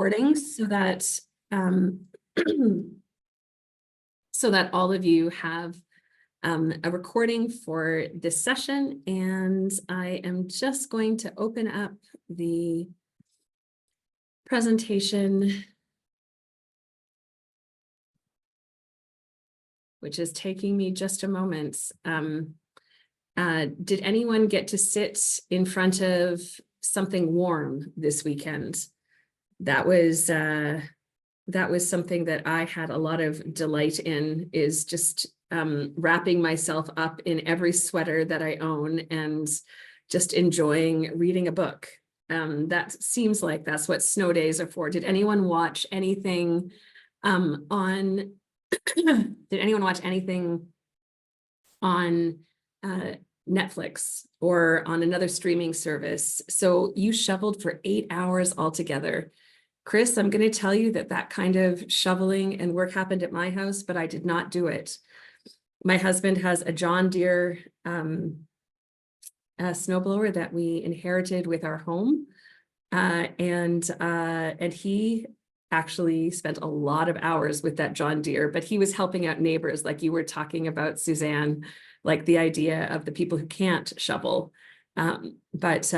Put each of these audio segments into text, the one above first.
recording so that so that all of you have a recording for this session. And I am just going to open up the presentation, which is taking me just a moment. Did anyone get to sit in front of something warm this weekend? That was something that I had a lot of delight in, is just wrapping myself up in every sweater that I own and just enjoying reading a book. That seems like that's what snow days are for. Did anyone watch anything on did anyone watch anything on Netflix or on another streaming service? So you shoveled for 8 hours altogether. Chris, I'm going to tell you that kind of shoveling and work happened at my house, but I did not do it. My husband has a John Deere snowblower that we inherited with our home, and he actually spent a lot of hours with that John Deere, but he was helping out neighbors, like you were talking about, Suzanne, like the idea of the people who can't shovel. But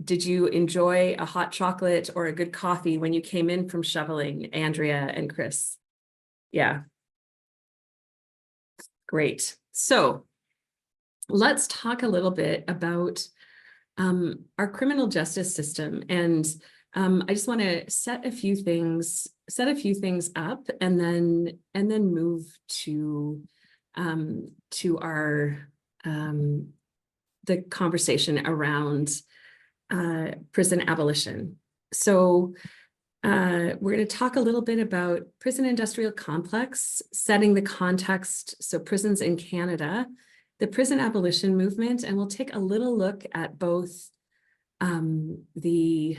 did you enjoy a hot chocolate or a good coffee when you came in from shoveling, Andrea and Chris? Yeah. Great. So let's talk a little bit about our criminal justice system. And I just want to set a few things up and then move to our the conversation around prison abolition. So we're going to talk a little bit about prison industrial complex, setting the context, so prisons in Canada, the prison abolition movement, and we'll take a little look at both the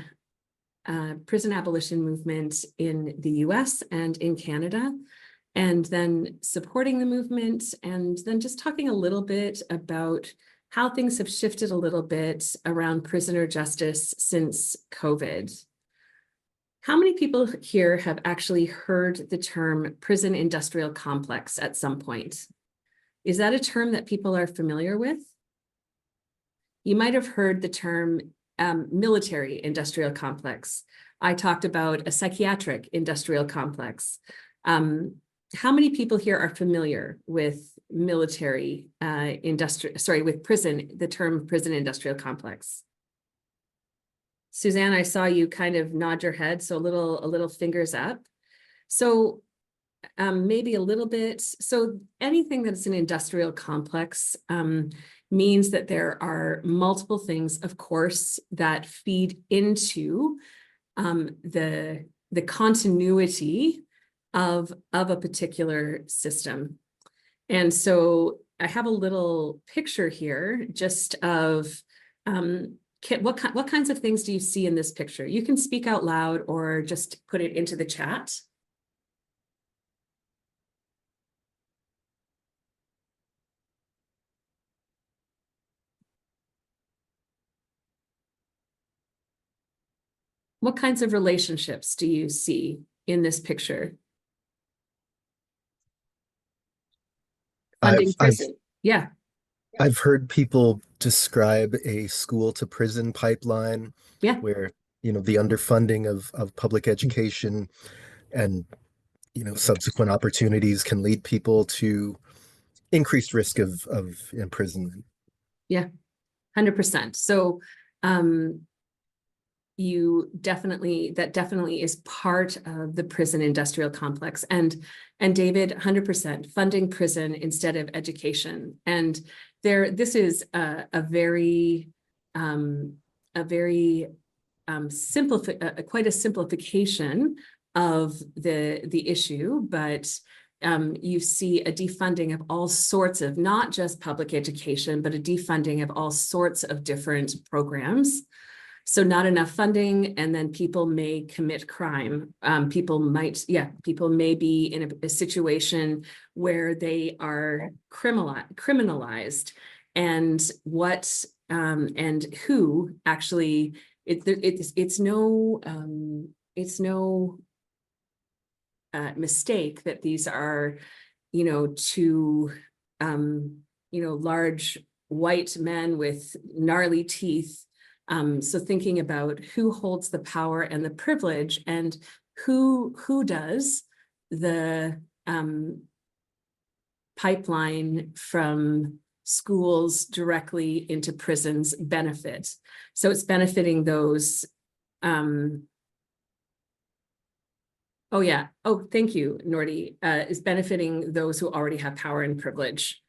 prison abolition movement in the US and in Canada, and then supporting the movement, and then just talking a little bit about how things have shifted a little bit around prisoner justice since COVID. How many people here have actually heard the term prison industrial complex at some point? Is that a term that people are familiar with? You might have heard the term military industrial complex. I talked about a psychiatric industrial complex. How many people here are familiar with military with prison, the term prison industrial complex? Suzanne, I saw you kind of nod your head, so a little fingers up. So maybe a little bit. So anything that's an industrial complex means that there are multiple things, of course, that feed into the continuity of a particular system. And so I have a little picture here just of what kinds of things do you see in this picture? You can speak out loud or just put it into the chat. What kinds of relationships do you see in this picture? Funding prison. Yeah. I've heard people describe a school to prison pipeline, Yeah. where, the underfunding of public education and, subsequent opportunities can lead people to increased risk of imprisonment. Yeah, 100%. So that definitely is part of the prison industrial complex. And David, 100% funding prison instead of education. And this is a very quite a simplification of the issue, but you see a defunding of all sorts of, not just public education, but a defunding of all sorts of different programs. So not enough funding, and then people may commit crime. People may be in a situation where they are criminalized, and what and who actually, it's no mistake that these are, two, large white men with gnarly teeth. So thinking about who holds the power and the privilege, and who does the pipeline from schools directly into prisons benefit. So it's benefiting those. Oh yeah. Oh, thank you, Nordy. Is benefiting those who already have power and privilege.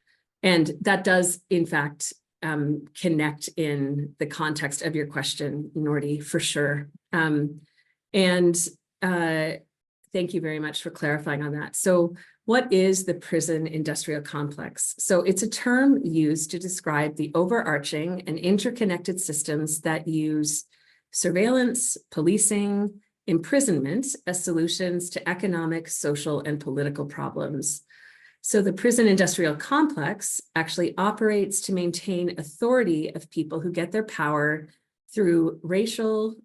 And that does, in fact, connect in the context of your question, Nordy, for sure. Thank you very much for clarifying on that. So what is the prison industrial complex? So it's a term used to describe the overarching and interconnected systems that use surveillance, policing, imprisonment as solutions to economic, social, and political problems. So the prison industrial complex actually operates to maintain authority of people who get their power through racial,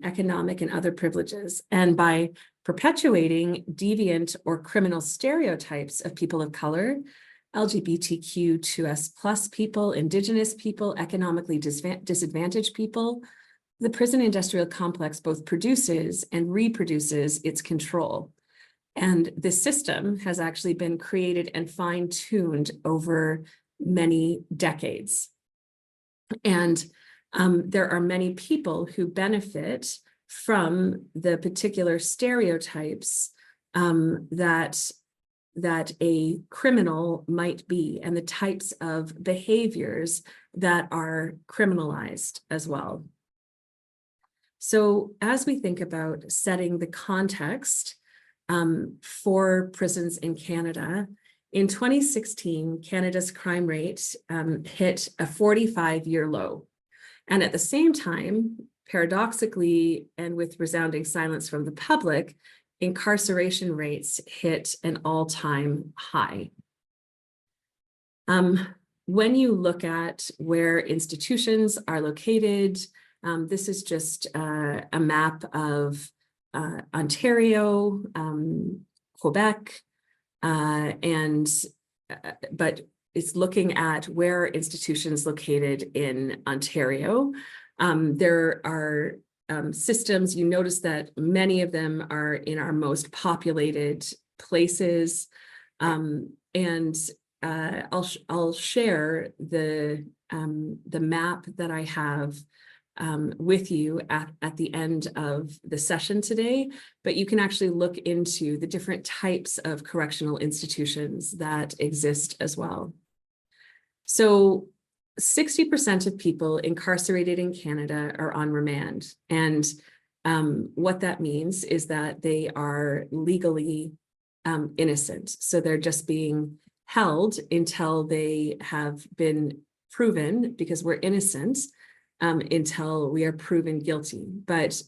economic, and other privileges, and by perpetuating deviant or criminal stereotypes of people of color, LGBTQ2S+ people, Indigenous people, economically disadvantaged people. The prison industrial complex both produces and reproduces its control. And this system has actually been created and fine-tuned over many decades. And there are many people who benefit from the particular stereotypes that a criminal might be, and the types of behaviors that are criminalized as well. So as we think about setting the context for prisons in Canada, in 2016, Canada's crime rate hit a 45-year low. And at the same time, paradoxically, and with resounding silence from the public, incarceration rates hit an all-time high. When you look at where institutions are located, this is just a map of Ontario, Quebec, but it's looking at where institutions located in Ontario. There are systems, you notice that many of them are in our most populated places. I'll share the map that I have with you at the end of the session today, but you can actually look into the different types of correctional institutions that exist as well. So 60% of people incarcerated in Canada are on remand. And what that means is that they are legally innocent. So they're just being held until they have been proven, because we're innocent, until we are proven guilty. But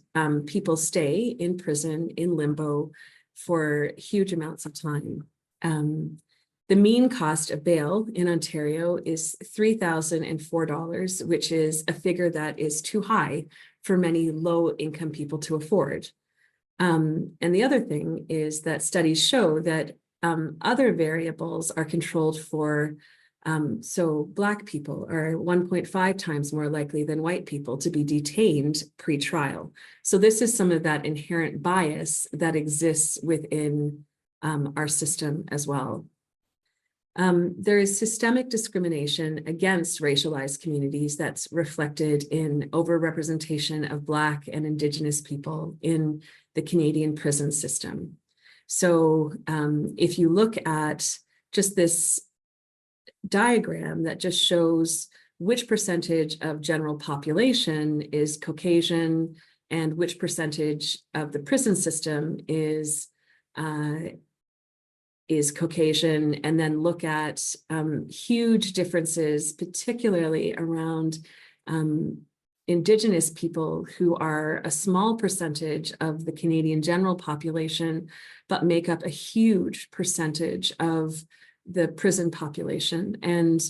people stay in prison, in limbo, for huge amounts of time. The mean cost of bail in Ontario is $3,004, which is a figure that is too high for many low-income people to afford. And the other thing is that studies show that other variables are controlled for. So Black people are 1.5 times more likely than white people to be detained pre-trial. So this is some of that inherent bias that exists within our system as well. There is systemic discrimination against racialized communities that's reflected in overrepresentation of Black and Indigenous people in the Canadian prison system. So if you look at just this diagram that just shows which percentage of general population is Caucasian and which percentage of the prison system is Caucasian, and then look at huge differences, particularly around Indigenous people, who are a small percentage of the Canadian general population, but make up a huge percentage of the prison population. And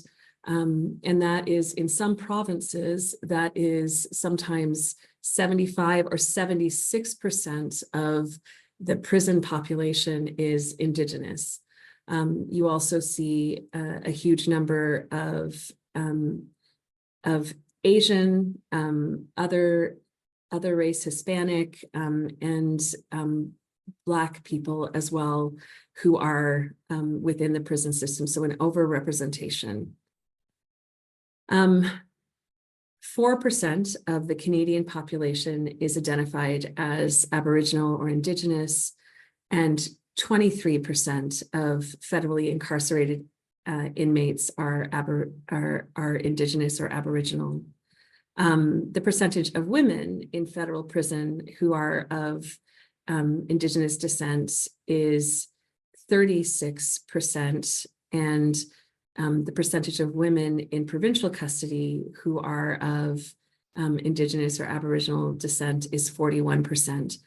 And that is in some provinces, that is sometimes 75 or 76% of the prison population is Indigenous. You also see a huge number of Asian, other race, Hispanic, and Black people as well, who are within the prison system, so an overrepresentation. 4% of the Canadian population is identified as Aboriginal or Indigenous, and 23% of federally incarcerated inmates are Indigenous or Aboriginal. The percentage of women in federal prison who are of Indigenous descent is 36%, and the percentage of women in provincial custody who are of Indigenous or Aboriginal descent is 41%.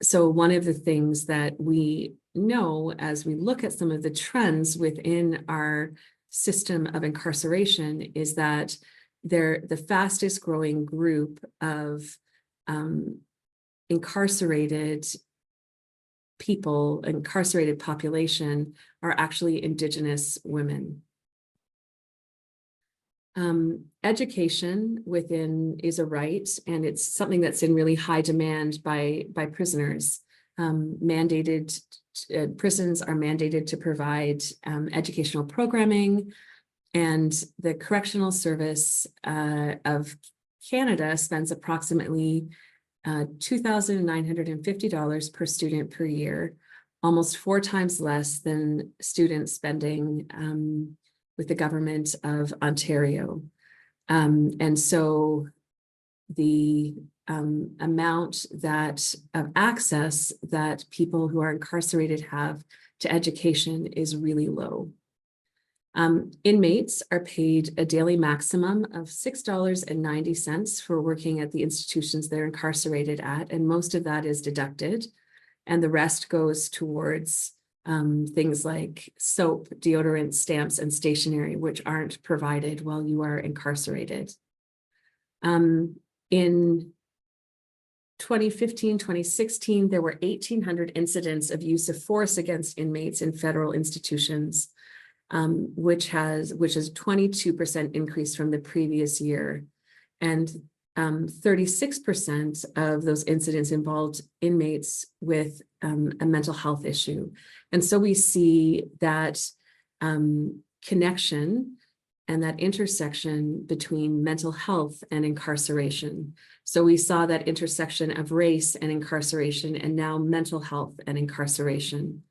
So one of the things that we know as we look at some of the trends within our system of incarceration is that the fastest growing group of incarcerated people, incarcerated population, are actually Indigenous women. Education is a right, and it's something that's in really high demand by prisoners. Prisons are mandated to provide educational programming, and the Correctional Service of Canada spends approximately $2,950 per student per year, almost 4 times less than students spending with the government of Ontario. And so the amount of access that people who are incarcerated have to education is really low. Inmates are paid a daily maximum of $6.90 for working at the institutions they're incarcerated at, and most of that is deducted, and the rest goes towards things like soap, deodorant, stamps, and stationery, which aren't provided while you are incarcerated. In 2015, 2016, there were 1,800 incidents of use of force against inmates in federal institutions, which is a 22% increase from the previous year. And 36% of those incidents involved inmates with a mental health issue. And so we see that connection and that intersection between mental health and incarceration. So we saw that intersection of race and incarceration, and now mental health and incarceration.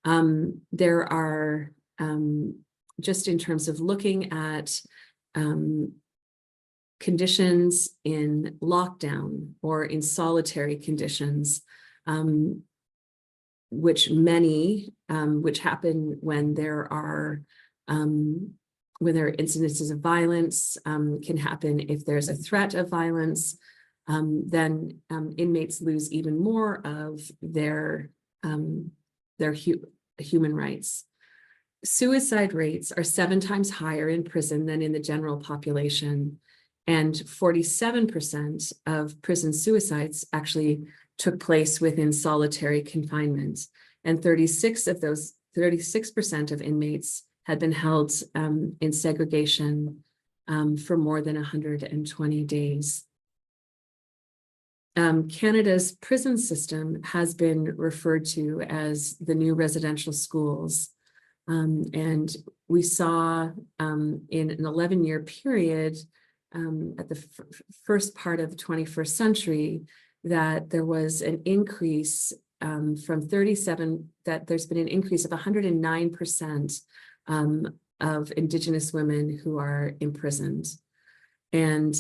There are, just in terms of looking at conditions in lockdown or in solitary conditions, which happen when there are incidences of violence, can happen if there's a threat of violence, then inmates lose even more of their human rights. Suicide rates are 7 times higher in prison than in the general population, and 47% of prison suicides actually took place within solitary confinement, and 36% of inmates had been held in segregation for more than 120 days. Canada's prison system has been referred to as the new residential schools. And we saw in an 11-year period at the first part of the 21st century that there was an increase from 37, that there's been an increase of 109% of Indigenous women who are imprisoned. And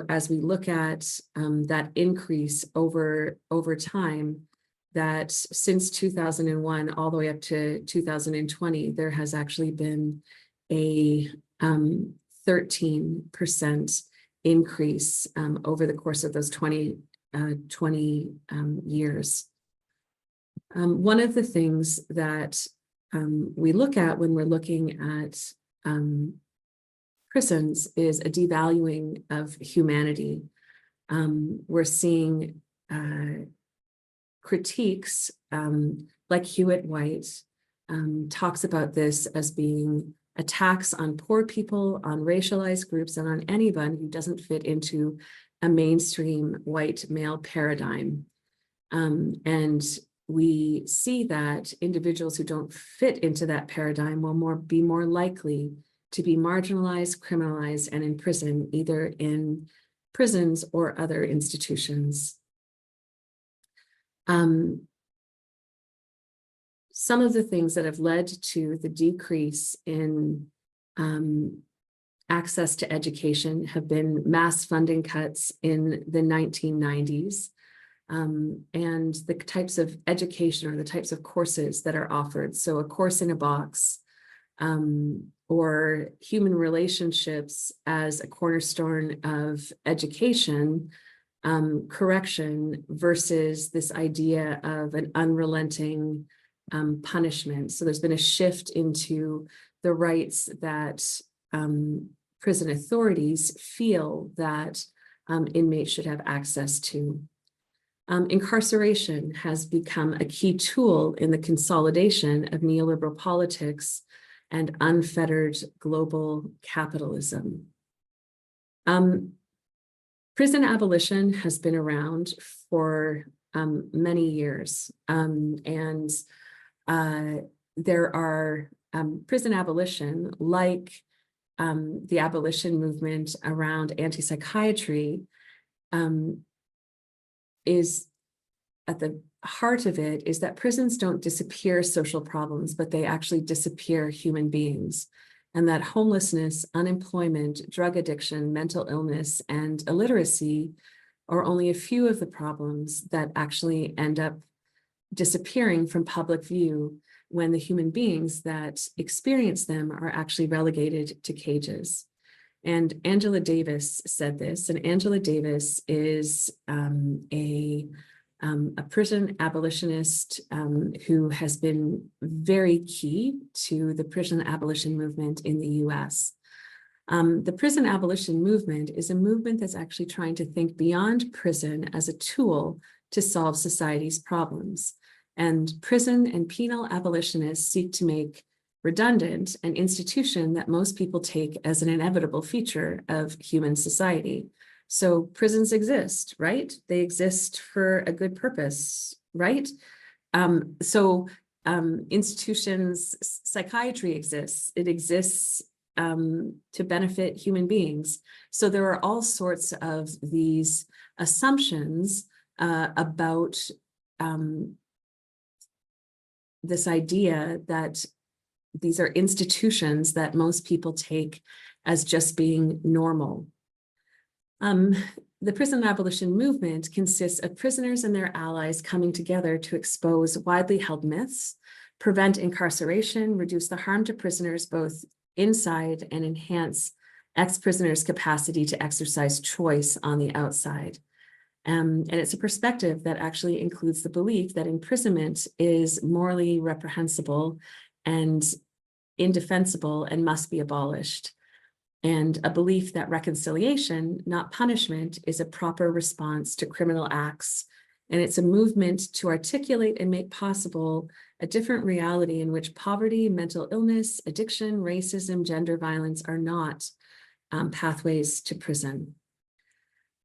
as we look at that increase over time, that since 2001 all the way up to 2020, there has actually been a 13% increase over the course of those 20 years. One of the things that we look at when we're looking at prisons is a devaluing of humanity. We're seeing critiques like Hewitt White talks about this as being attacks on poor people, on racialized groups, and on anyone who doesn't fit into a mainstream white male paradigm. And we see that individuals who don't fit into that paradigm will be more likely to be marginalized, criminalized, and in prison, either in prisons or other institutions. Some of the things that have led to the decrease in access to education have been mass funding cuts in the 1990s, and the types of education or the types of courses that are offered. So a course in a box, or human relationships as a cornerstone of education, correction versus this idea of an unrelenting punishment. So there's been a shift into the rights that prison authorities feel that inmates should have access to. Incarceration has become a key tool in the consolidation of neoliberal politics and unfettered global capitalism. Prison abolition has been around for many years, and there are prison abolition, like the abolition movement around anti-psychiatry, is at the heart of it is that prisons don't disappear social problems, but they actually disappear human beings. And that homelessness, unemployment, drug addiction, mental illness, and illiteracy are only a few of the problems that actually end up disappearing from public view when the human beings that experience them are actually relegated to cages. And Angela Davis said this, and Angela Davis is a prison abolitionist who has been very key to the prison abolition movement in the US. The prison abolition movement is a movement that's actually trying to think beyond prison as a tool to solve society's problems. And prison and penal abolitionists seek to make redundant an institution that most people take as an inevitable feature of human society. So prisons exist, right? They exist for a good purpose, right? Institutions, psychiatry exists. It exists to benefit human beings. So there are all sorts of these assumptions about this idea that these are institutions that most people take as just being normal. The prison abolition movement consists of prisoners and their allies coming together to expose widely held myths, prevent incarceration, reduce the harm to prisoners both inside, and enhance ex-prisoners' capacity to exercise choice on the outside. And it's a perspective that actually includes the belief that imprisonment is morally reprehensible and indefensible and must be abolished. And a belief that reconciliation, not punishment, is a proper response to criminal acts. And it's a movement to articulate and make possible a different reality in which poverty, mental illness, addiction, racism, gender violence are not pathways to prison.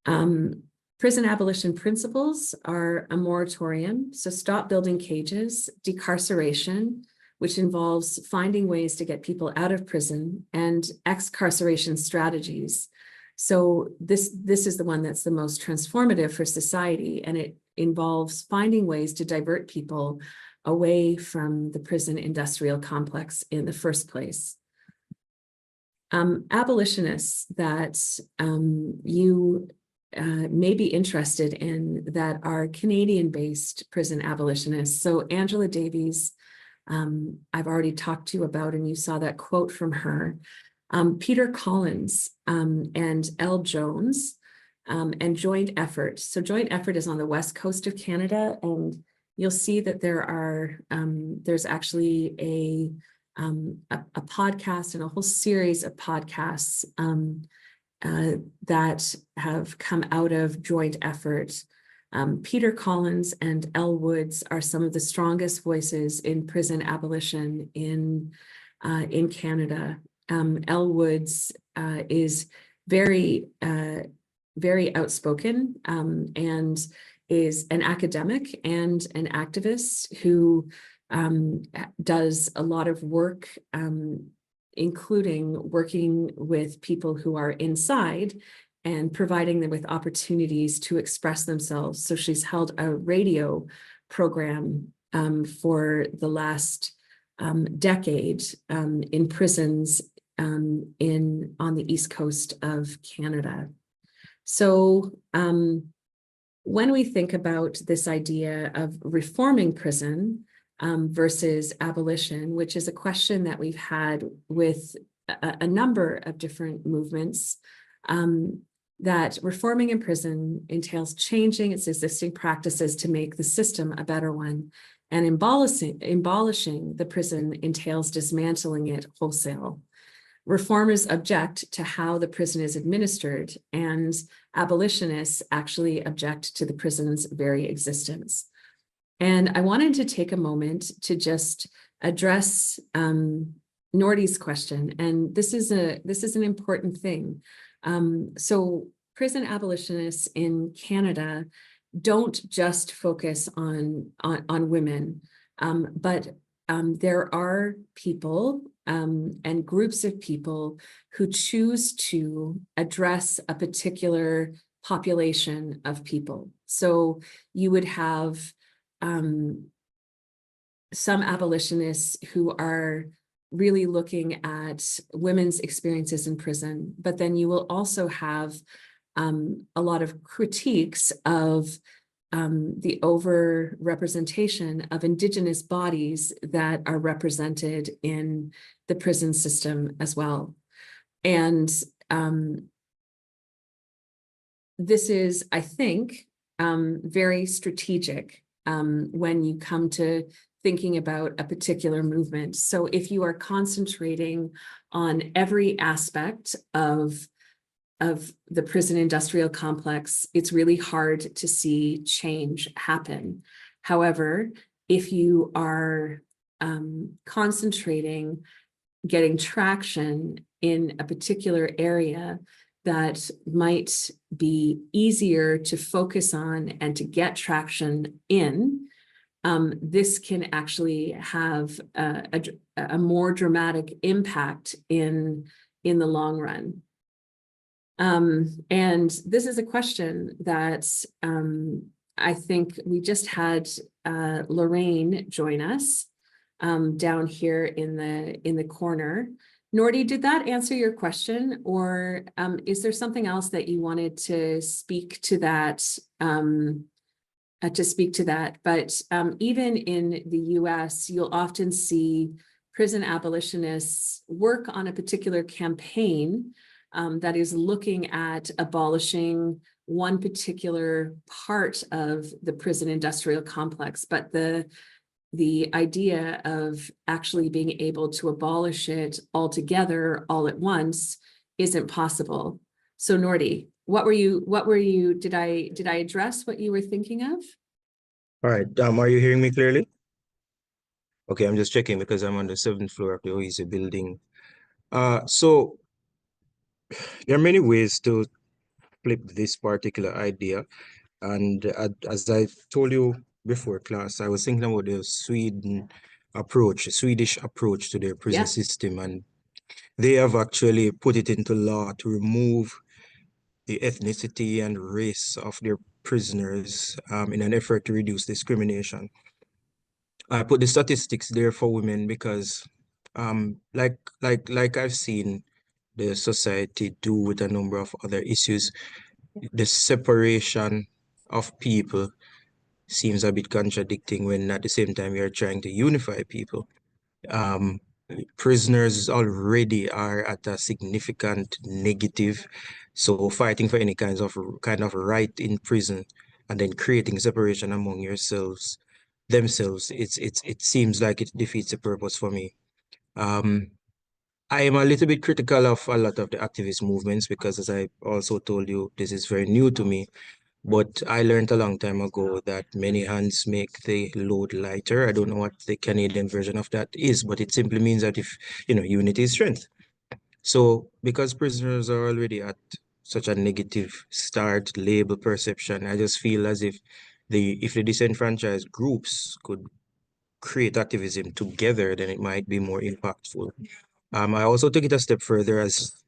Prison abolition principles are a moratorium, so stop building cages, decarceration, which involves finding ways to get people out of prison, and excarceration strategies. So this is the one that's the most transformative for society, and it involves finding ways to divert people away from the prison industrial complex in the first place. Abolitionists that you may be interested in that are Canadian-based prison abolitionists. So Angela Davies, I've already talked to you about, and you saw that quote from her. Peter Collins and L. Jones and Joint Effort. So Joint Effort is on the west coast of Canada, and you'll see that there's actually a podcast and a whole series of podcasts that have come out of joint effort. Peter Collins and Elle Woods are some of the strongest voices in prison abolition in Canada. Elle Woods is very outspoken and is an academic and an activist who does a lot of work, including working with people who are inside and providing them with opportunities to express themselves. So she's held a radio program for the last decade in prisons on the East Coast of Canada. So when we think about this idea of reforming prison versus abolition, which is a question that we've had with a number of different movements, that reforming in prison entails changing its existing practices to make the system a better one, and abolishing the prison entails dismantling it wholesale. Reformers object to how the prison is administered, and abolitionists actually object to the prison's very existence. And I wanted to take a moment to just address Nordy's question, and this is an important thing. So prison abolitionists in Canada don't just focus on women, but there are people and groups of people who choose to address a particular population of people. So you would have some abolitionists who are really looking at women's experiences in prison, but then you will also have a lot of critiques of the over-representation of Indigenous bodies that are represented in the prison system as well. And this is, I think, very strategic when you come to thinking about a particular movement. So if you are concentrating on every aspect of the prison industrial complex, it's really hard to see change happen. However, if you are concentrating, getting traction in a particular area that might be easier to focus on and to get traction in, this can actually have a more dramatic impact in the long run. And this is a question that I think we just had Lorraine join us down here in the corner. Nordy, did that answer your question, or is there something else that you wanted to speak to that? But even in the US, you'll often see prison abolitionists work on a particular campaign that is looking at abolishing one particular part of the prison industrial complex, but the idea of actually being able to abolish it altogether all at once isn't possible. So Nordy, did I address what you were thinking of? All right, are you hearing me clearly? Okay, I'm just checking because I'm on the 7th floor of the OEC building. So there are many ways to flip this particular idea. And as I told you before class, I was thinking about the Swedish approach to their prison system. And they have actually put it into law to remove the ethnicity and race of their prisoners in an effort to reduce discrimination. I put the statistics there for women because like I've seen the society do with a number of other issues, the separation of people seems a bit contradicting when at the same time you're trying to unify people. Prisoners already are at a significant negative, so fighting for any kind of right in prison and then creating separation among yourselves themselves, it seems like it defeats the purpose for me. I am a little bit critical of a lot of the activist movements because, as I also told you, this is very new to me. But I learned a long time ago that many hands make the load lighter. I don't know what the Canadian version of that is, but it simply means that if, unity is strength. So because prisoners are already at such a negative start label perception, I just feel as if if the disenfranchised groups could create activism together, then it might be more impactful. I also took it a step further, as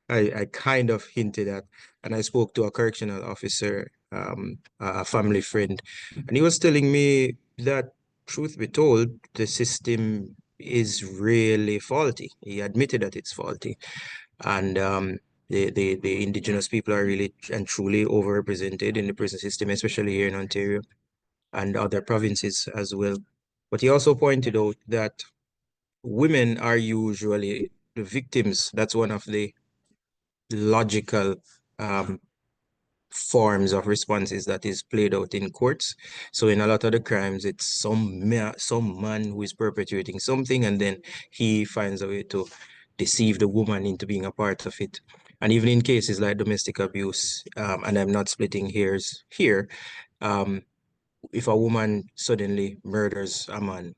I kind of hinted at, and I spoke to a correctional officer, a family friend, and he was telling me that, truth be told, the system is really faulty. He admitted that it's faulty, and the indigenous people are really and truly overrepresented in the prison system, especially here in Ontario and other provinces as well. But he also pointed out that women are usually the victims. That's one of the logical forms of responses that is played out in courts. So in a lot of the crimes, it's some man who is perpetrating something, and then he finds a way to deceive the woman into being a part of it. And even in cases like domestic abuse, and I'm not splitting hairs here, if a woman suddenly murders a man,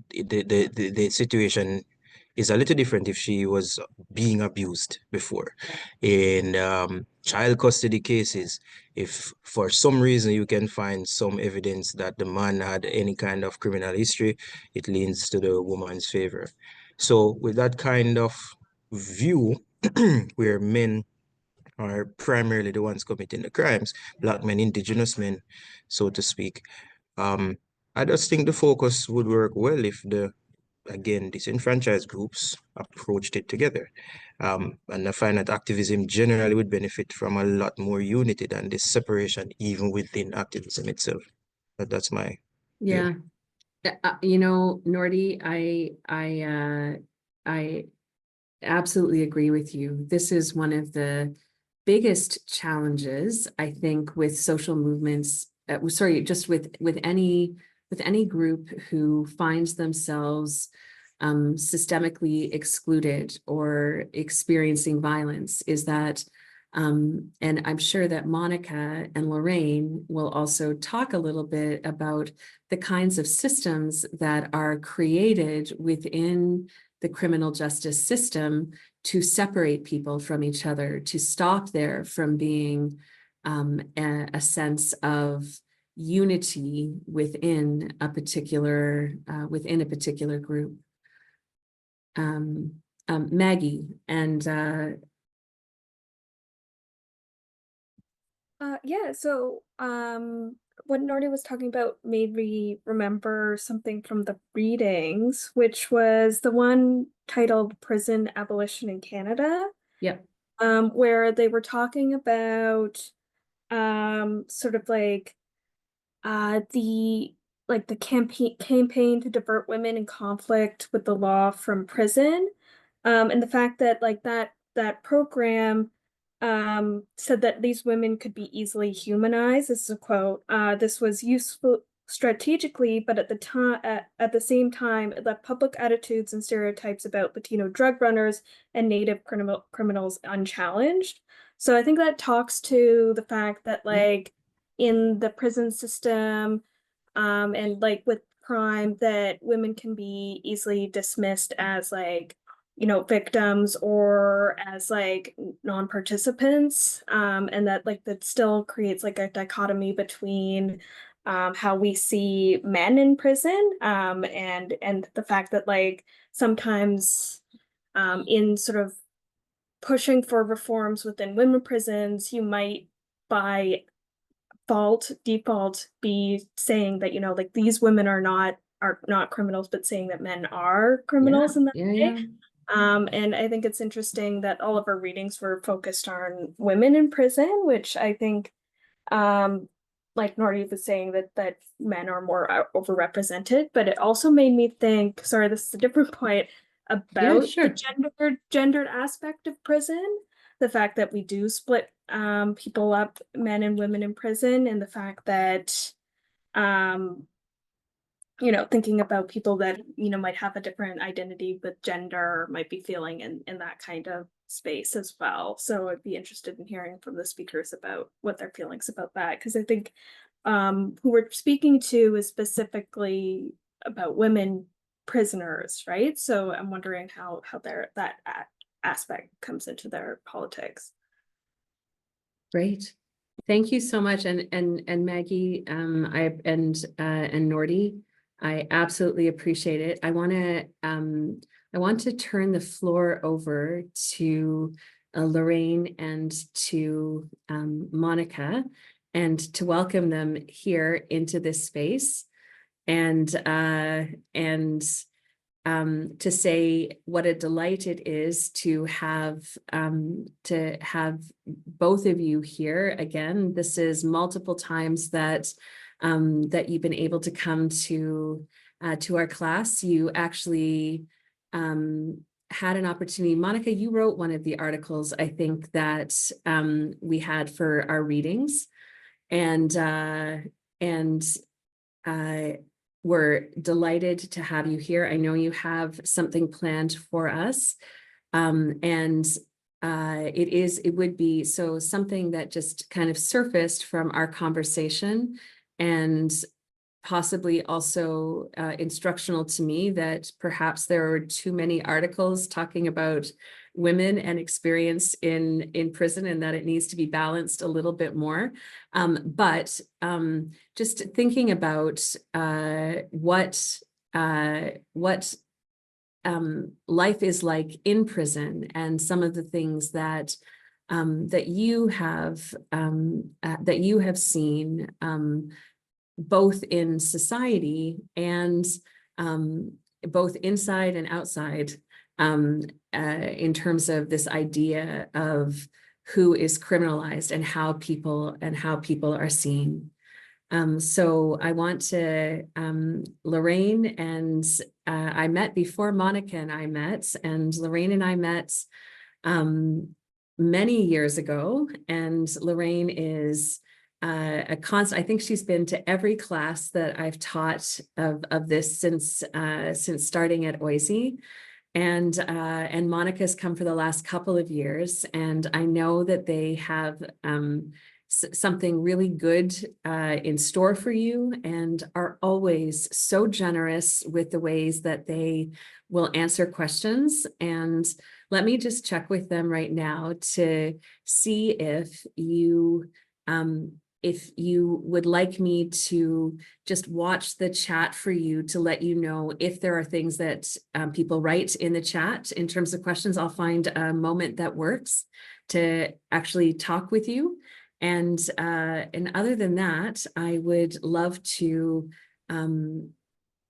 the situation is a little different if she was being abused before. In child custody cases, if for some reason you can find some evidence that the man had any kind of criminal history, it leans to the woman's favor. So with that kind of view, where men are primarily the ones committing the crimes, Black men, indigenous men, so to speak, I just think the focus would work well if again, disenfranchised groups approached it together. And I find that activism generally would benefit from a lot more unity than this separation, even within activism itself. But that's my Yeah. Nordy, I absolutely agree with you. This is one of the biggest challenges, I think, with social movements. Just with any group who finds themselves systemically excluded or experiencing violence, is that, and I'm sure that Monica and Lorraine will also talk a little bit about the kinds of systems that are created within the criminal justice system to separate people from each other, to stop there from being a sense of unity within a particular group. Maggie and yeah, so what Nordy was talking about made me remember something from the readings, which was the one titled Prison Abolition in Canada. Yep. Where they were talking about sort of like the campaign to divert women in conflict with the law from prison. And the fact that that program said that these women could be easily humanized. This is a quote. This was useful strategically, but at the same time, it left public attitudes and stereotypes about Latino drug runners and Native criminals unchallenged. So I think that talks to the fact that in the prison system, and with crime, that women can be easily dismissed as victims or as non-participants, and that still creates a dichotomy between how we see men in prison, and the fact that sometimes in sort of pushing for reforms within women prisons, you might by default be saying that these women are not criminals, but saying that men are criminals in that way. Yeah. And I think it's interesting that all of our readings were focused on women in prison, which I think, like Nordy was saying, that men are more overrepresented, but it also made me think, sorry, this is a different point, about sure. the gendered aspect of prison, the fact that we do split people up, men and women in prison, and the fact that thinking about people that, might have a different identity with gender, might be feeling in that kind of space as well. So I'd be interested in hearing from the speakers about what their feelings about that, because I think who we're speaking to is specifically about women prisoners, right? So I'm wondering how that aspect comes into their politics. Great. Thank you so much. And Maggie, and Nordy, I absolutely appreciate it. I want to turn the floor over to Lorraine and to Monica, and to welcome them here into this space, and to say what a delight it is to have both of you here again. This is multiple times that that you've been able to come to our class. You actually had an opportunity. Monica, you wrote one of the articles, I think, that we had for our readings, and we're delighted to have you here. I know you have something planned for us. It would be so something that just kind of surfaced from our conversation, and possibly also instructional to me, that perhaps there are too many articles talking about women and experience in prison, and that it needs to be balanced a little bit more. But just thinking about what life is like in prison, and some of the things that that you have seen, both in society and both inside and outside, in terms of this idea of who is criminalized and how people are seen. So I want to, Lorraine, and I met before Monica and I met, and Lorraine and I met many years ago, and Lorraine is a constant. I think she's been to every class that I've taught of this since starting at OISE. And Monica's come for the last couple of years, and I know that they have something really good in store for you, and are always so generous with the ways that they will answer questions. And let me just check with them right now to see if you would like me to just watch the chat for you, to let you know if there are things that people write in the chat in terms of questions. I'll find a moment that works to actually talk with you. And other than that, I would love to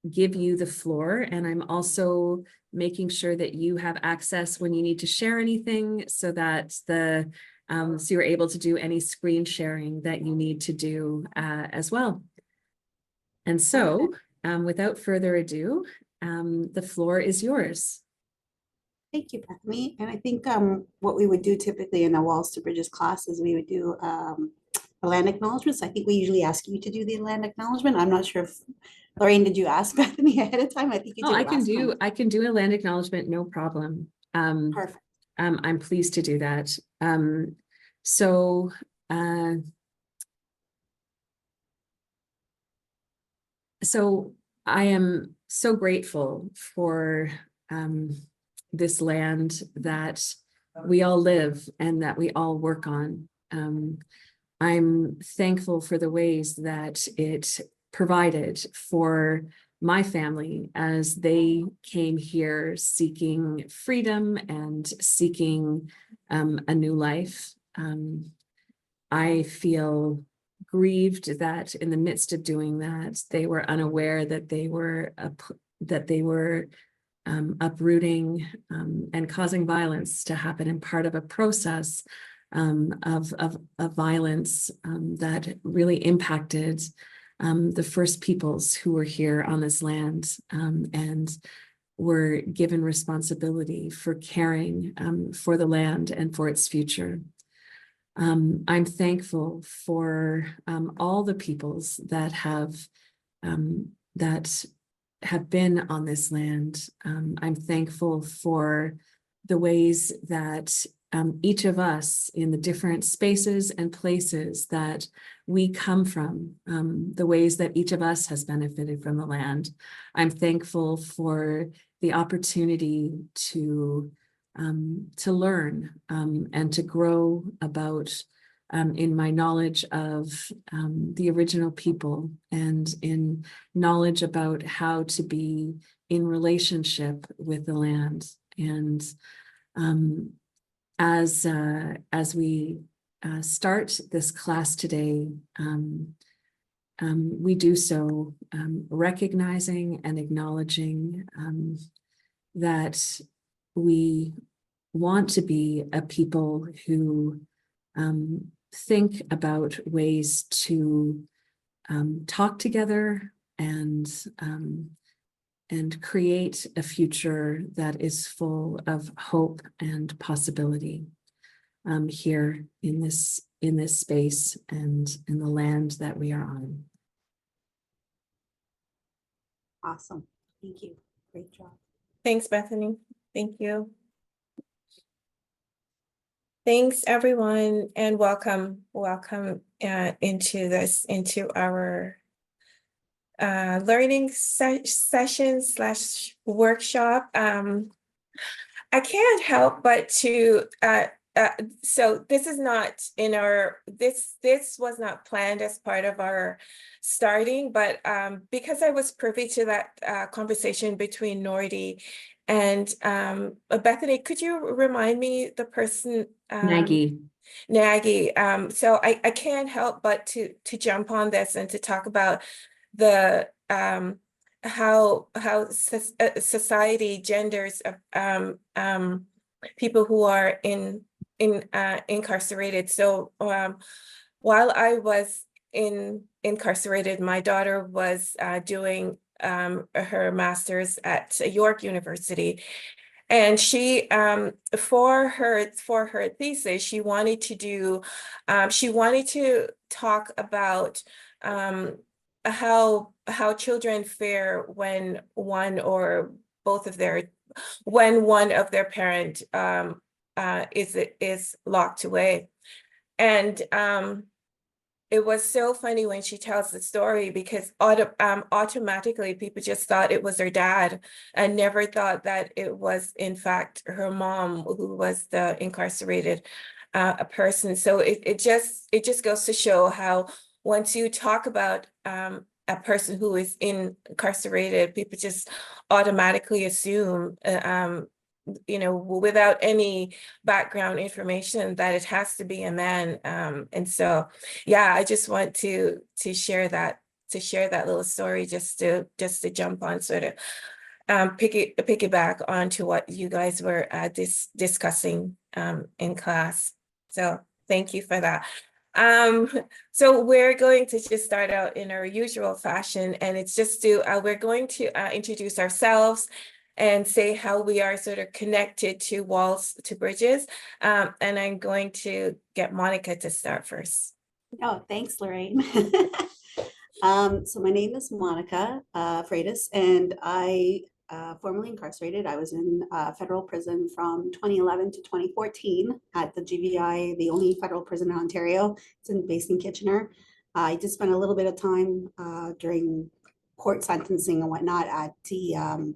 give you the floor. And I'm also making sure that you have access when you need to share anything, so that so you're able to do any screen sharing that you need to do as well. And so without further ado, the floor is yours. Thank you, Bethany. And I think what we would do typically in a Walls to Bridges class is we would do a land acknowledgements. I think we usually ask you to do the land acknowledgement. I'm not sure if, Lorraine, did you ask Bethany ahead of time? I think you did. I can do a land acknowledgement, no problem. Perfect. I'm pleased to do that. So I am so grateful for this land that we all live and that we all work on. I'm thankful for the ways that it provided for my family as they came here seeking freedom and seeking a new life. I feel grieved that in the midst of doing that, they were unaware that they were uprooting and causing violence to happen, and part of a process of violence that really impacted the first peoples who were here on this land, and were given responsibility for caring for the land and for its future. I'm thankful for all the peoples that have have been on this land. I'm thankful for the ways that each of us in the different spaces and places that we come from, the ways that each of us has benefited from the land. I'm thankful for the opportunity to learn and to grow about in my knowledge of the original people and in knowledge about how to be in relationship with the land. And as we start this class today, we do so recognizing and acknowledging that we want to be a people who think about ways to talk together and create a future that is full of hope and possibility here in this space and in the land that we are on. Awesome. Thank you. Great job. Thanks, Bethany. Thank you. Thanks, everyone, and welcome into our learning session / workshop. I can't help but to so this is not in our this was not planned as part of our starting, but because I was privy to that conversation between Nordy and Bethany, could you remind me the person? Nagy. So I can't help but to jump on this and to talk about the how society genders people who are incarcerated. So while I was incarcerated, my daughter was doing her master's at York University, and she for her thesis she wanted to talk about how children fare when one of their parent is locked away. And it was so funny when she tells the story, because automatically people just thought it was her dad and never thought that it was in fact her mom who was the incarcerated person. So it just goes to show how once you talk about a person who is incarcerated, people just automatically assume without any background information that it has to be a man. And so, yeah, I just want to share that little story just to jump on, sort of piggyback onto what you guys were discussing in class. So thank you for that. So we're going to just start out in our usual fashion, and it's just we're going to introduce ourselves and say how we are sort of connected to Walls to Bridges. And I'm going to get Monica to start first. Oh, thanks, Lorraine. So my name is Monica Freitas, and I formerly incarcerated. I was in federal prison from 2011 to 2014 at the GVI, the only federal prison in Ontario. It's based in Kitchener. I did spend a little bit of time during court sentencing and whatnot at the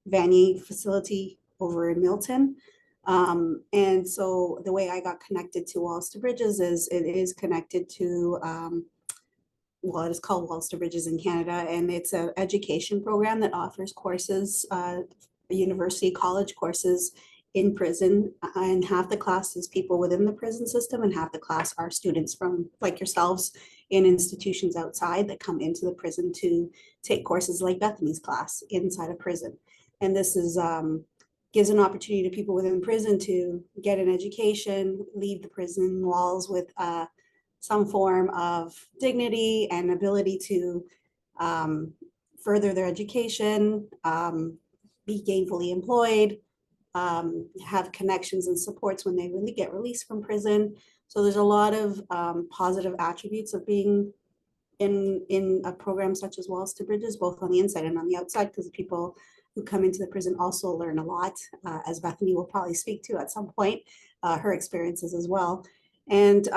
Vanier facility over in Milton. And so the way I got connected to Walls to Bridges is it is connected to well, it is called Walls to Bridges in Canada, and it's an education program that offers courses, university college courses in prison, and half the class is people within the prison system and half the class are students from, like yourselves, in institutions outside that come into the prison to take courses like Bethany's class inside a prison. And this is gives an opportunity to people within prison to get an education, leave the prison walls with some form of dignity and ability to further their education, be gainfully employed, have connections and supports when they really get released from prison. So there's a lot of positive attributes of being in a program such as Walls to Bridges, both on the inside and on the outside, because the people who come into the prison also learn a lot, as Bethany will probably speak to at some point, her experiences as well. And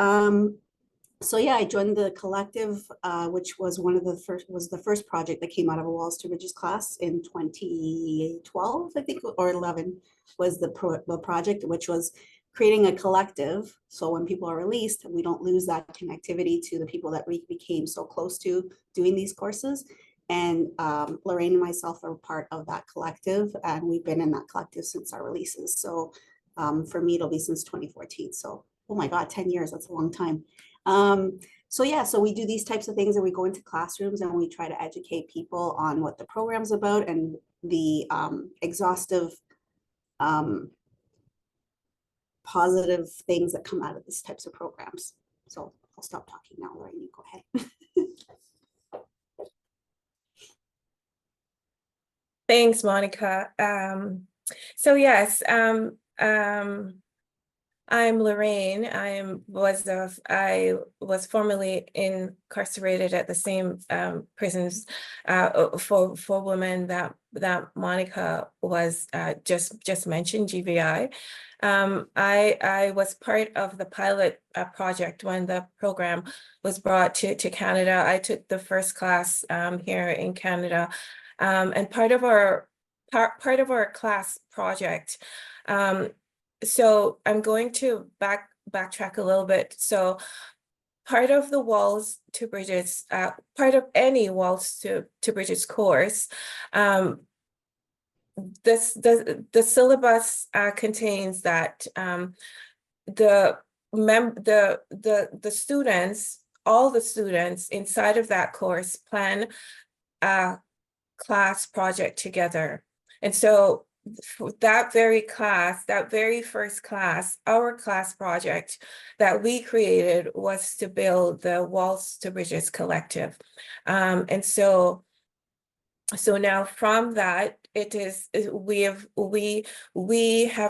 so yeah, I joined the collective, which was the first project that came out of a Walls to Bridges class in 2012, I think, or 11 was the project, which was creating a collective. So when people are released, we don't lose that connectivity to the people that we became so close to doing these courses. And Lorraine and myself are part of that collective, and we've been in that collective since our releases. So for me, it'll be since 2014. So, oh my God, 10 years, that's a long time. So yeah, so we do these types of things, and we go into classrooms and we try to educate people on what the program's about and the exhaustive positive things that come out of these types of programs. So I'll stop talking now, Lorraine, you go ahead. Thanks, Monica. So yes, I'm Lorraine. I was formerly incarcerated at the same prisons for women that Monica was just mentioned, GVI. I was part of the pilot project when the program was brought to Canada. I took the first class here in Canada, and part of our class project. So I'm going to backtrack a little bit. So part of the Walls to Bridges, part of any Walls to Bridges course, the syllabus contains that the students, all the students inside of that course plan a class project together. And so that very class, that very first class, our class project that we created was to build the Walls to Bridges collective. And so now from that, we have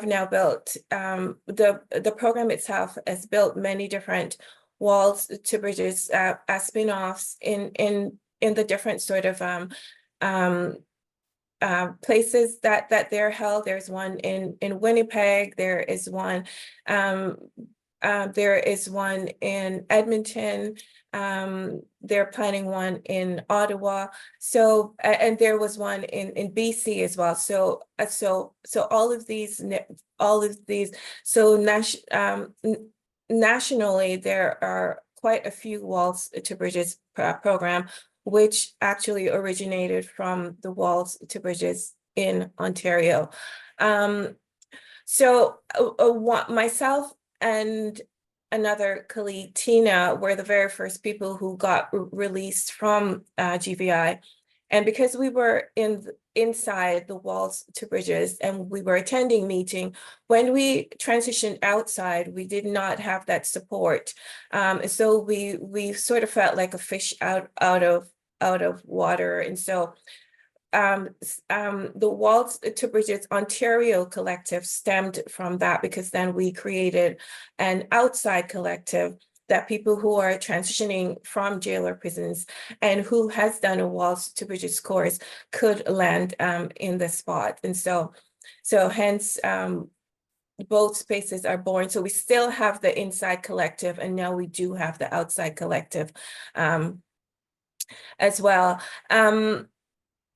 now built the program itself has built many different Walls to Bridges as spin-offs in the different sort of places that they're held. There's one in Winnipeg. There is one in Edmonton. They're planning one in Ottawa. So and there was one in BC as well. So all of these. So nationally, there are quite a few Walls to Bridges program, which actually originated from the Walls to Bridges in Ontario. Myself and another colleague, Tina, were the very first people who got released from GVI. And because we were inside the Walls to Bridges and we were attending meeting, when we transitioned outside, we did not have that support. So we sort of felt like a fish out of water. And so the Walls to Bridges Ontario collective stemmed from that, because then we created an outside collective that people who are transitioning from jail or prisons and who has done a Walls to Bridges course could land in the spot. And so hence both spaces are born. So we still have the inside collective, and now we do have the outside collective as well.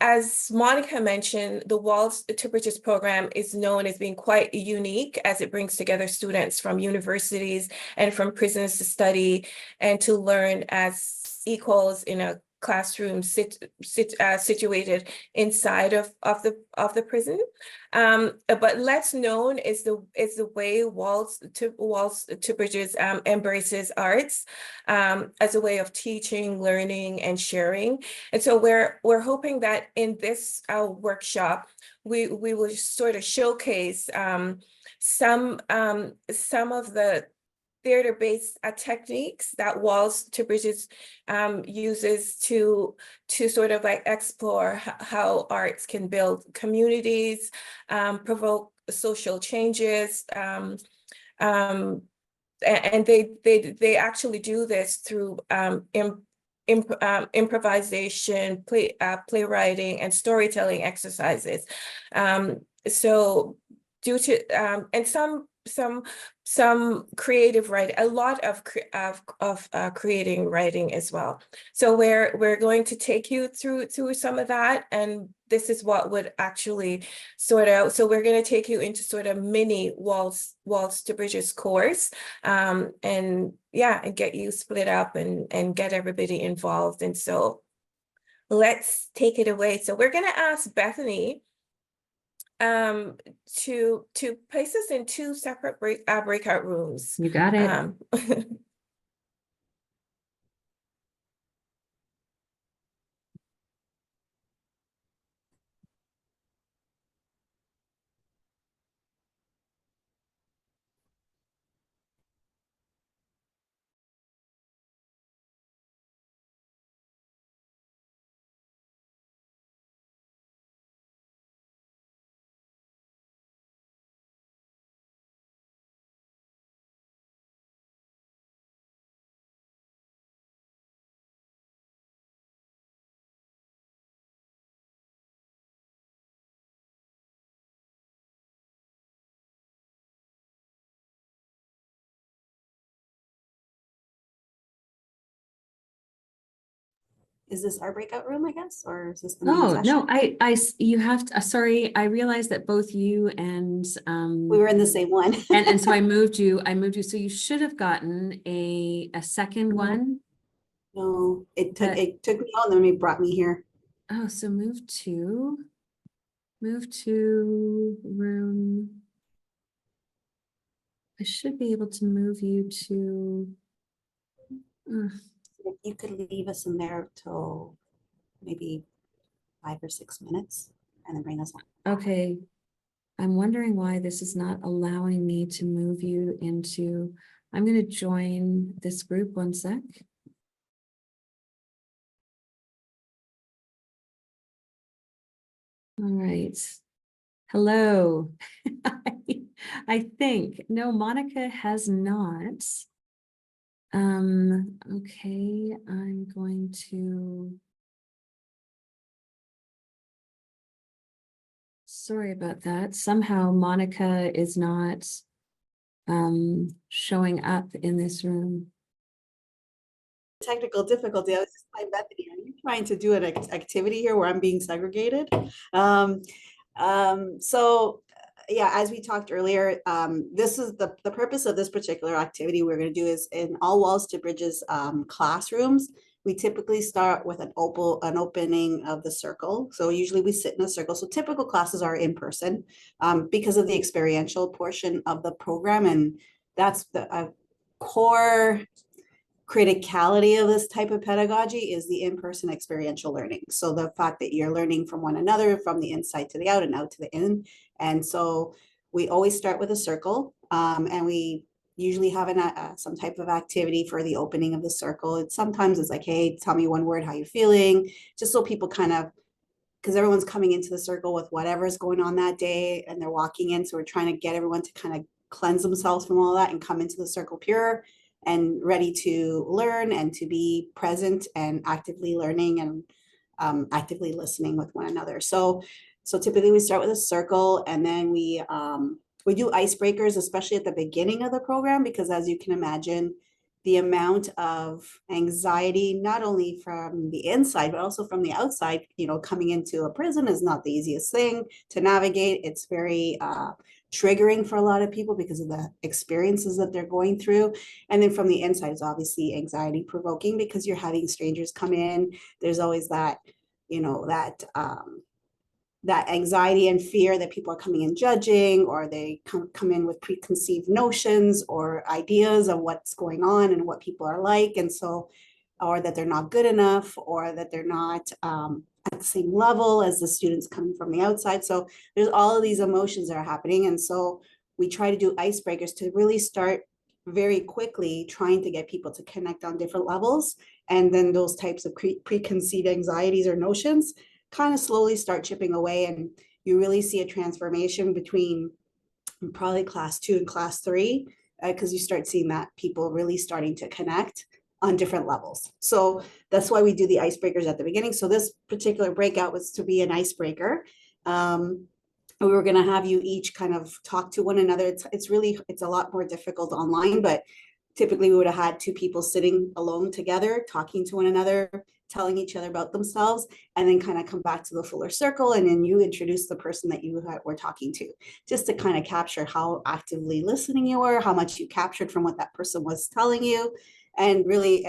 As Monica mentioned, the Walls to Bridges program is known as being quite unique, as it brings together students from universities and from prisons to study and to learn as equals in a classroom situated inside of the prison. But less known is the way Walls to Bridges embraces arts as a way of teaching, learning, and sharing. And so we're hoping that in this workshop we will sort of showcase some of the theater-based techniques that Walls to Bridges uses to sort of like explore how arts can build communities, provoke social changes, and they actually do this through improvisation, playwriting, and storytelling exercises. So due to and some creative writing, a lot of creating writing as well. So we're going to take you through some of that, and this is what would actually sort out. So we're going to take you into sort of mini Walls to Bridges course, and yeah, and get you split up and get everybody involved. And so let's take it away. So we're going to ask Bethany to place us in two separate breakout rooms. You got it. Is this our breakout room, I guess, or is this the main Oh, session? no, you have to, sorry, I realized that both you and, We were in the same one. and so I moved you, so you should have gotten a second one. No, it took But- it took me out and then it brought me here. Oh, so move to room. I should be able to move you to, If you could leave us in there till maybe 5 or 6 minutes and then bring us on. okay. I'm wondering why this is not allowing me to move you into, I'm going to join this group, one sec. All right. Hello. I think, no, Monica has not. Okay, I'm going to. Sorry about that. Somehow Monica is not showing up in this room. Technical difficulty. I was just like, Bethany, are you trying to do an activity here where I'm being segregated? So yeah, as we talked earlier, this is the purpose of this particular activity we're going to do is in all Walls to Bridges classrooms. We typically start with an opening of the circle. So usually we sit in a circle. So typical classes are in person because of the experiential portion of the program. And that's the core criticality of this type of pedagogy is the in-person experiential learning. So the fact that you're learning from one another, from the inside to the out and out to the in. And so we always start with a circle and we usually have some type of activity for the opening of the circle. Sometimes it's like, hey, tell me one word, how you're feeling, just so people kind of, because everyone's coming into the circle with whatever's going on that day and they're walking in. So we're trying to get everyone to kind of cleanse themselves from all that and come into the circle pure and ready to learn and to be present and actively learning and actively listening with one another. So typically we start with a circle and then we do icebreakers, especially at the beginning of the program, because as you can imagine, the amount of anxiety, not only from the inside, but also from the outside, coming into a prison is not the easiest thing to navigate. It's very triggering for a lot of people because of the experiences that they're going through. And then from the inside is obviously anxiety provoking because you're having strangers come in. There's always that, that anxiety and fear that people are coming in judging, or they come in with preconceived notions or ideas of what's going on and what people are like. And so, or that they're not good enough, or that they're not at the same level as the students coming from the outside. So there's all of these emotions that are happening. And so we try to do icebreakers to really start very quickly trying to get people to connect on different levels. And then those types of preconceived anxieties or notions kind of slowly start chipping away, and you really see a transformation between probably class 2 and class 3 because you start seeing that people really starting to connect on different levels. So that's why we do the icebreakers at the beginning. So this particular breakout was to be an icebreaker. We were going to have you each kind of talk to one another. It's a lot more difficult online, but typically we would have had two people sitting alone together, talking to one another, telling each other about themselves, and then kind of come back to the fuller circle. And then you introduce the person that you were talking to, just to kind of capture how actively listening you were, how much you captured from what that person was telling you. And really,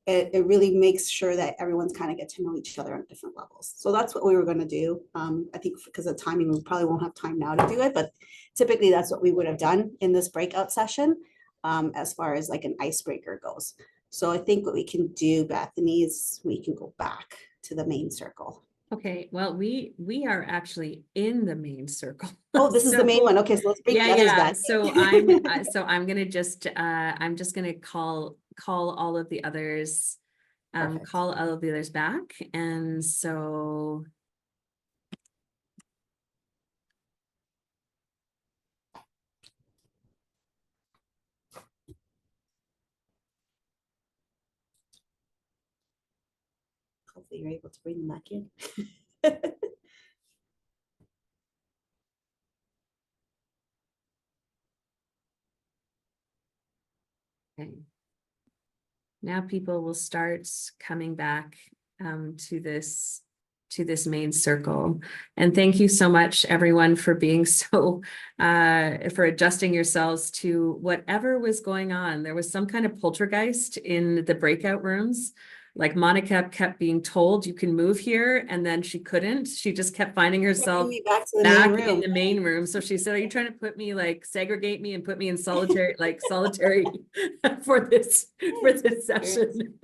it really makes sure that everyone's kind of get to know each other on different levels. So that's what we were going to do. I think because of timing, we probably won't have time now to do it, but typically that's what we would have done in this breakout session, as far as like an icebreaker goes. So I think what we can do, Bethany, is we can go back to the main circle. Okay, well, we are actually in the main circle. Oh, this is the main one. Okay, so let's bring the others back. So I'm gonna just I'm just gonna call all of the others, Perfect. call all of the others back, and so. Hopefully you're able to bring them back in. Okay. Now people will start coming back to this main circle. And thank you so much, everyone, for being so for adjusting yourselves to whatever was going on. There was some kind of poltergeist in the breakout rooms. Like Monica kept being told you can move here, and then she couldn't. She just kept finding herself back to the back main room. in the main room. So she said, are you trying to put me, like, segregate me and put me in solitary, like solitary for this session?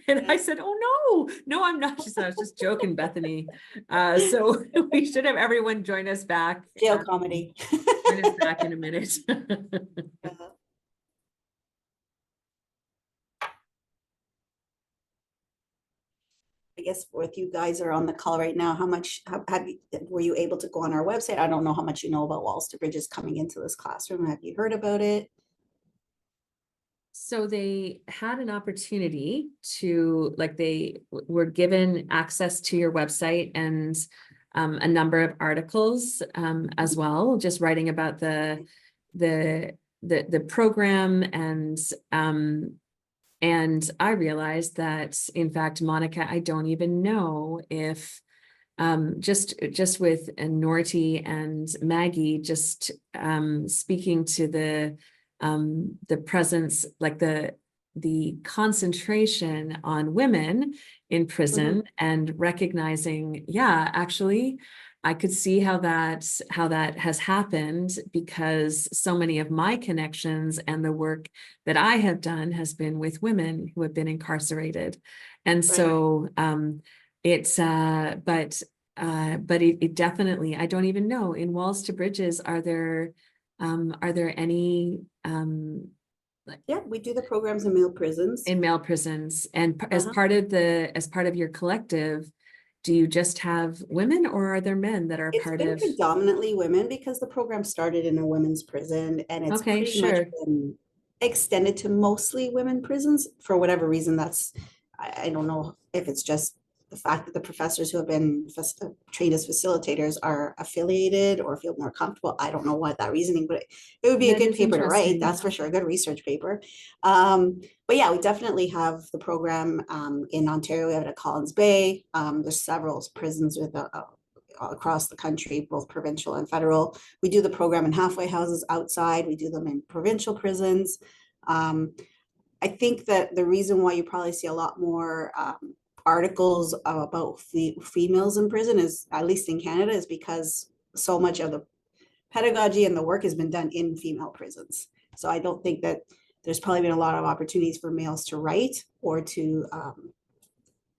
And I said, oh no, I'm not. She said, I was just joking, Bethany. So we should have everyone join us back. Jail comedy. Join us back in a minute. I guess if you guys are on the call right now, were you able to go on our website? I don't know how much you know about Walls to Bridges coming into this classroom. Have you heard about it? So they had an opportunity to, like, they were given access to your website and a number of articles as well, just writing about the program. And I realized that, in fact, Monica, I don't even know if just with Norty and Maggie, just speaking to the presence, like the concentration on women in prison, and recognizing, yeah, actually, I could see how that has happened, because so many of my connections and the work that I have done has been with women who have been incarcerated. And so it definitely, I don't even know, in Walls to Bridges, are there any Yeah, we do the programs in male prisons. And as part of your collective, do you just have women, or are there men that are part of? It's been predominantly women, because the program started in a women's prison, and it's pretty much been extended to mostly women prisons for whatever reason. I don't know if it's just the fact that the professors who have been trained as facilitators are affiliated or feel more comfortable. I don't know what that reasoning, but it would be a good paper to write. That's for sure. A good research paper. But yeah, we definitely have the program in Ontario. We have it at Collins Bay. There's several prisons with across the country, both provincial and federal. We do the program in halfway houses outside. We do them in provincial prisons. I think that the reason why you probably see a lot more articles about females in prison, is, at least in Canada, is because so much of the pedagogy and the work has been done in female prisons. So I don't think that there's probably been a lot of opportunities for males to write or to,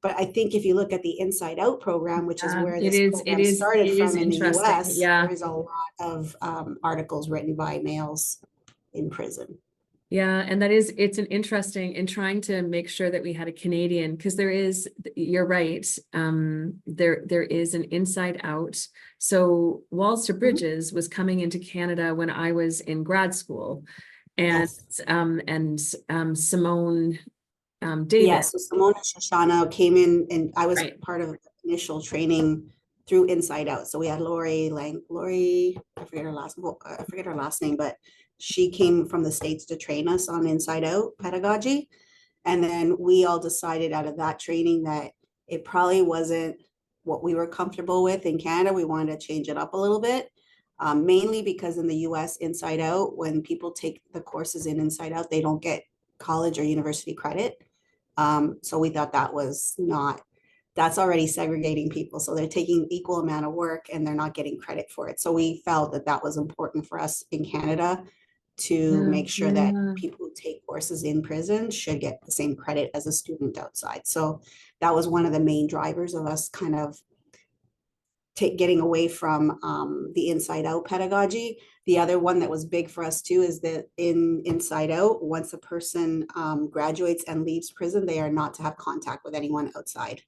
but I think if you look at the Inside Out program, which is where this program started from in the US, there is a lot of articles written by males in prison. Yeah, and it's an interesting, in trying to make sure that we had a Canadian, because you're right, there is an Inside Out. So Walls to Bridges was coming into Canada when I was in grad school, and Simone David. Yeah, so Simone and Shoshana came in and I was Right. part of the initial training through Inside Out. So we had Lori, I forget her last name, but she came from the States to train us on Inside Out pedagogy. And then we all decided out of that training that it probably wasn't what we were comfortable with in Canada. We wanted to change it up a little bit, mainly because in the US, Inside Out, when people take the courses in Inside Out, they don't get college or university credit. So we thought that was not, that's already segregating people. So they're taking equal amount of work and they're not getting credit for it. So we felt that that was important for us in Canada to make sure that people who take courses in prison should get the same credit as a student outside. So that was one of the main drivers of us kind of getting away from the Inside Out pedagogy. The other one that was big for us too is that in Inside Out, once a person graduates and leaves prison, they are not to have contact with anyone outside.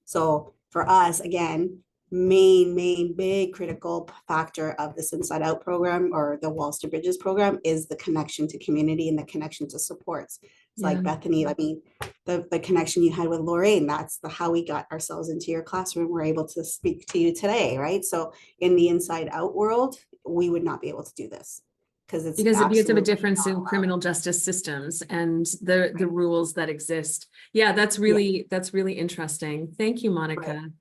So for us, again, main big critical factor of this Inside Out program or the Walls to Bridges program is the connection to community and the connection to supports. It's like Bethany, I mean, the connection you had with Lorraine, that's how we got ourselves into your classroom. We're able to speak to you today, right? So in the Inside Out world, we would not be able to do this because it's because of a absolutely difference not in allowed. criminal justice systems and the rules that exist. Yeah, that's really interesting. Thank you, Monica. Right.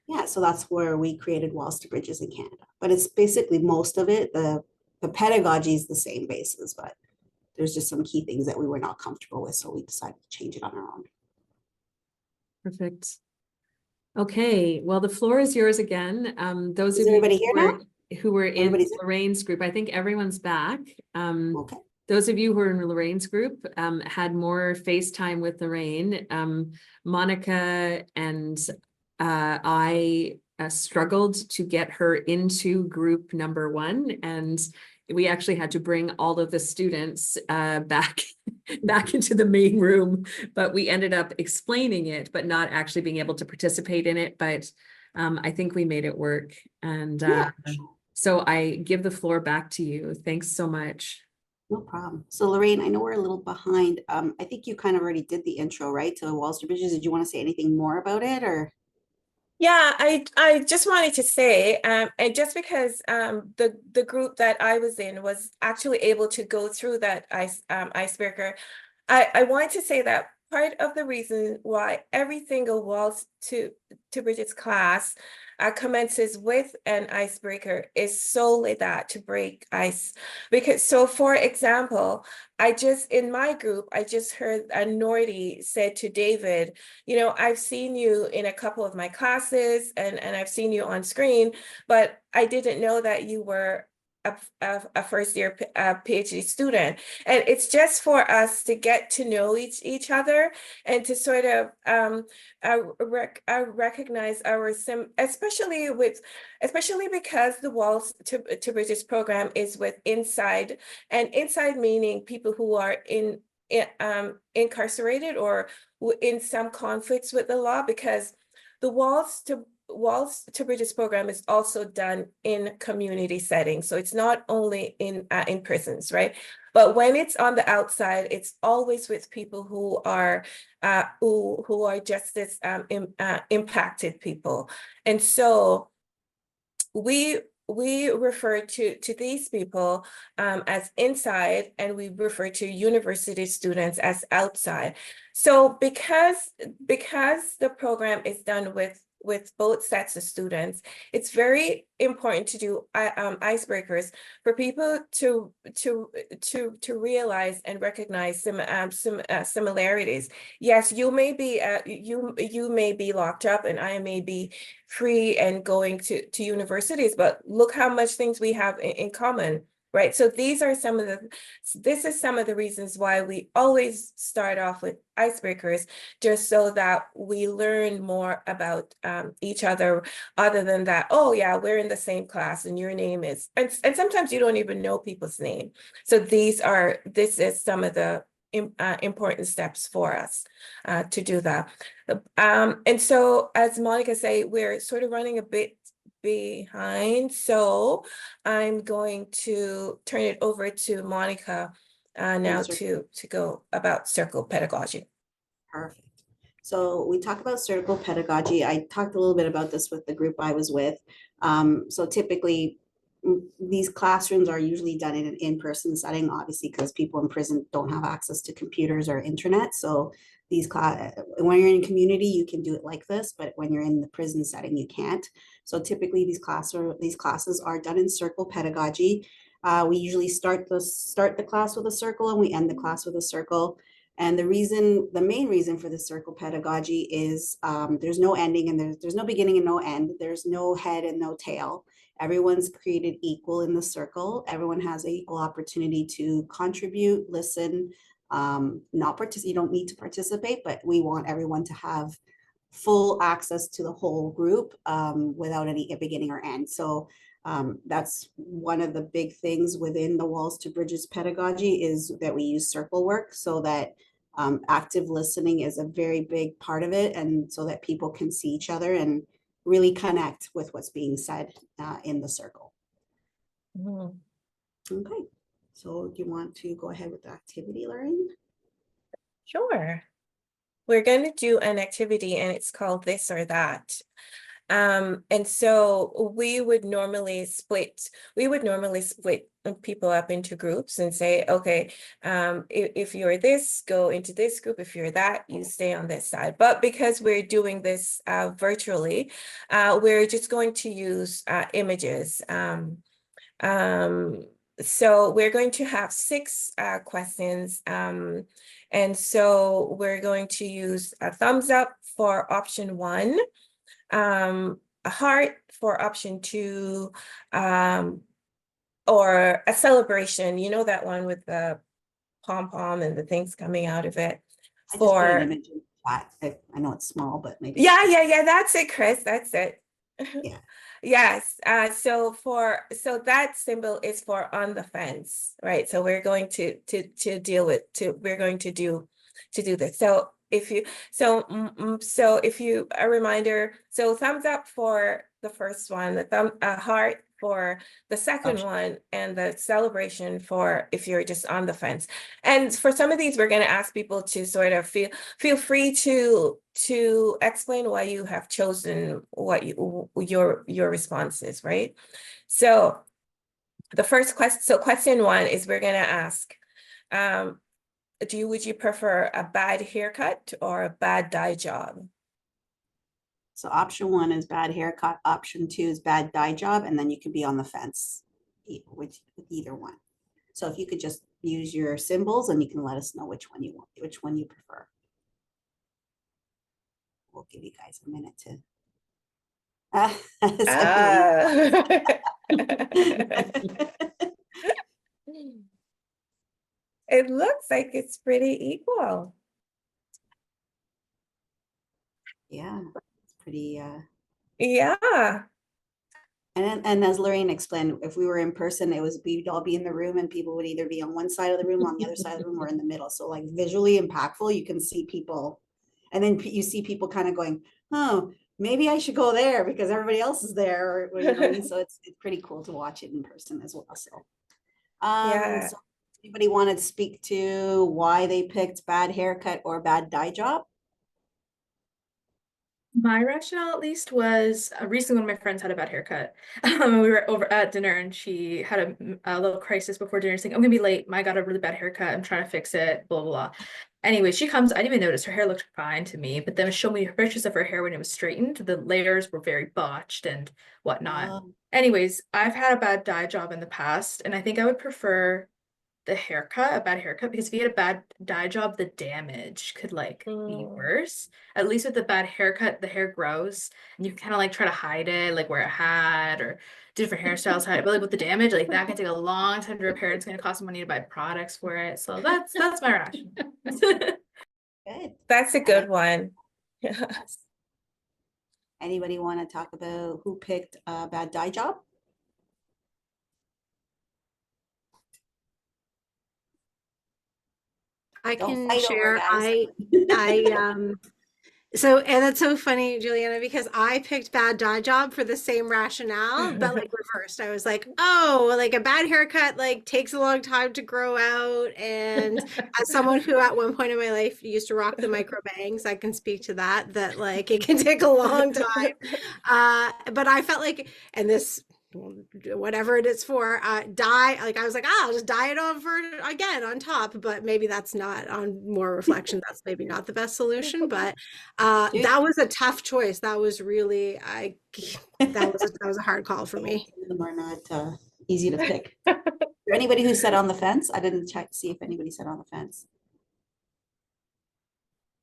Yeah, so that's where we created Walls to Bridges in Canada. But it's basically most of it, the pedagogy is the same basis, but there's just some key things that we were not comfortable with, so we decided to change it on our own. Perfect. Okay, well, the floor is yours again. Those Is of you everybody here now? who were in Everybody's in? Lorraine's group, I think everyone's back. Okay. Those of you who are in Lorraine's group had more FaceTime with Lorraine. Monica and I struggled to get her into group number 1, and we actually had to bring all of the students back into the main room, but we ended up explaining it, but not actually being able to participate in it. But I think we made it work. And so I give the floor back to you. Thanks so much. No problem. So Lorraine, I know we're a little behind. I think you kind of already did the intro, right, to Walls to Bridges. Did you want to say anything more about it, or? Yeah, I just wanted to say, and just because the group that I was in was actually able to go through that icebreaker, I want to say that part of the reason why every single Walls to Bridges class commences with an icebreaker is solely that, to break ice. Because, so for example, in my group, I just heard Nordy said to David, you know, I've seen you in a couple of my classes and I've seen you on screen, but I didn't know that you were a first year PhD student. And it's just for us to get to know each other and to sort of recognize our especially because the Walls to Bridges program is with inside, and inside meaning people who are incarcerated or in some conflicts with the law, because the Walls to Bridges program is also done in community settings. So it's not only in prisons, right? But when it's on the outside, it's always with people who are justice impacted people. And so we refer to these people as inside, and we refer to university students as outside. So because the program is done with both sets of students, it's very important to do icebreakers for people to realize and recognize some similarities. Yes, you may be you may be locked up, and I may be free and going to universities, but look how much things we have in common. Right. So this is some of the reasons why we always start off with icebreakers, just so that we learn more about each other, other than that, oh yeah, we're in the same class and your name is, and sometimes you don't even know people's name. So this is some of the important steps for us to do that. And so, as Monica said, we're sort of running a bit behind, so I'm going to turn it over to Monica now to go about circle pedagogy. Perfect. So we talk about circle pedagogy. I talked a little bit about this with the group I was with. So typically these classrooms are usually done in an in-person setting, obviously, because people in prison don't have access to computers or internet. So when you're in community, you can do it like this, but when you're in the prison setting, you can't. So typically these classes are done in circle pedagogy. We usually start the class with a circle and we end the class with a circle. And the main reason for the circle pedagogy is there's no ending and there's no beginning and no end. There's no head and no tail. Everyone's created equal in the circle. Everyone has an equal opportunity to contribute, listen, not participate. You don't need to participate, but we want everyone to have full access to the whole group without any beginning or end. So that's one of the big things within the Walls to Bridges pedagogy is that we use circle work so that active listening is a very big part of it, and so that people can see each other and really connect with what's being said in the circle. Mhm. Okay, so do you want to go ahead with the activity, Lorraine? Sure. We're going to do an activity and it's called This or That. And so we would normally split people up into groups and say, okay, if you're this, go into this group. If you're that, you stay on this side. But because we're doing this virtually, we're just going to use images. So we're going to have 6 questions. And so we're going to use a thumbs up for option 1. A heart for option 2, or a celebration, you know, that one with the pom-pom and the things coming out of it. I just put an image in the chat. I know it's small, but maybe. Yeah, that's it, Chris, that's it. Yeah. Yes, so that symbol is for on the fence, right? So we're going to deal with we're going to do this. So if you a reminder, so thumbs up for the first one, a heart for the second one, and the celebration for if you're just on the fence. And for some of these, we're going to ask people to sort of feel free to explain why you have chosen what your response is, right? So the first question, so question 1 is we're going to ask, would you prefer a bad haircut or a bad dye job? So option 1 is bad haircut, option 2 is bad dye job, and then you can be on the fence with either one. So if you could just use your symbols and you can let us know which one you want, which one you prefer. We'll give you guys a minute to. It looks like it's pretty equal. Yeah, it's pretty. Yeah. And as Lorraine explained, if we were in person, we'd all be in the room and people would either be on one side of the room, on the other side of the room, or in the middle. So like visually impactful, you can see people, and then you see people kind of going, oh, maybe I should go there because everybody else is there. Or, you know what I mean? So it's pretty cool to watch it in person as well. So, Yeah. so anybody want to speak to why they picked bad haircut or bad dye job? My rationale, at least, was recently one of my friends had a bad haircut. We were over at dinner and she had a little crisis before dinner saying, I'm gonna be late. I got a really bad haircut. I'm trying to fix it, blah, blah, blah. Anyway, she comes, I didn't even notice her hair looked fine to me, but then showed me pictures of her hair when it was straightened. The layers were very botched and whatnot. Anyways, I've had a bad dye job in the past, and I think I would prefer a bad haircut, because if you had a bad dye job, the damage could like be worse. At least with the bad haircut, the hair grows and you kind of like try to hide it, like wear a hat or different hairstyles hide it. But like with the damage, like that can take a long time to repair. It's gonna cost money to buy products for it. So that's my rationale. Good. That's a good one. Yes. Anybody want to talk about who picked a bad dye job? I Don't can fight over it, share. guys. I So, and that's so funny, Juliana, because I picked bad dye job for the same rationale, but like reversed. I was like, oh, like a bad haircut like takes a long time to grow out. And as someone who at one point in my life used to rock the micro bangs, I can speak to that like it can take a long time. But I felt like, and this whatever it is for dye, like I was like, I'll just dye it over again on top, but maybe that's not, on more reflection, that's maybe not the best solution. But that was a tough choice. That was really that was a hard call for me. Some of them are not easy to pick. Is there anybody who sat on the fence? I didn't check to see if anybody sat on the fence.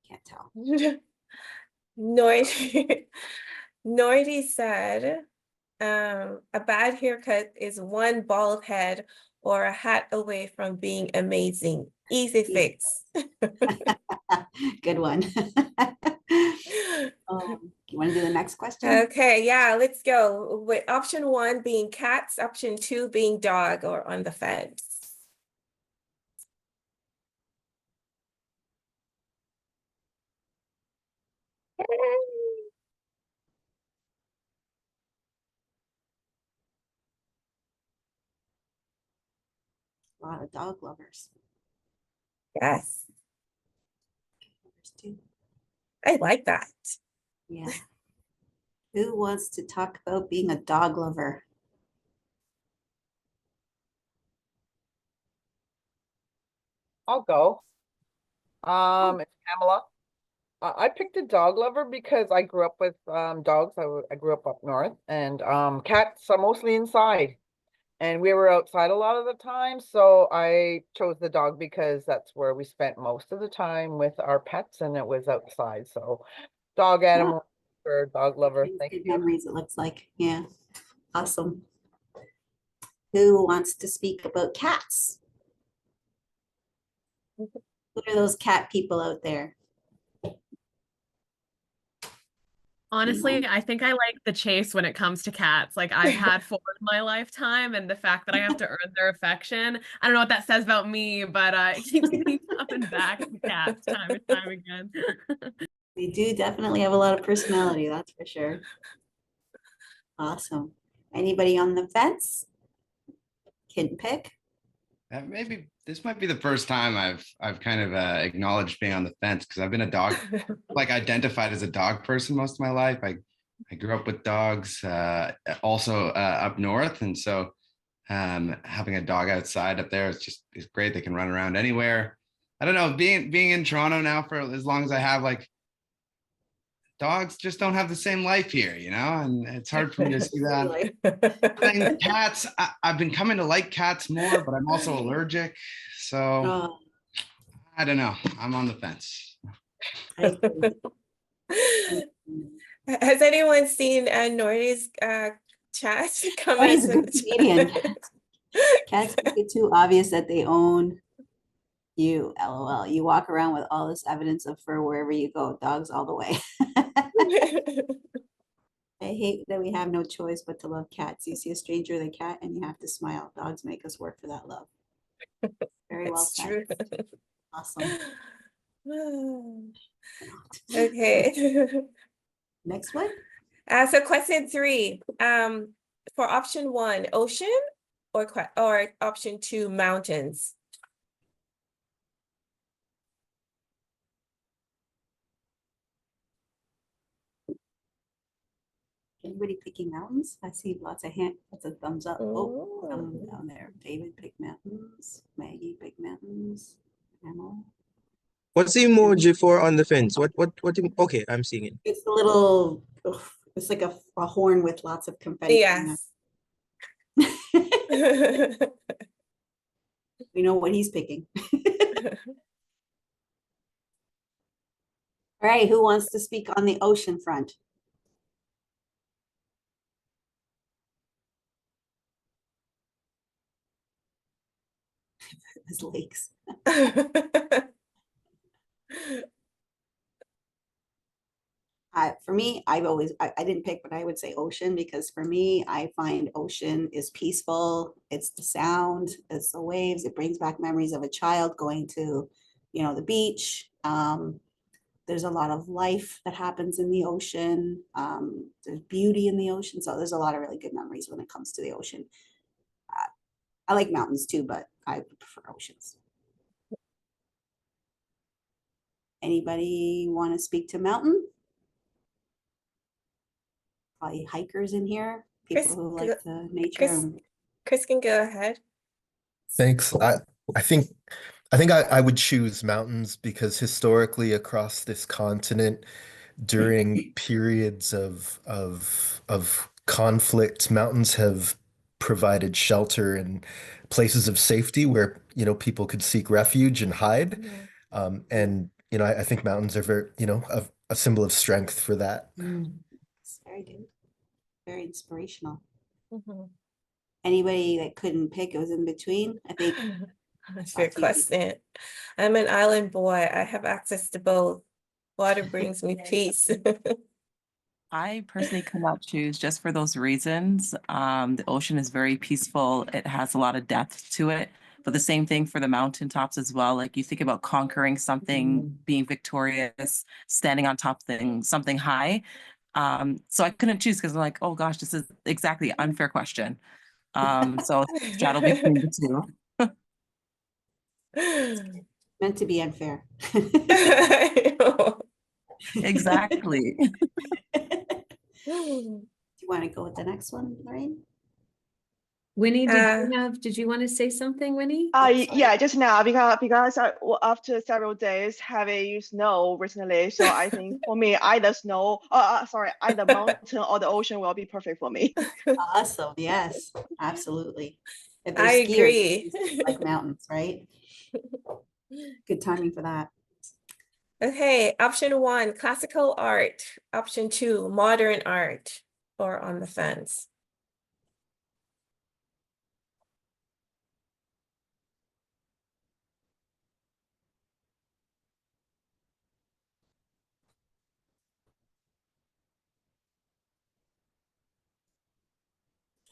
Can't tell. Nordy said, a bad haircut is one bald head or a hat away from being amazing. Easy fix. Good one. You want to do the next question? Okay, yeah, let's go with option 1 being cats, option 2 being dog, or on the fence. A lot of dog lovers. Yes, Lovers too. I like that. Yeah. Who wants to talk about being a dog lover? I'll go. It's Pamela. I picked a dog lover because I grew up with dogs. I grew up north, and cats are mostly inside, and we were outside a lot of the time. So I chose the dog because that's where we spent most of the time with our pets, and it was outside. So dog animal or dog lover. Brings Thank good you. memories, it looks like. Yeah. Awesome. Who wants to speak about cats? Who are those cat people out there? Honestly, I think I like the chase when it comes to cats. Like I've had 4 in my lifetime, and the fact that I have to earn their affection, I don't know what that says about me, but it keeps me coming back to cats time and time again. They do definitely have a lot of personality, that's for sure. Awesome. Anybody on the fence? Can pick? Maybe this might be the first time I've kind of acknowledged being on the fence, because I've been a dog, like identified as a dog person most of my life. I grew up with dogs, also up north, and so having a dog outside up there is great. They can run around anywhere. I don't know, being in Toronto now for as long as I have, like, dogs just don't have the same life here, and it's hard for me to see that. And cats, I've been coming to like cats more, but I'm also allergic. So I don't know. I'm on the fence. Has anyone seen Nordy's chat Oh, he's comments? a good comedian. Cats make it too obvious that they own you, LOL. You walk around with all this evidence of fur wherever you go. Dogs all the way. I hate that we have no choice but to love cats. You see a stranger with a cat and you have to smile. Dogs make us work for that love. Very well said. True. Awesome. Okay. Next one. So question 3, for option 1, ocean, or option 2, mountains. Anybody picking mountains? I see lots of thumbs up. Oh, someone down there. David picked mountains. Maggie picked mountains. Emma. What's the emoji for on the fence? Okay, I'm seeing it. It's the little, it's like a horn with lots of confetti. Yes. We know what he's picking. All right, who wants to speak on the ocean front? His lakes. For me, I didn't pick, but I would say ocean, because for me, I find ocean is peaceful. It's the sound, it's the waves. It brings back memories of a child going to, the beach. there's a lot of life that happens in the ocean. There's beauty in the ocean. So there's a lot of really good memories when it comes to the ocean. I like mountains too, but I prefer oceans. Anybody want to speak to mountain? Probably hikers in here, people Chris, who like the nature. Chris, Chris can go ahead. Thanks. I think I would choose mountains because historically across this continent, during periods of conflict, mountains have provided shelter and places of safety where, people could seek refuge and hide. And, I think mountains are very, a symbol of strength for that. It's very good. Very inspirational. Mhm. Anybody that couldn't pick, it was in between, I think. That's a fair question. I'm an island boy. I have access to both. Water brings me peace. I personally could not choose just for those reasons. The ocean is very peaceful. It has a lot of depth to it. But the same thing for the mountaintops as well. Like you think about conquering something, being victorious, standing on top of something high. So I couldn't choose because I'm like, oh gosh, this is exactly unfair question. So straddle between the two. Meant to be unfair. Exactly. Do you want to go with the next one, Lorraine? Winnie, did you want to say something, Winnie? Yeah, just now because after several days heavy snow recently, so I think for me either either mountain or the ocean will be perfect for me. Awesome. Yes, absolutely. If I agree. like mountains, right? Good timing for that. Okay, option 1, classical art. Option 2, modern art, or on the fence.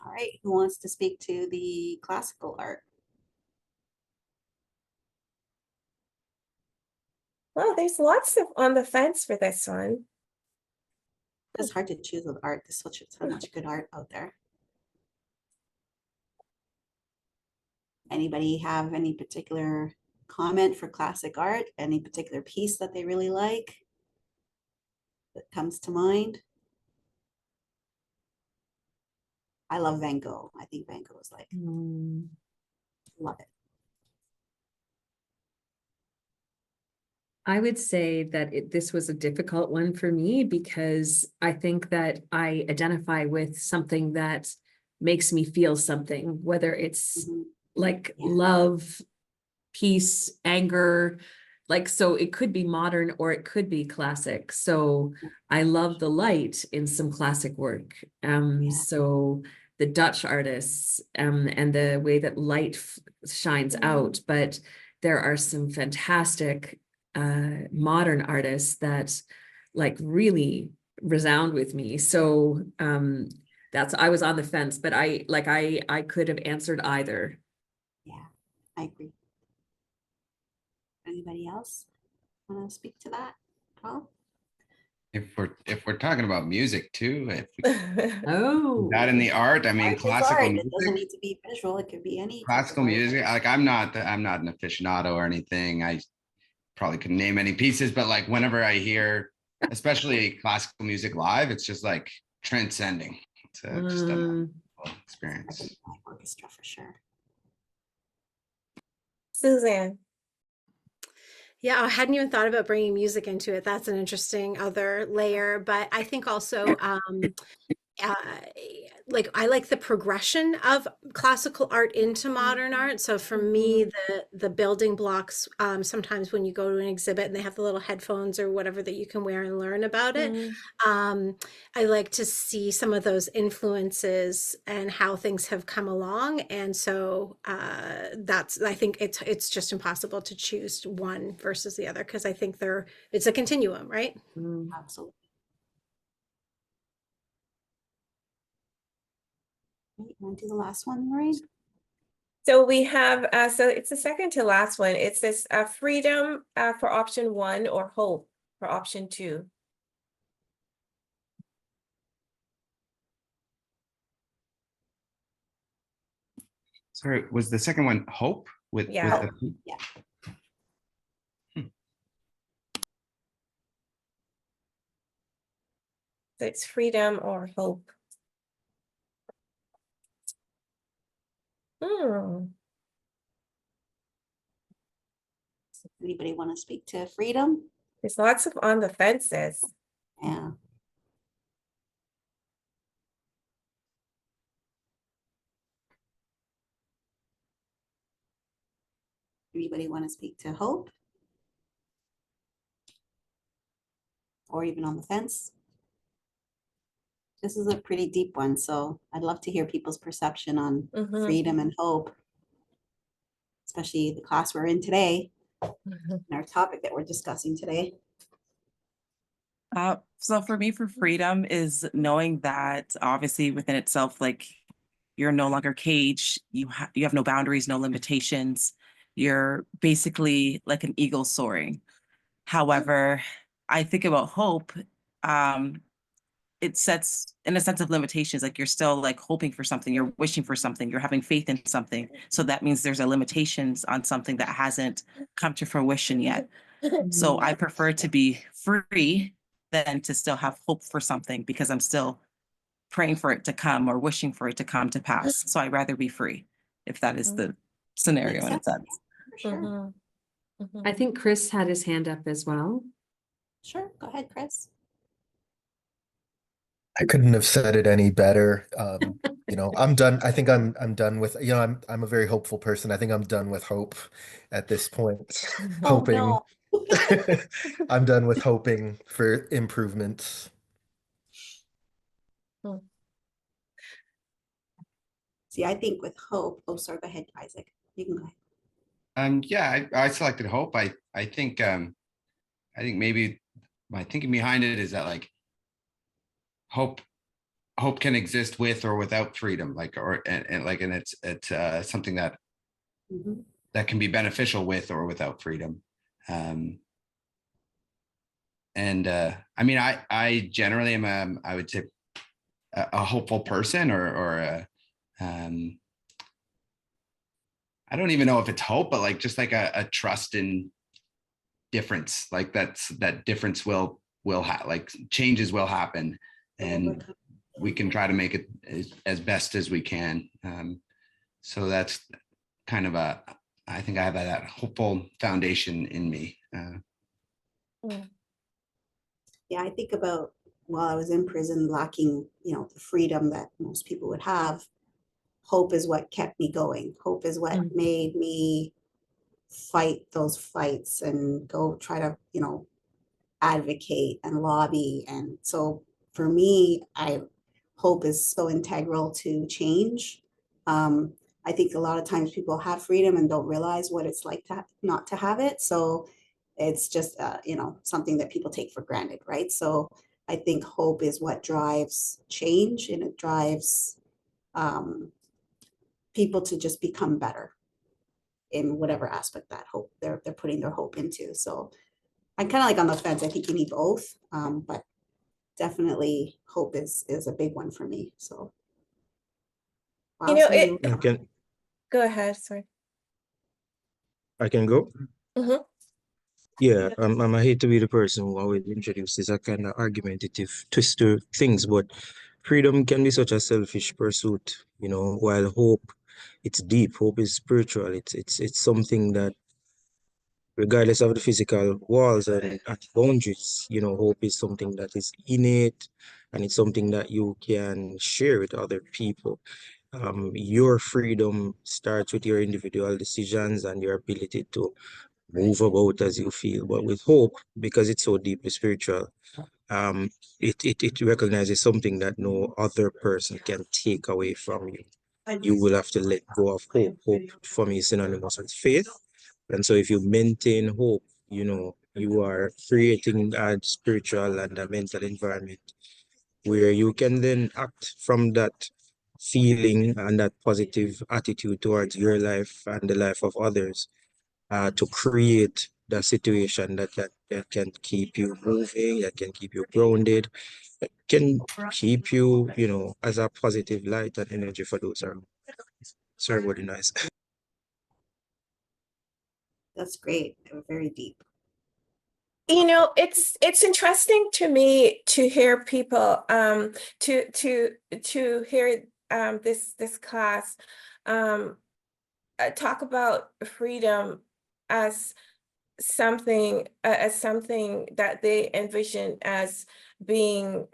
All right, who wants to speak to the classical art? Well, there's lots of on the fence for this one. It's hard to choose with art. There's so much good art out there. Anybody have any particular comment for classic art? Any particular piece that they really like that comes to mind? I love Van Gogh. I think Van Gogh is like, love it. I would say that this was a difficult one for me because I think that I identify with something that makes me feel something, whether it's like love, peace, anger, so it could be modern or it could be classic. So I love the light in some classic work. So the Dutch artists and the way that light shines out, but there are some fantastic modern artists that really resound with me. So I was on the fence, but I could have answered either. Yeah, I agree. Anybody else want to speak to that, Paul? If we're talking about music too, if we that in the art, I mean, art classical art. music. It doesn't need to be visual. It could be any Classical music. Like I'm not an aficionado or anything. I probably couldn't name any pieces, but like whenever I hear, especially classical music live, it's just like transcending. It's just a experience. Orchestra for sure. Suzanne. Yeah, I hadn't even thought about bringing music into it. That's an interesting other layer. But I think also, I like the progression of classical art into modern art. So for me, the building blocks, sometimes when you go to an exhibit and they have the little headphones or whatever that you can wear and learn about it, I like to see some of those influences and how things have come along. And so I think it's just impossible to choose one versus the other because I think it's a continuum, right? Absolutely. You want to do the last one, Maureen? So we have, so it's the second to last one. It says freedom for option 1 or hope for option 2. Sorry, was the second one hope with Yeah. the Yeah. So it's freedom or hope. Anybody want to speak to freedom? There's lots of on the fences. Yeah. Anybody want to speak to hope? Or even on the fence? This is a pretty deep one, so I'd love to hear people's perception on freedom and hope, especially the class we're in today, and our topic that we're discussing today. So for me, for freedom is knowing that obviously within itself, like you're no longer caged, you have no boundaries, no limitations. You're basically like an eagle soaring. However, I think about hope, it sets in a sense of limitations, like you're still like hoping for something, you're wishing for something, you're having faith in something. So that means there's a limitations on something that hasn't come to fruition yet. So I prefer to be free than to still have hope for something because I'm still praying for it to come or wishing for it to come to pass. So I'd rather be free if that is the scenario in a sense. Sure. I think Chris had his hand up as well. Sure, go ahead, Chris. I couldn't have said it any better. You know, I'm done. I think I'm done with, you know, I'm a very hopeful person. I think I'm done with hope at this point. Hoping. No. I'm done with hoping for improvements. See, I think with hope, oh, sorry, go ahead, Isaac. You can go ahead. Yeah, I selected hope. I think maybe my thinking behind it is that like hope can exist with or without freedom, like and it's something that that can be beneficial with or without freedom. I mean, I generally am I would say a hopeful person or I don't even know if it's hope, but like just like a trust in difference, like that difference will like changes will happen, and we can try to make it as best as we can. So that's kind of I think I have that hopeful foundation in me. Yeah, I think about while I was in prison, lacking, you know, the freedom that most people would have. Hope is what kept me going. Hope is what made me fight those fights and go try to, you know, advocate and lobby. And so for me, hope is so integral to change. I think a lot of times people have freedom and don't realize what it's like to not to have it. So it's just, you know, something that people take for granted, right? So I think hope is what drives change, and it drives people to just become better in whatever aspect that hope they're putting their hope into. So I'm kind of like on the fence. I think you need both, but definitely hope is a big one for me. So You know, go ahead. Sorry. I can go. Yeah, I hate to be the person who always introduces a kind of argumentative twist to things, but freedom can be such a selfish pursuit, you know, while hope, it's deep. Hope is spiritual. It's something that, regardless of the physical walls and boundaries, you know, hope is something that is innate, and it's something that you can share with other people. Your freedom starts with your individual decisions and your ability to move about as you feel. But with hope, because it's so deeply spiritual, it recognizes something that no other person can take away from you. You will have to let go of hope. Hope for me is synonymous with faith. And so if you maintain hope, you know, you are creating a spiritual and a mental environment where you can then act from that feeling and that positive attitude towards your life and the life of others, to create the situation that that can keep you moving, that can keep you grounded, that can keep you, you know, as a positive light and energy for those around. Sorry, really nice. That's great. Very deep. You know, it's interesting to me to hear people to hear this class talk about freedom as something that they envision as being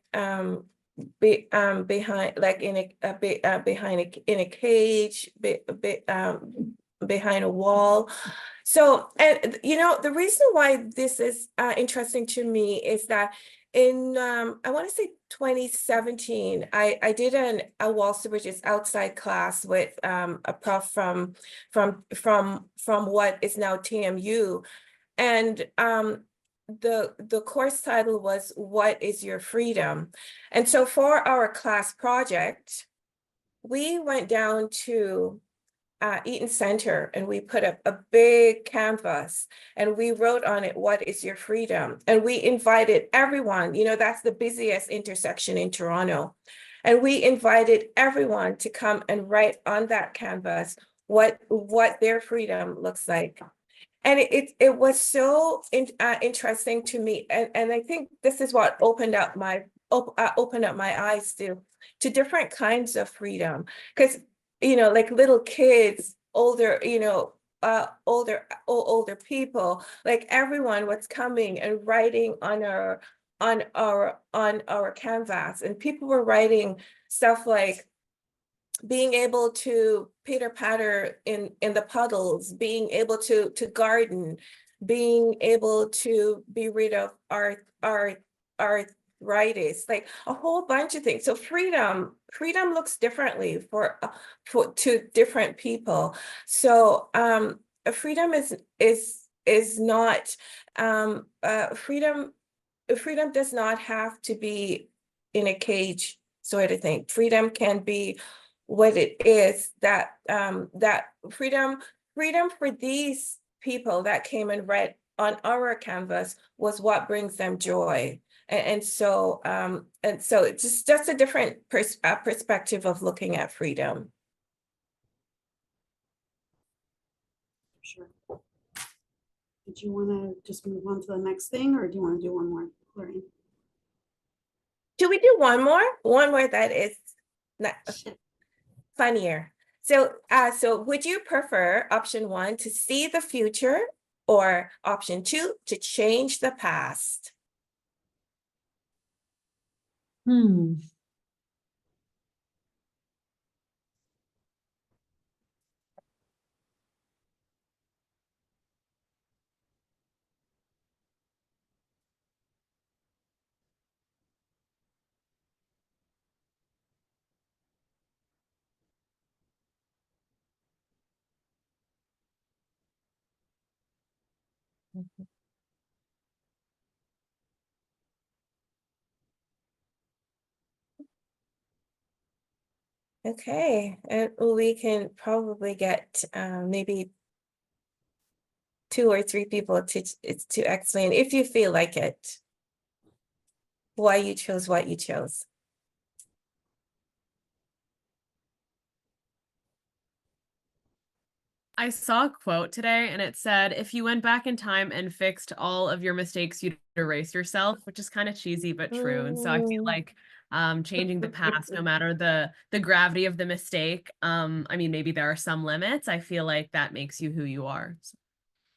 behind, like in in a cage, behind a wall. So, and you know, the reason why this is interesting to me is that in I want to say 2017, I did a Walls to Bridges outside class with a prof from what is now TMU, and the course title was "What is Your Freedom?" And so for our class project, we went down to Eaton Center and we put up a big canvas and we wrote on it, "What is your freedom?" And we invited everyone, you know, that's the busiest intersection in Toronto. And we invited everyone to come and write on that canvas what their freedom looks like. And it was so interesting to me. And I think this is what opened up my eyes to different kinds of freedom. Because, you know, like little kids, older, you know, older people, like everyone was coming and writing on our canvas, and people were writing stuff like being able to pitter patter in the puddles, being able to garden, being able to be rid of arthritis, like a whole bunch of things. So freedom looks differently for to different people. So freedom is not freedom does not have to be in a cage sort of thing. Freedom can be what it is, that that freedom for these people that came and read on our canvas was what brings them joy. And so it's just a different perspective of looking at freedom. Sure. Did you want to just move on to the next thing, or do you want to do one more, Lorraine? Do we do one more? One more that is not funnier. So, so would you prefer option 1 to see the future, or option 2 to change the past? Okay, and we can probably get maybe 2 or 3 people to explain, if you feel like it, why you chose what you chose. I saw a quote today and it said, if you went back in time and fixed all of your mistakes, you'd erase yourself, which is kind of cheesy but true. And so I feel like changing the past, no matter the gravity of the mistake, I mean, maybe there are some limits. I feel like that makes you who you are. So.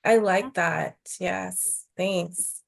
I like that. Yes, thanks.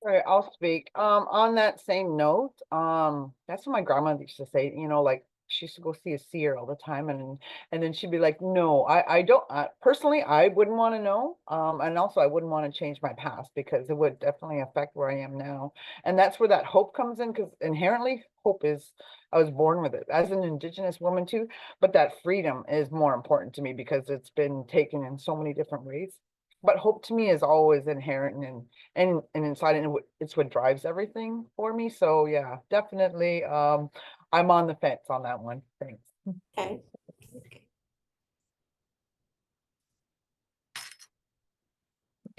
All right, I'll speak. On that same note, that's what my grandma used to say, you know, like she used to go see a seer all the time, and then she'd be like, no, I don't, personally, I wouldn't want to know. And also I wouldn't want to change my past, because it would definitely affect where I am now. And that's where that hope comes in, because inherently hope is, I was born with it as an Indigenous woman too, but that freedom is more important to me because it's been taken in so many different ways. But hope to me is always inherent and inside, and it's what drives everything for me. So yeah, definitely I'm on the fence on that one. Thanks. Okay.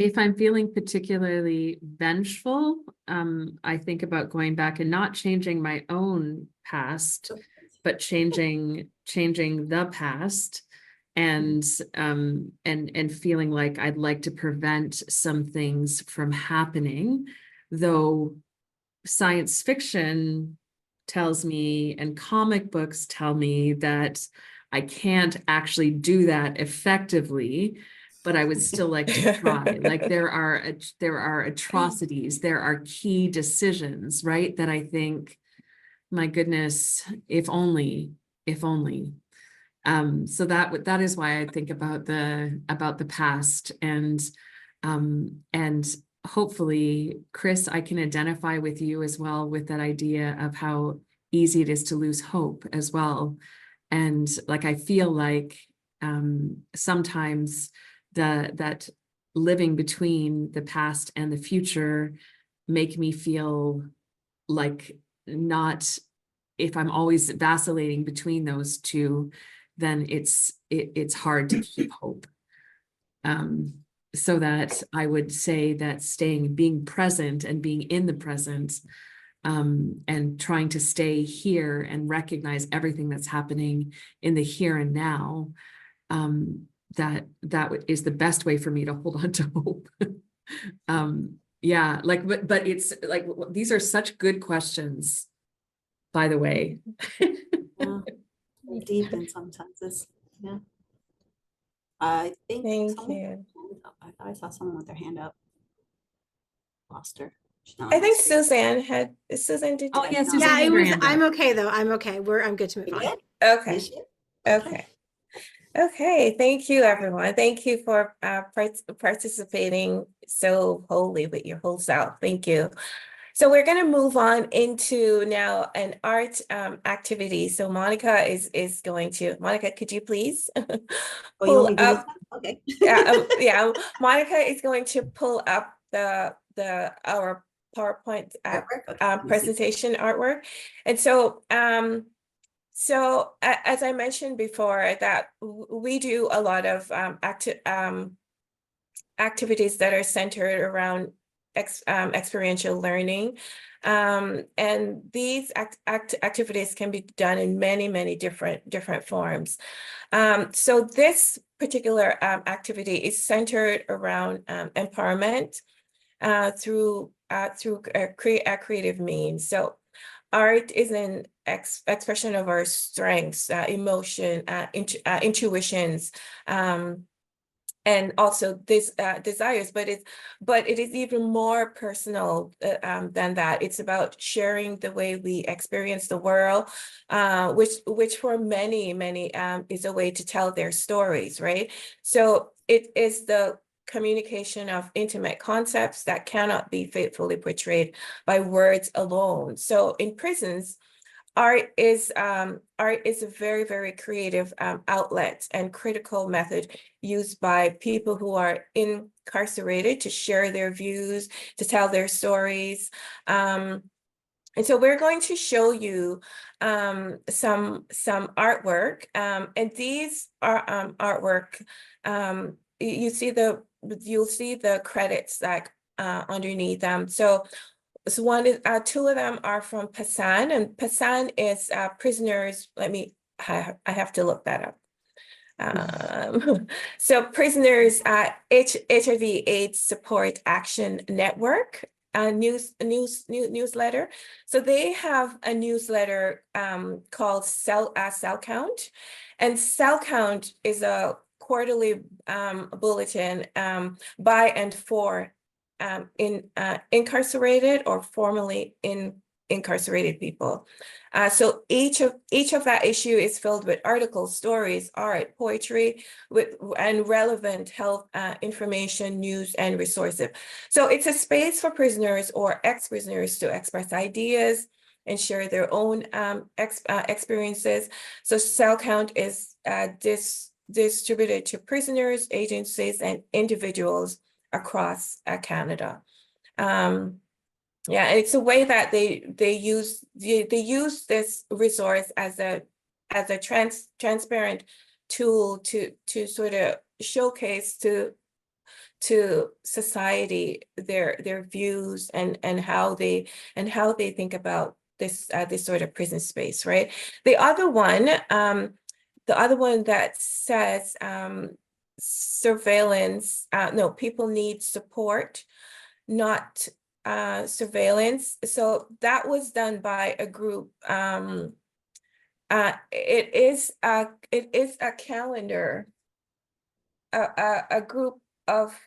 If I'm feeling particularly vengeful, I think about going back and not changing my own past, but changing the past, and feeling like I'd like to prevent some things from happening, though science fiction tells me and comic books tell me that I can't actually do that effectively, but I would still like to try. Like there are atrocities, there are key decisions, right? That I think, my goodness, if only. So that is why I think about the past, and hopefully, Chris, I can identify with you as well with that idea of how easy it is to lose hope as well. And like, I feel like sometimes that living between the past and the future make me feel like, not, if I'm always vacillating between those two, then it's hard to keep hope. So that I would say that being present and being in the present, and trying to stay here and recognize everything that's happening in the here and now, that is the best way for me to hold on to hope. Yeah, like, but it's like, these are such good questions, by the way. Yeah, deep, and sometimes it's, yeah. I think Thank someone, you. I thought I saw someone with their hand up. Lost her. She's not I on my think screen. Suzanne did. Oh, that. yeah, Suzanne Yeah, had it her was, hand I'm up. okay though. I'm okay. I'm good to move You on. good? Okay. Is she? Okay. Thank you, everyone. Thank you for participating so wholly with your whole self. Thank you. So we're going to move on into now an art activity. So Monica is going to, Monica, could you please Oh, you pull want me to do this up? one? Okay. Yeah, Monica is going to pull up our PowerPoint Artwork? Okay, let me see. presentation artwork. And so as I mentioned before, that we do a lot of activities that are centered around experiential learning. And these activities can be done in many different forms. So this particular activity is centered around empowerment through creative means. So art is an expression of our strengths, emotion, intuitions, and also this desires, but it is even more personal than that. It's about sharing the way we experience the world, which for many is a way to tell their stories, right? So it is the communication of intimate concepts that cannot be faithfully portrayed by words alone. So in prisons, art is a very creative outlet and critical method used by people who are incarcerated to share their views, to tell their stories. And so we're going to show you some artwork, and these are artwork. You'll see the credits like underneath them. So one is two of them are from Pasan, and Pasan is prisoners. I have to look that up. So prisoners HIV/AIDS Support Action Network newsletter. So they have a newsletter called Cell Count, and Cell Count is a quarterly bulletin by and for incarcerated or formerly incarcerated people. So each of that issue is filled with articles, stories, art, poetry, and relevant health information, news, and resources. So it's a space for prisoners or ex-prisoners to express ideas and share their own experiences. So Cell Count is distributed to prisoners, agencies, and individuals across Canada. Yeah, it's a way that they use this resource as a transparent tool to sort of showcase to to society, their views and how they think about this this sort of prison space, right? The other one that says surveillance, no, people need support, not surveillance. So that was done by a group. It is a calendar, a group of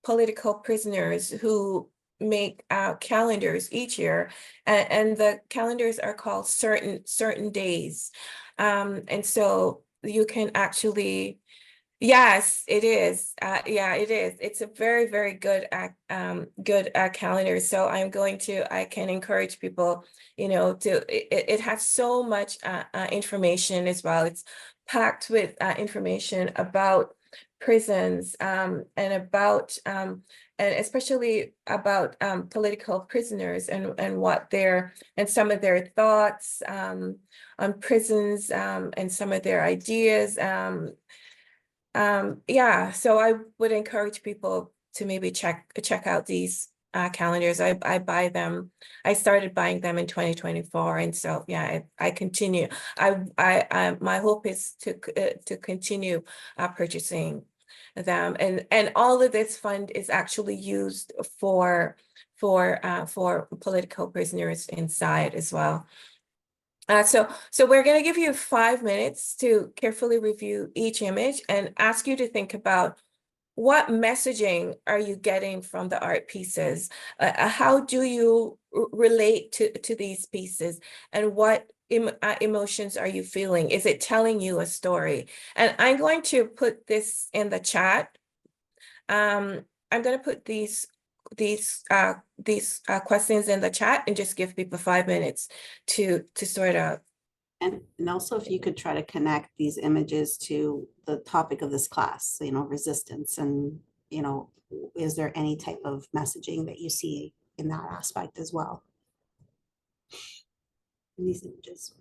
political prisoners who make calendars each year, and the calendars are called certain days, and so you can actually. Yes, it is. Yeah, it is. It's a very, very good calendar. So I can encourage people, it has so much information as well. It's packed with information about prisons, and especially about political prisoners and some of their thoughts on prisons, and some of their ideas. Yeah, so I would encourage people to maybe check out these calendars. I buy them. I started buying them in 2024, and so yeah, I continue. My hope is to continue purchasing them, and all of this fund is actually used for political prisoners inside as well. So we're going to give you 5 minutes to carefully review each image and ask you to think about what messaging are you getting from the art pieces? How do you relate to these pieces? And what emotions are you feeling? Is it telling you a story? And I'm going to put this in the chat. I'm going to put these questions in the chat and just give people 5 minutes to sort out. And also, if you could try to connect these images to the topic of this class, resistance, and is there any type of messaging that you see in that aspect as well in these images?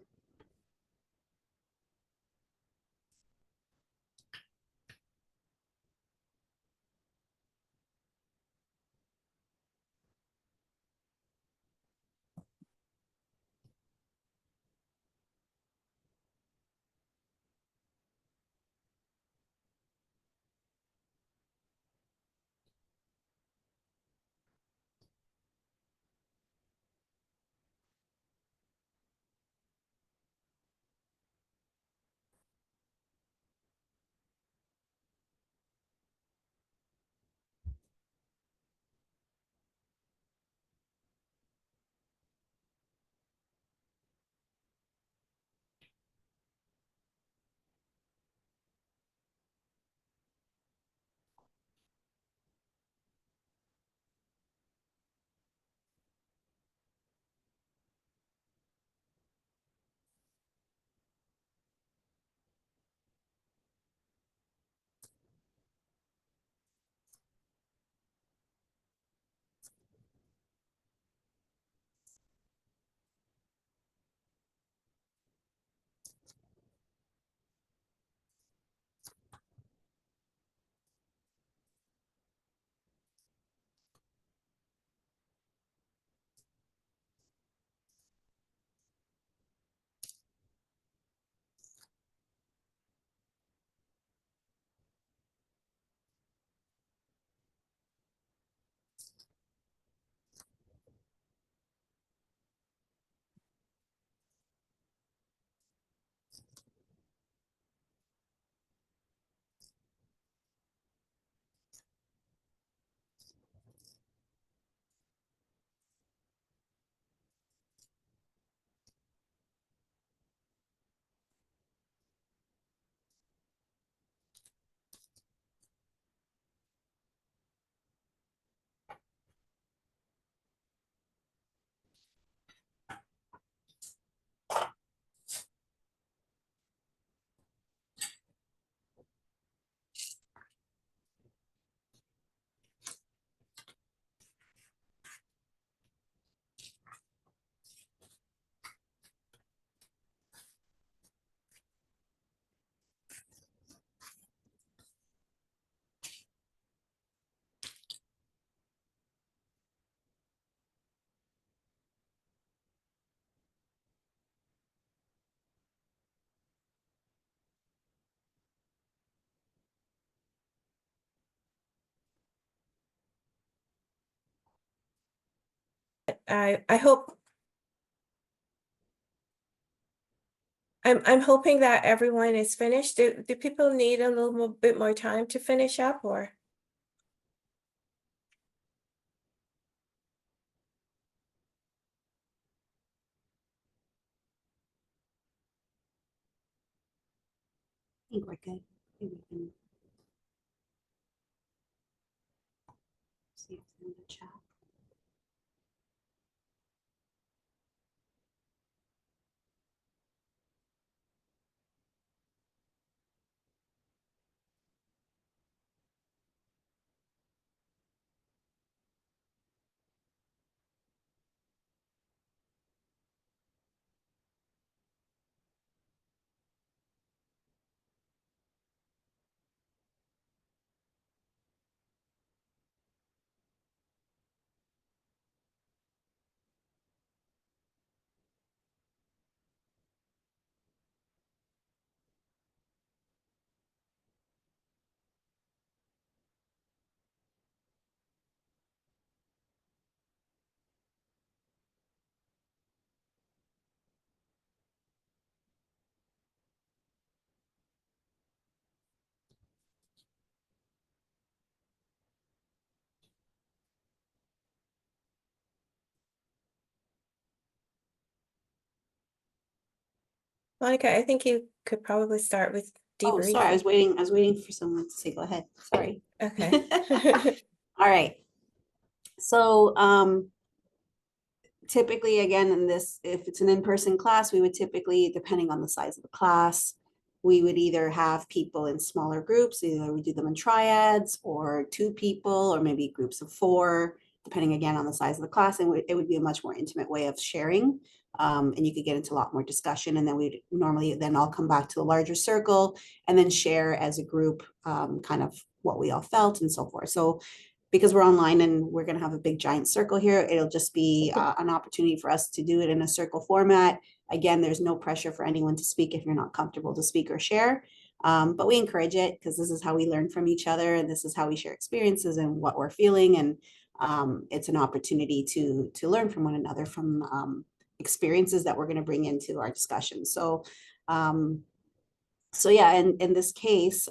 I hope I'm hoping that everyone is finished. Do people need a little bit more time to finish up, or? I think we're good. I think we can see if it's in the chat. Monica, I think you could probably start with Oh, sorry, I was waiting for someone to say, go ahead, sorry. Okay. All right. So, typically, again, in this, if it's an in-person class, we would typically, depending on the size of the class, we would either have people in smaller groups, either we do them in triads or 2 people, or maybe groups of 4, depending again on the size of the class. And it would be a much more intimate way of sharing. And you could get into a lot more discussion. And then we'd normally then all come back to a larger circle and then share as a group kind of what we all felt and so forth. So because we're online and we're going to have a big giant circle here, it'll just be an opportunity for us to do it in a circle format. Again, there's no pressure for anyone to speak if you're not comfortable to speak or share. But we encourage it because this is how we learn from each other, and this is how we share experiences and what we're feeling. And it's an opportunity to learn from one another, from experiences that we're going to bring into our discussion. So yeah, in this case,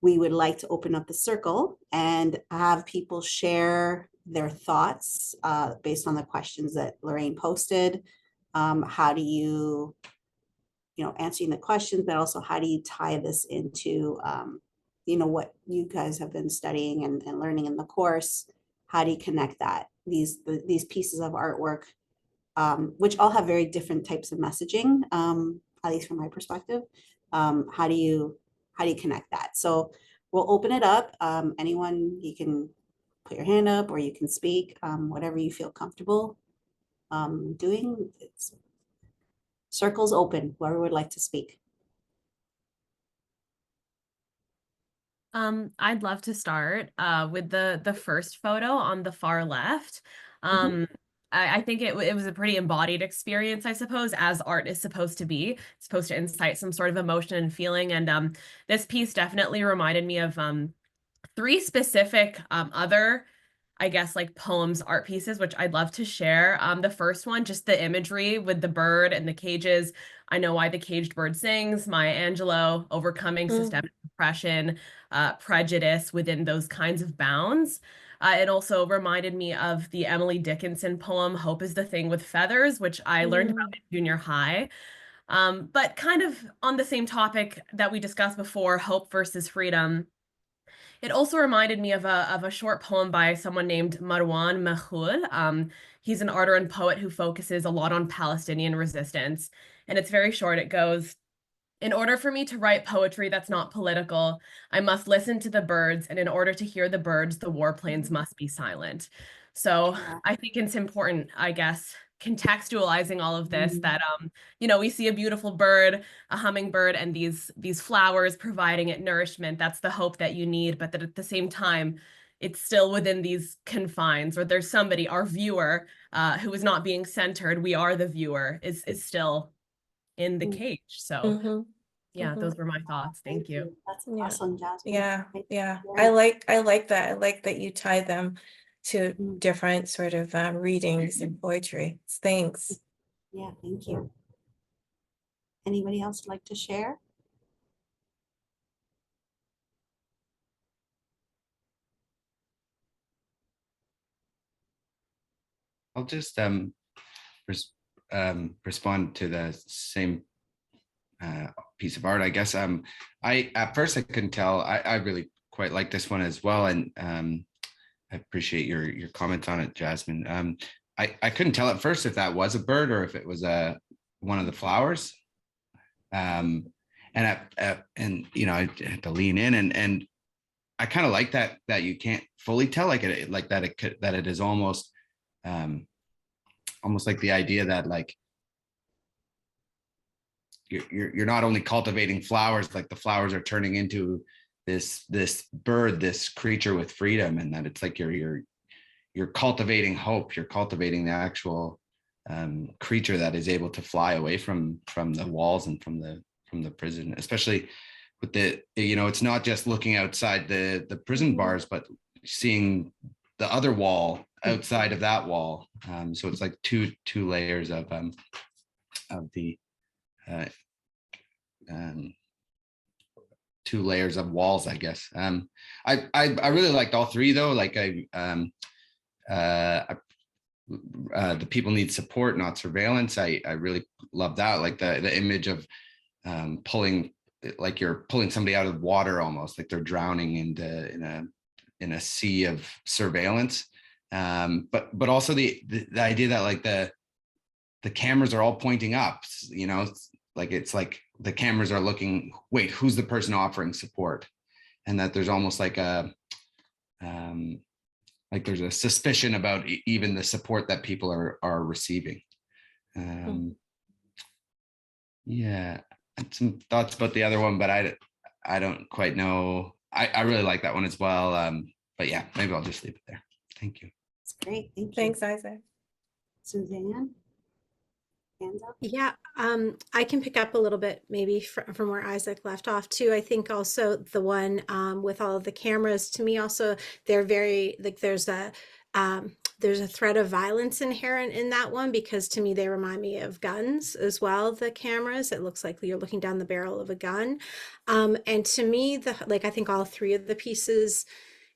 we would like to open up the circle and have people share their thoughts based on the questions that Lorraine posted. How do you answering the questions, but also how do you tie this into, what you guys have been studying and learning in the course? How do you connect that, these pieces of artwork, which all have very different types of messaging, at least from my perspective. How do you connect that? So we'll open it up. Anyone, you can put your hand up or you can speak, whatever you feel comfortable doing. It's circles open, whoever would like to speak. I'd love to start with the first photo on the far left. I think it was a pretty embodied experience, I suppose, as art is supposed to be. It's supposed to incite some sort of emotion and feeling. And this piece definitely reminded me of 3 specific other, I guess, like poems, art pieces, which I'd love to share. The first one, just the imagery with the bird and the cages. I know why the caged bird sings. Maya Angelou, overcoming systemic oppression, prejudice within those kinds of bounds. It also reminded me of the Emily Dickinson poem, Hope is the Thing with Feathers, which I learned about in junior high. But kind of on the same topic that we discussed before, hope versus freedom. It also reminded me of a short poem by someone named Marwan Mahoul. He's an artist and poet who focuses a lot on Palestinian resistance. And it's very short. It goes, in order for me to write poetry that's not political, I must listen to the birds, and in order to hear the birds, the warplanes must be silent. So I think it's important, I guess, contextualizing all of this, that we see a beautiful bird, a hummingbird, and these flowers providing it nourishment. That's the hope that you need, but that at the same time, it's still within these confines, or there's somebody, our viewer, who is not being centered. We are the viewer, is still in the cage. So yeah, those were my thoughts. Thank you. That's awesome, Jasmine. Yeah. I like that. I like that you tie them different sort of readings and poetry. Thanks. Yeah, thank you. Anybody else like to share? I'll just respond to the same piece of art, I guess. I at first I couldn't tell. I really quite like this one as well, and I appreciate your comments on it, Jasmine. I couldn't tell at first if that was a bird or if it was one of the flowers. And you know, I had to lean in, and I kind of like that you can't fully tell, like it is almost almost like the idea that like you're not only cultivating flowers, like the flowers are turning into this bird, this creature with freedom, and that it's like you're cultivating hope, you're cultivating the actual creature that is able to fly away from the walls and from the prison, especially with the, you know, it's not just looking outside the prison bars, but seeing the other wall outside of that wall. So it's like two layers of the two layers of walls, I guess. I really liked all three though. Like the people need support, not surveillance. I really love that. Like the image of pulling, like you're pulling somebody out of water, almost like they're drowning in a sea of surveillance. But also the idea that like the cameras are all pointing up, you know, like it's like the cameras are looking, wait, who's the person offering support? And that there's almost like like there's a suspicion about even the support that people are receiving. Yeah, some thoughts about the other one, but I don't quite know. I really like that one as well. But yeah, maybe I'll just leave it there. Thank you. It's great. Thank you. Thanks, Isaac. Suzanne? Hands up. Yeah, I can pick up a little bit maybe from where Isaac left off too. I think also the one with all of the cameras, to me also, they're very, like there's a threat of violence inherent in that one, because to me they remind me of guns as well, the cameras. It looks like you're looking down the barrel of a gun. And to me, I think all three of the pieces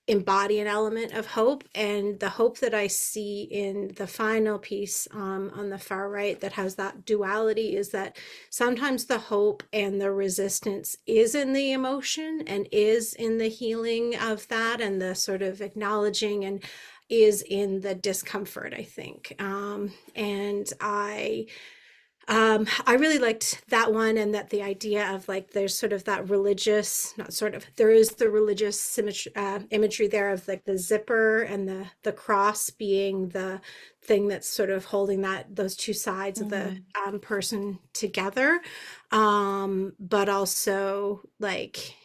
embody an element of hope, and the hope that I see in the final piece on the far right that has that duality is that sometimes the hope and the resistance is in the emotion and is in the healing of that and the sort of acknowledging, and is in the discomfort, I think. And I really liked that one, and that the idea of like there's sort of that religious, not sort of, there is the religious symmetry, imagery there of like the zipper and the cross being the thing that's sort of holding those two sides of the person together, but also like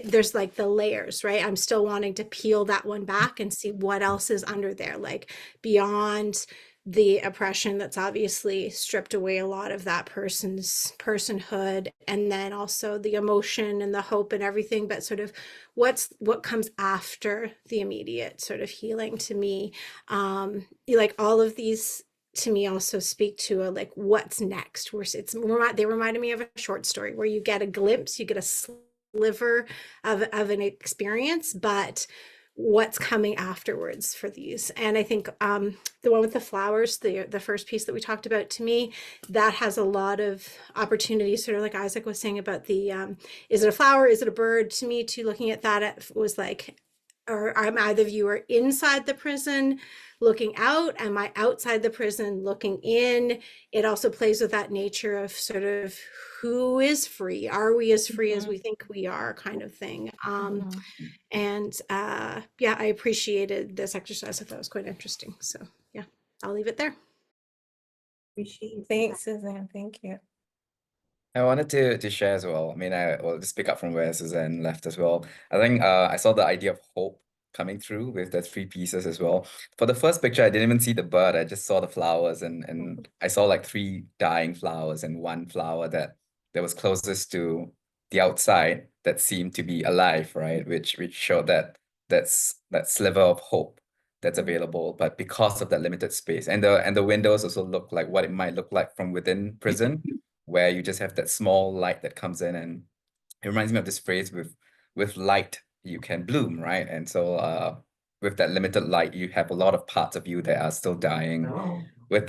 there's like the layers, right? I'm still wanting to peel that one back and see what else is under there, like beyond the oppression that's obviously stripped away a lot of that person's personhood, and then also the emotion and the hope and everything, but sort of what comes after the immediate sort of healing. To me, like all of these to me also speak to a like what's next, where they reminded me of a short story where you get a glimpse, you get a sliver of an experience, but what's coming afterwards for these. And I think the one with the flowers, the first piece that we talked about, to me, that has a lot of opportunities, sort of like Isaac was saying about the, is it a flower, is it a bird? To me, too, looking at that, it was like, or am I the viewer inside the prison looking out? Am I outside the prison looking in? It also plays with that nature of sort of who is free? Are we as free as we think we are, kind of thing? And yeah, I appreciated this exercise. I thought it was quite interesting. So yeah, I'll leave it there. Appreciate you. Thanks, Suzanne. Thank you. I wanted to share as well. I mean, I will just pick up from where Suzanne left as well. I think I saw the idea of hope coming through with the three pieces as well. For the first picture, I didn't even see the bird. I just saw the flowers, and I saw like three dying flowers and one flower that was closest to the outside that seemed to be alive, right? Which showed that sliver of hope that's available, but because of that limited space, and the windows also look like what it might look like from within prison, where you just have that small light that comes in, and it reminds me of this phrase, with light you can bloom, right? And so with that limited light, you have a lot of parts of you that are still dying. With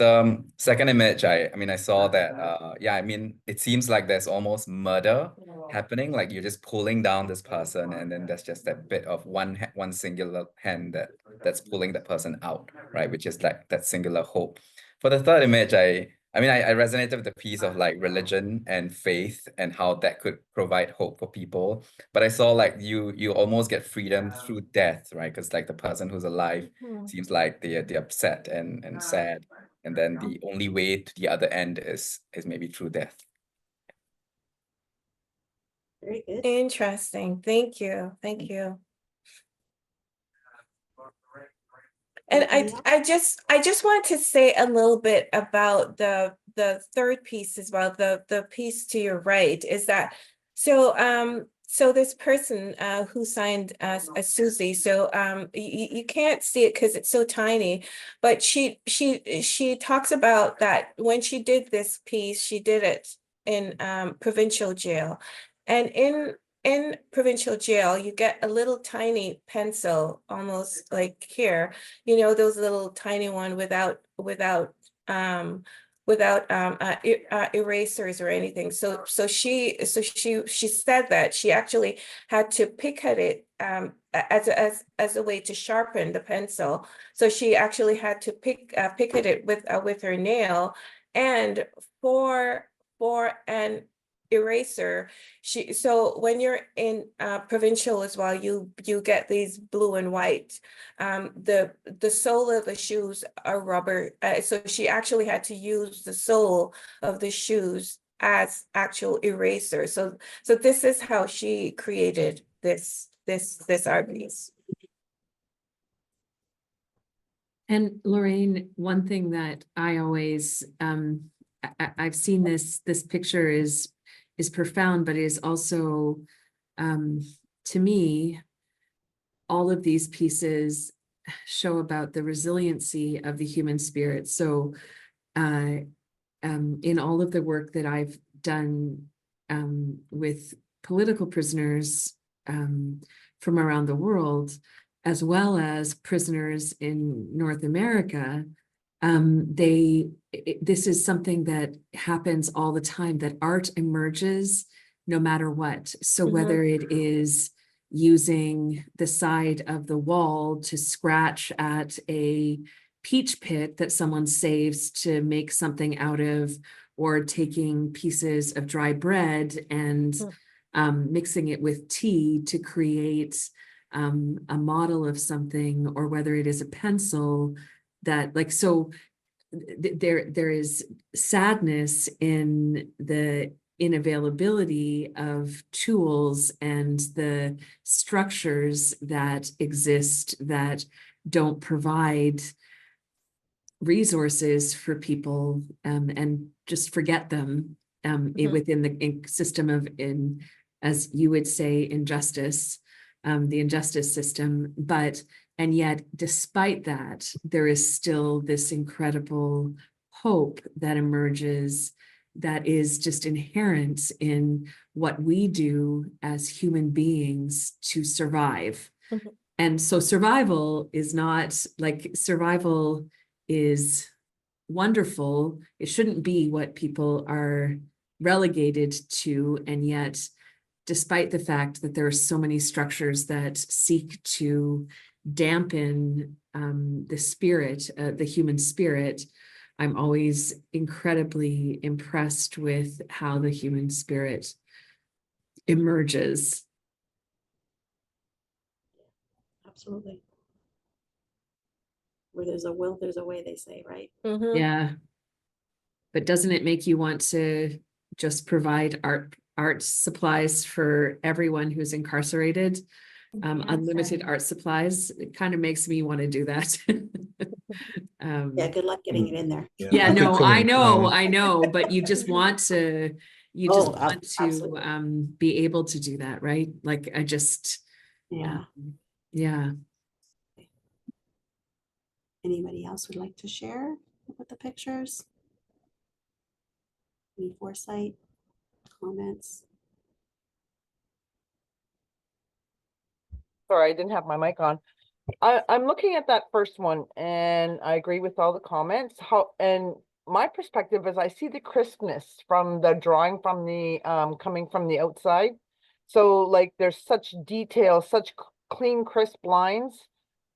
second image, I mean, I saw that yeah, I mean, it seems like there's almost murder happening, like you're just pulling down this person, and then there's just that bit of one singular hand that's pulling that person out, right? Which is like that singular hope. For the third image, I mean, I resonated with the piece of like religion and faith and how that could provide hope for people. But I saw like you almost get freedom through death, right? Because like the person who's alive seems like they're upset and sad. And then the only way to the other end is maybe through death. Very good. Interesting. Thank you. Thank you. And I just want to say a little bit about the third piece as well. The piece to your right is that so this person who signed as Susie, so you can't see it because it's so tiny, but she talks about that when she did this piece, she did it in provincial jail, and in provincial jail, you get a little tiny pencil, almost like here, you know, those little tiny one without erasers or anything. So she said that she actually had to pick at it as a way to sharpen the pencil. So she actually had to pick at it with her nail, and for an eraser, so when you're in provincial as well, you get these blue and white. The sole of the shoes are rubber, so she actually had to use the sole of the shoes as actual eraser. So this is how she created this art piece. And Lorraine, one thing that I always I've seen this picture is profound, but is also to me, all of these pieces show about the resiliency of the human spirit. So in all of the work that I've done with political prisoners from around the world, as well as prisoners in North America, this is something that happens all the time, that art emerges no matter what. So whether it is using the side of the wall to scratch at a peach pit that someone saves to make something out of, or taking pieces of dry bread and mixing it with tea to create a model of something, or whether it is a pencil that, like, so there is sadness in the inavailability of tools and the structures that exist that don't provide resources for people, and just forget them within the system of, as you would say, injustice, the injustice system. And yet, despite that, there is still this incredible hope that emerges, that is just inherent in what we do as human beings to survive. And so survival is not like, survival is wonderful. It shouldn't be what people are relegated to. And yet, despite the fact that there are so many structures that seek to dampen the spirit, the human spirit, I'm always incredibly impressed with how the human spirit emerges. Absolutely. Where there's a will, there's a way, they say, right? Yeah. But doesn't it make you want to just provide art supplies for everyone who's incarcerated? Unlimited art supplies. It kind of makes me want to do that. Yeah, good luck getting it in there. Yeah, no, I know, but you just want to, be able to do that, right? Like, I just, yeah. Anybody else would like to share with the pictures? Any foresight, comments? Sorry, I didn't have my mic on. I'm looking at that first one and I agree with all the comments. And my perspective is I see the crispness from the drawing from the coming from the outside. So like there's such detail, such clean, crisp lines.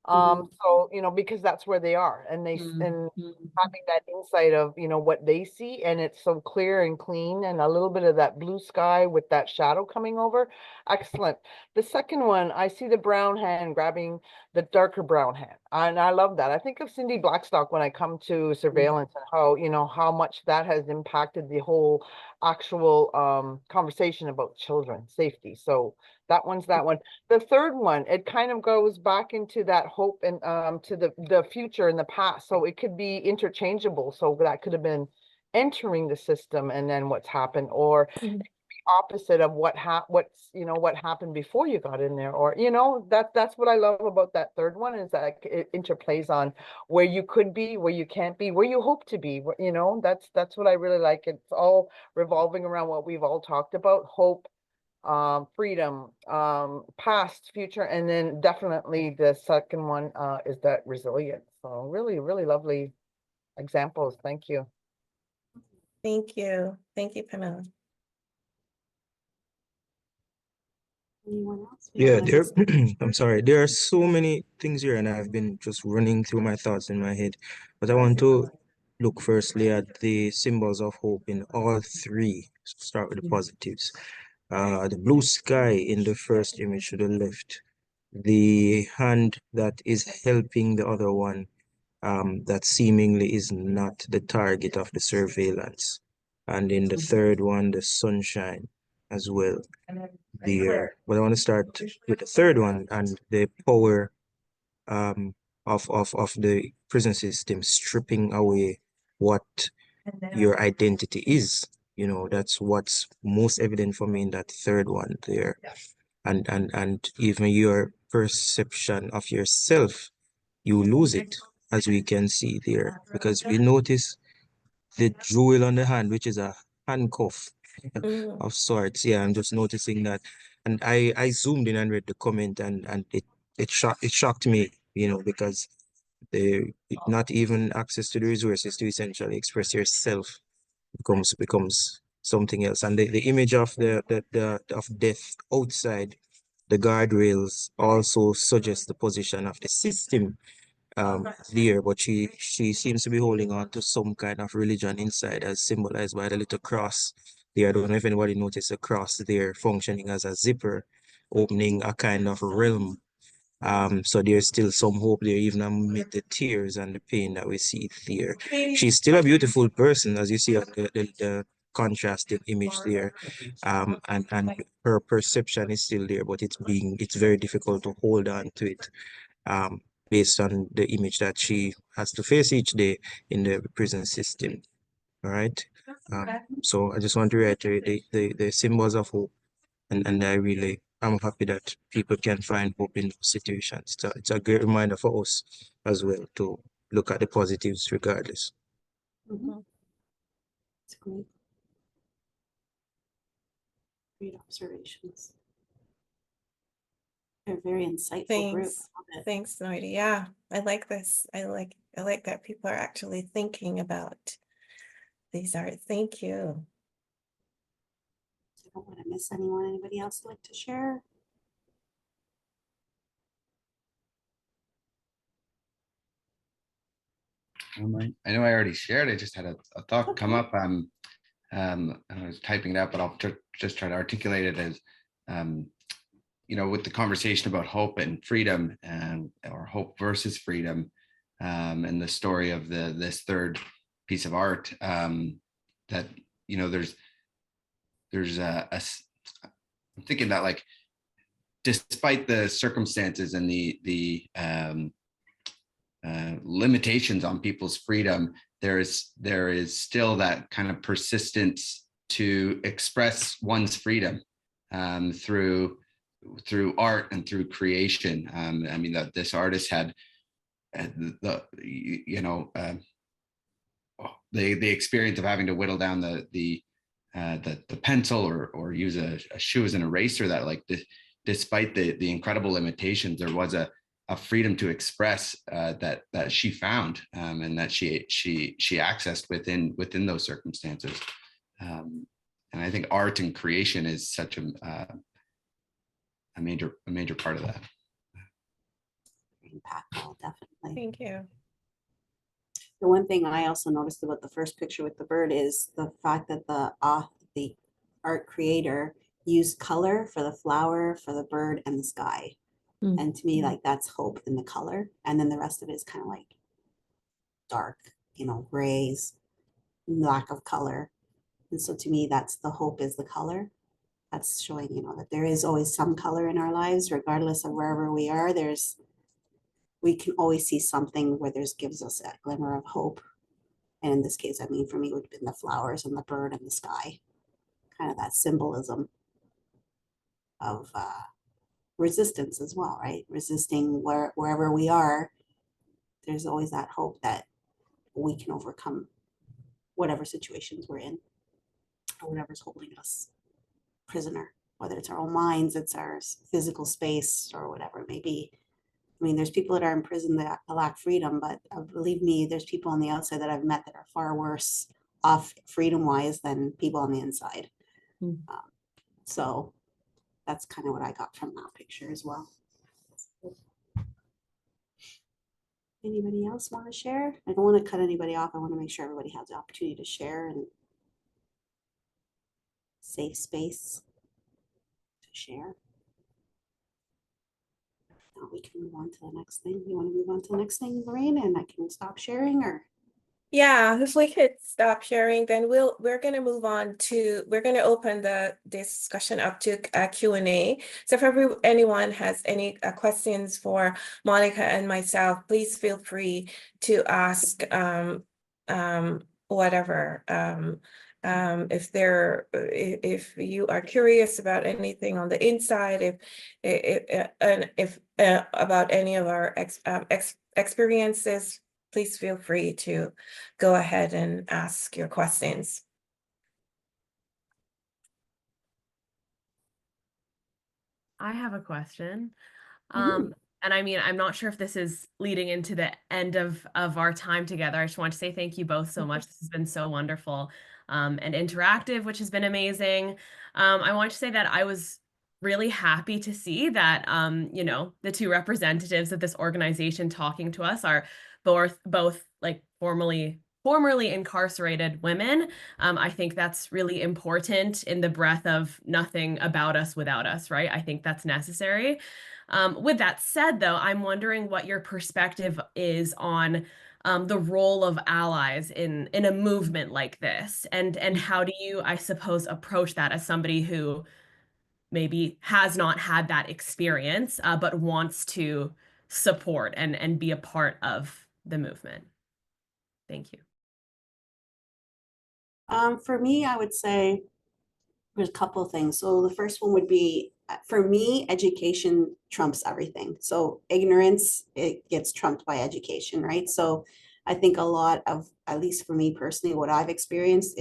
So, you know, because that's where they are and and having that insight of, you know, what they see, and it's so clear and clean and a little bit of that blue sky with that shadow coming over. Excellent. The second one, I see the brown hand grabbing the darker brown hand. And I love that. I think of Cindy Blackstock when I come to surveillance and how, you know, how much that has impacted the whole actual conversation about children safety. So that one's that one. The third one, it kind of goes back into that hope and to the future and the past. So it could be interchangeable. So that could have been entering the system and then what's happened, or opposite of what happened before you got in there, or you know, that's what I love about that third one, is that it interplays on where you could be, where you can't be, where you hope to be, you know. That's what I really like. It's all revolving around what we've all talked about: hope, freedom, past, future, and then definitely the second one is that resilience. So really, really lovely examples. Thank you. Thank you. Thank you, Pamela. Anyone else? Yeah, I'm sorry. There are so many things here, and I've been just running through my thoughts in my head. But I want to look firstly at the symbols of hope in all three. Start with the positives. The blue sky in the first image to the left. The hand that is helping the other one, that seemingly is not the target of the surveillance. And in the third one, the sunshine as well there. But I want to start with the third one and the power of the prison system stripping away what your identity is. You know, that's what's most evident for me in that third one there. And even your perception of yourself, you lose it, as we can see there, because we notice the jewel on the hand, which is a handcuff of sorts. Yeah, I'm just noticing that. And I zoomed in and read the comment, and it shocked me, you know, because the not even access to the resources to essentially express yourself becomes something else. And the image of the of death outside the guardrails also suggests the position of the system there, but she seems to be holding on to some kind of religion inside, as symbolized by the little cross there. I don't know if anybody noticed the cross there functioning as a zipper, opening a kind of realm. So there's still some hope there, even amid the tears and the pain that we see there. She's still a beautiful person, as you see on the contrasting image there. And her perception is still there, but it's very difficult to hold on to it. Based on the image that she has to face each day in the prison system. All right. So I just want to reiterate the symbols of hope, and I'm happy that people can find hope in those situations. So it's a great reminder for us as well to look at the positives regardless. It's great. Great observations. They're very insightful group. Thanks, Noidi. Yeah, I like this. I like that people are actually thinking about these art. Thank you. I don't want to miss anyone. Anybody else like to share? I know I already shared. I just had a thought come up. I was typing it up, but I'll just try to articulate it as you know, with the conversation about hope and freedom, or hope versus freedom, and the story of this third piece of art, that, you know, there's I'm thinking that, like, despite the circumstances and the limitations on people's freedom, there is still that kind of persistence to express one's freedom through art and through creation. I mean, that this artist had the experience of having to whittle down the pencil or use a shoe as an eraser, that like despite the incredible limitations, there was a freedom to express that she found and that she accessed within those circumstances. And I think art and creation is such a major part of that. Impactful, definitely. Thank you. The one thing I also noticed about the first picture with the bird is the fact that the art creator used color for the flower, for the bird, and the sky. And to me, like, that's hope in the color. And then the rest of it is kind of like dark, grays, lack of color. And so to me, that's the hope, is the color. That's showing, that there is always some color in our lives, regardless of wherever we are. We can always see something where gives us that glimmer of hope. And in this case, I mean, for me, it would have been the flowers and the bird and the sky, kind of that symbolism of resistance as well, right? Resisting wherever we are, there's always that hope that we can overcome whatever situations we're in or whatever's holding us prisoner, whether it's our own minds, it's our physical space, or whatever it may be. I mean, there's people that are in prison that lack freedom, but believe me, there's people on the outside that I've met that are far worse off freedom-wise than people on the inside. So that's kind of what I got from that picture as well. Anybody else want to share? I don't want to cut anybody off. I want to make sure everybody has the opportunity to share and safe space to share. Now we can move on to the next thing. You want to move on to the next thing, Lorraine, and I can stop sharing, or? Yeah, if we could stop sharing, then we're going to move on to, we're going to open the discussion up to Q&A. So if anyone has any questions for Monica and myself, please feel free to ask whatever. If you are curious about anything on the inside, if about any of our experiences, please feel free to go ahead and ask your questions. I have a question. And I mean, I'm not sure if this is leading into the end of our time together. I just want to say thank you both so much. This has been so wonderful and interactive, which has been amazing. I want to say that I was really happy to see that, the two representatives of this organization talking to us are both like formerly incarcerated women. I think that's really important in the breath of nothing about us without us, right? I think that's necessary. With that said, though, I'm wondering what your perspective is on the role of allies in a movement like this, and how do you, I suppose, approach that as somebody who maybe has not had that experience, but wants to support and be a part of the movement? Thank you. For me, I would say there's a couple of things. So the first one would be, for me, education trumps everything. So ignorance, it gets trumped by education, right? So I think a lot of, at least for me personally, what I've experienced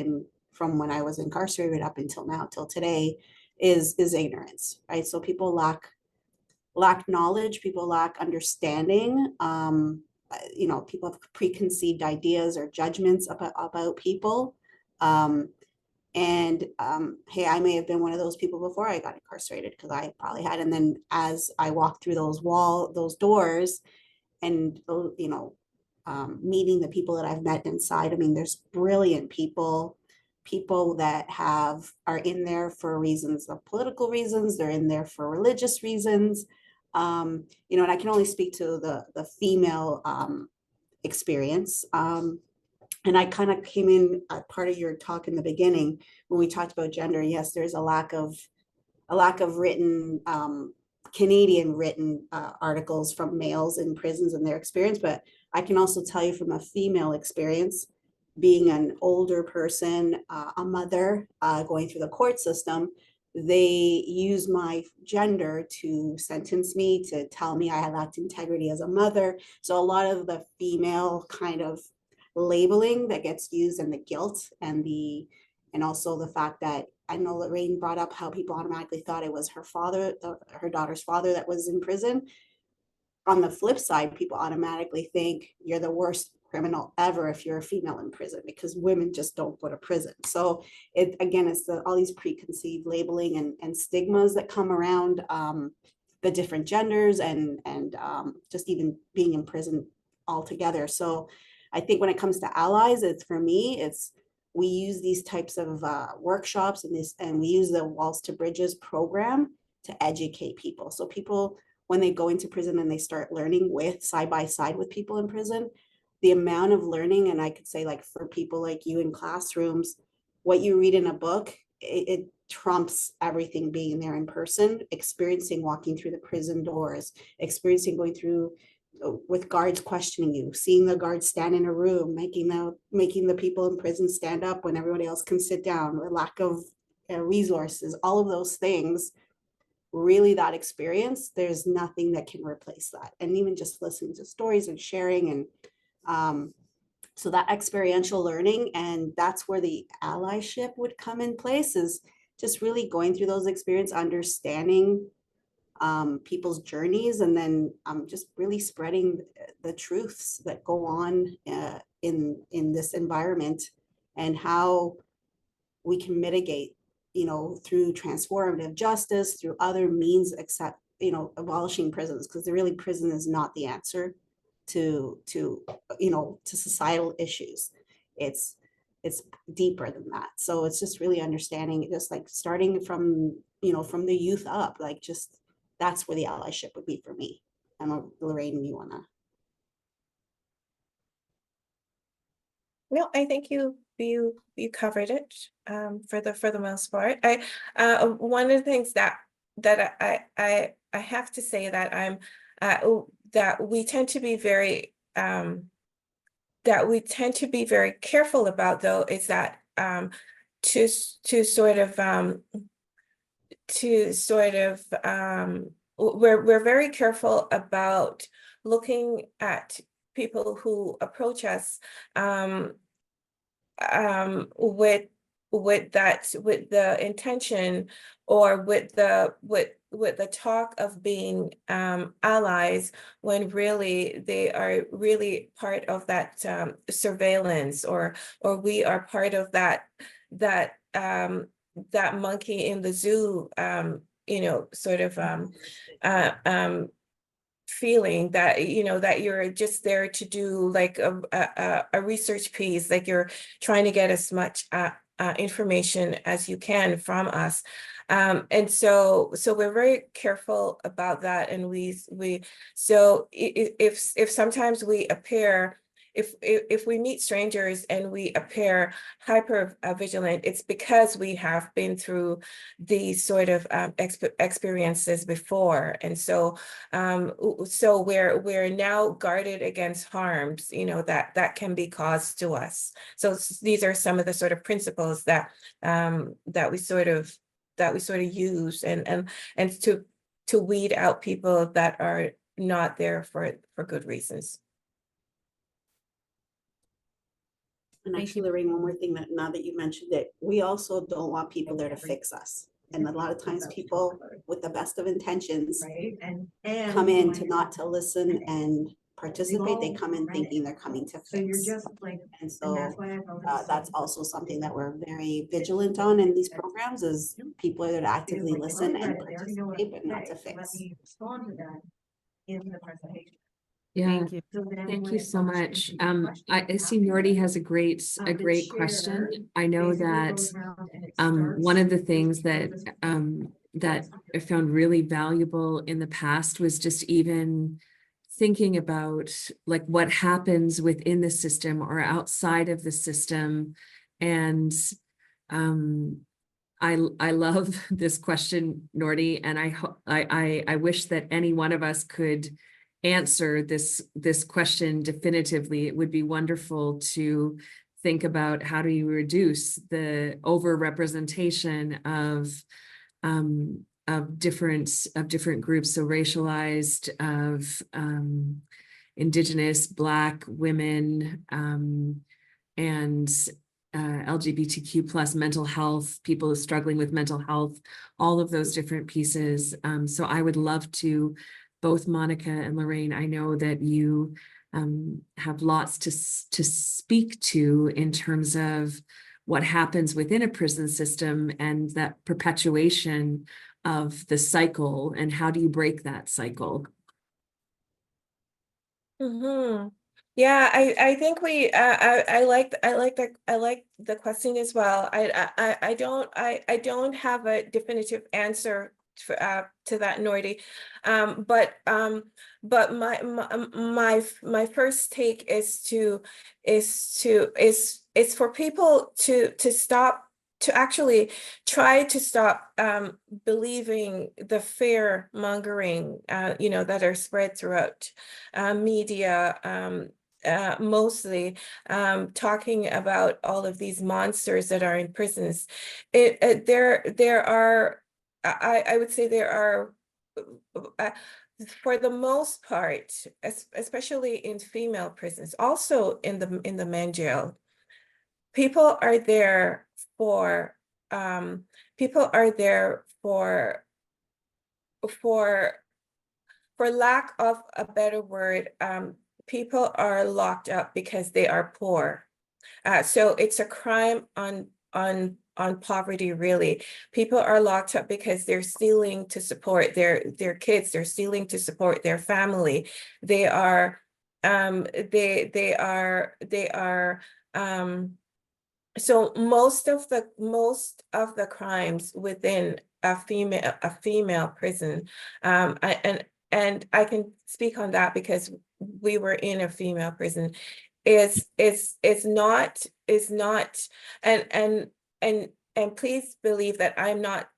from when I was incarcerated up until now, till today, is ignorance, right? So people lack knowledge, people lack understanding. People have preconceived ideas or judgments about people. Hey, I may have been one of those people before I got incarcerated, because I probably had. And then as I walked through those doors and, meeting the people that I've met inside, I mean, there's brilliant people that are in there for reasons of political reasons. They're in there for religious reasons. And I can only speak to the female experience. And I kind of came in part of your talk in the beginning when we talked about gender. Yes, there's a lack of written Canadian written articles from males in prisons and their experience, but I can also tell you from a female experience, being an older person, a mother, going through the court system, they use my gender to sentence me, to tell me I lacked integrity as a mother. So a lot of the female kind of labeling that gets used, and the guilt and also the fact that, I know Lorraine brought up how people automatically thought it was her father, her daughter's father, that was in prison. On the flip side, people automatically think you're the worst criminal ever if you're a female in prison, because women just don't go to prison. So it, again, it's all these preconceived labeling and stigmas that come around the different genders and just even being in prison altogether. So I think when it comes to allies, it's, for me, it's, we use these types of workshops and we use the Walls to Bridges program to educate people. So people, when they go into prison and they start learning with side by side with people in prison, the amount of learning, and I could say, like, for people like you in classrooms, what you read in a book, it trumps everything being there in person, experiencing walking through the prison doors, experiencing going through with guards questioning you, seeing the guards stand in a room, making the people in prison stand up when everybody else can sit down, the lack of resources, all of those things. Really, that experience, there's nothing that can replace that. And even just listening to stories and sharing, and so that experiential learning, and that's where the allyship would come in place, is just really going through those experiences, understanding people's journeys, and then just really spreading the truths that go on in this environment, and how we can mitigate, through transformative justice, through other means, except, abolishing prisons, because really prison is not the answer to societal issues. It's deeper than that. So it's just really understanding, just like starting from, from the youth up, like, just, that's where the allyship would be for me. And Lorraine, you wanna? No, I think you covered it for the most part. One of the things that I have to say that that we tend to be very careful about, though, is that we're very careful about looking at people who approach us with the intention, or with the talk of being allies, when really they are really part of that surveillance, or we are part of that monkey in the zoo, feeling that, that you're just there to do like a research piece, like you're trying to get as much information as you can from us. And so we're very careful about that. And so if sometimes we appear, if we meet strangers and we appear hyper vigilant, it's because we have been through these sort of experiences before, and so we're now guarded against harms, that can be caused to us. So these are some of the sort of principles that we sort of use, and to weed out people that are not there for good reasons. And actually, Lorraine, one more thing, that now that you mentioned it, we also don't want people there to fix us. And a lot of times people with the best of intentions come in to listen and participate. They come in thinking they're coming to fix. And so that's also something that we're very vigilant on in these programs, is people are there to actively listen and participate, but not to fix. Yeah, thank you so much. I see Nordy has a great question. I know that one of the things that that I found really valuable in the past was just even thinking about like what happens within the system or outside of the system. And I love this question, Nordy, and I wish that any one of us could answer this question definitively. It would be wonderful to think about how do you reduce the overrepresentation of of different groups, so racialized, of Indigenous, Black, women, and LGBTQ plus mental health, people struggling with mental health, all of those different pieces. So I would love to, both Monica and Lorraine, I know that you have lots to speak to in terms of what happens within a prison system and that perpetuation of the cycle, and how do you break that cycle? Yeah, I think we I like the question as well. I don't have a definitive answer to that, Nordy. But my first take is for people to stop, to actually try to stop believing the fear mongering that are spread throughout media, mostly talking about all of these monsters that are in prisons. There are, I would say there are, for the most part, especially in female prisons, also in the men jail, people are there for for lack of a better word, people are locked up because they are poor. So it's a crime on poverty, really. People are locked up because they're stealing to support their kids, they're stealing to support their family. They are so most of the crimes within a female prison, and I can speak on that because we were in a female prison, is not, and please believe that I'm not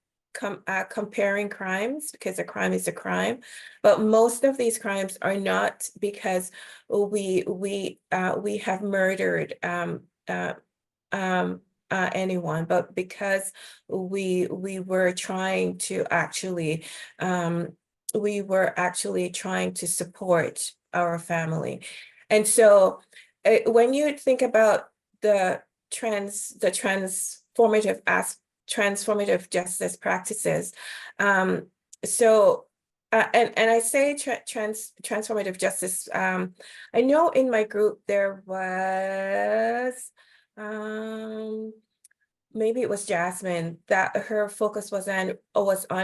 comparing crimes, because a crime is a crime, but most of these crimes are not because we have murdered anyone, but because we were trying to actually trying to support our family. And so when you think about the transformative justice practices, so and I say transformative justice, I know in my group there was maybe it was Jasmine, that her focus was on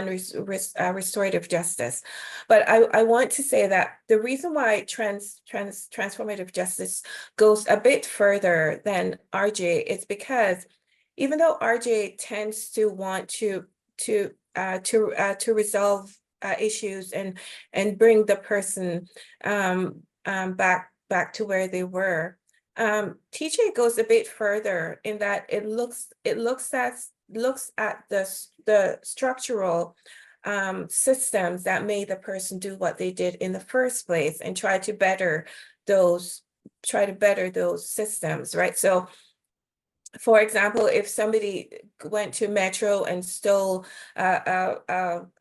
restorative justice. But I want to say that the reason why transformative justice goes a bit further than RJ is because even though RJ tends to want to resolve issues and bring the person back to where they were, TJ goes a bit further in that it looks at the structural systems that made the person do what they did in the first place, and try to better those systems, right? So for example, if somebody went to Metro and stole a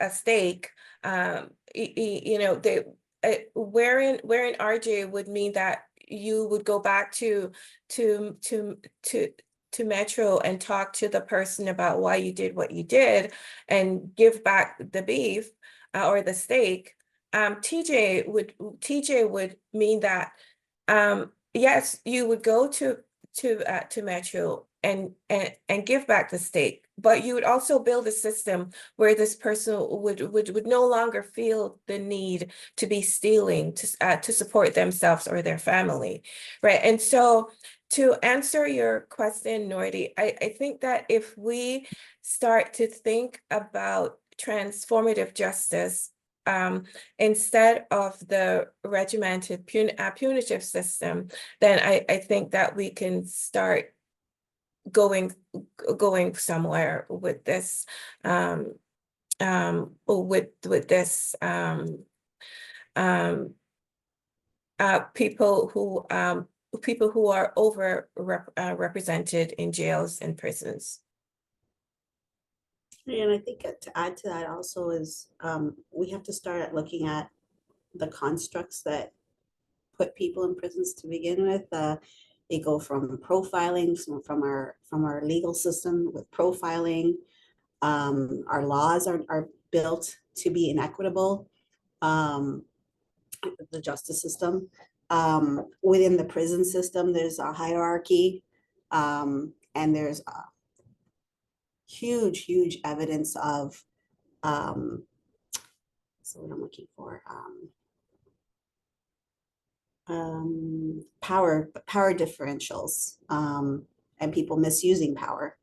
steak, wherein RJ would mean that you would go back to Metro and talk to the person about why you did what you did and give back the beef or the steak. TJ would mean that yes, you would go to Metro and give back the steak, but you would also build a system where this person would no longer feel the need to be stealing to support themselves or their family, right? And so to answer your question, Nordy, I think that if we start to think about transformative justice instead of the regimented punitive system, then I think that we can start going somewhere with this people who are represented in jails and prisons. And I think to add to that also is we have to start at looking at the constructs that put people in prisons to begin with. They go from profiling from our legal system with profiling. Our laws are built to be inequitable. The justice system. Within the prison system, there's a hierarchy, and there's a huge evidence of so what I'm looking for, power differentials, and people misusing power.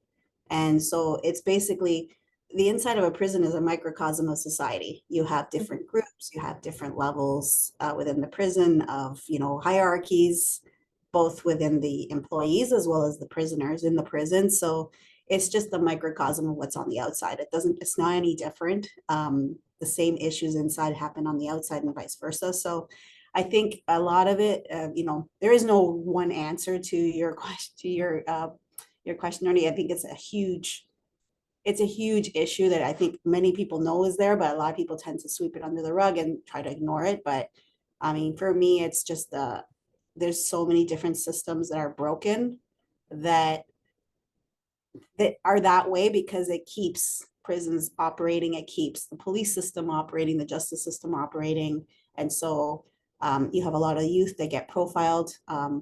And so it's basically the inside of a prison is a microcosm of society. You have different groups, you have different levels within the prison of, hierarchies, both within the employees as well as the prisoners in the prison. So it's just the microcosm of what's on the outside. It's not any different. The same issues inside happen on the outside and vice versa. So I think a lot of it, there is no one answer to your question, your question, Ernie. I think it's a huge issue that I think many people know is there, but a lot of people tend to sweep it under the rug and try to ignore it. But I mean, for me, it's just there's so many different systems that are broken that are that way because it keeps prisons operating, it keeps the police system operating, the justice system operating. And so you have a lot of youth that get profiled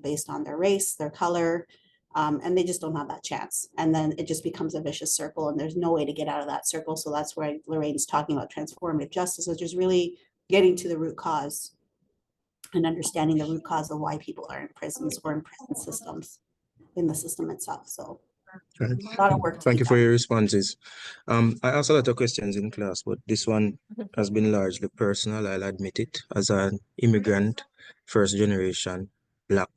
based on their race, their color, and they just don't have that chance. And then it just becomes a vicious circle and there's no way to get out of that circle. So that's where Lorraine's talking about transformative justice, which is really getting to the root cause and understanding the root cause of why people are in prisons or in prison systems, in the system itself. So Right. a lot of work to Thank be you for done. your responses. I asked a lot of questions in class, but this one has been largely personal, I'll admit it. As an immigrant, first generation, Black,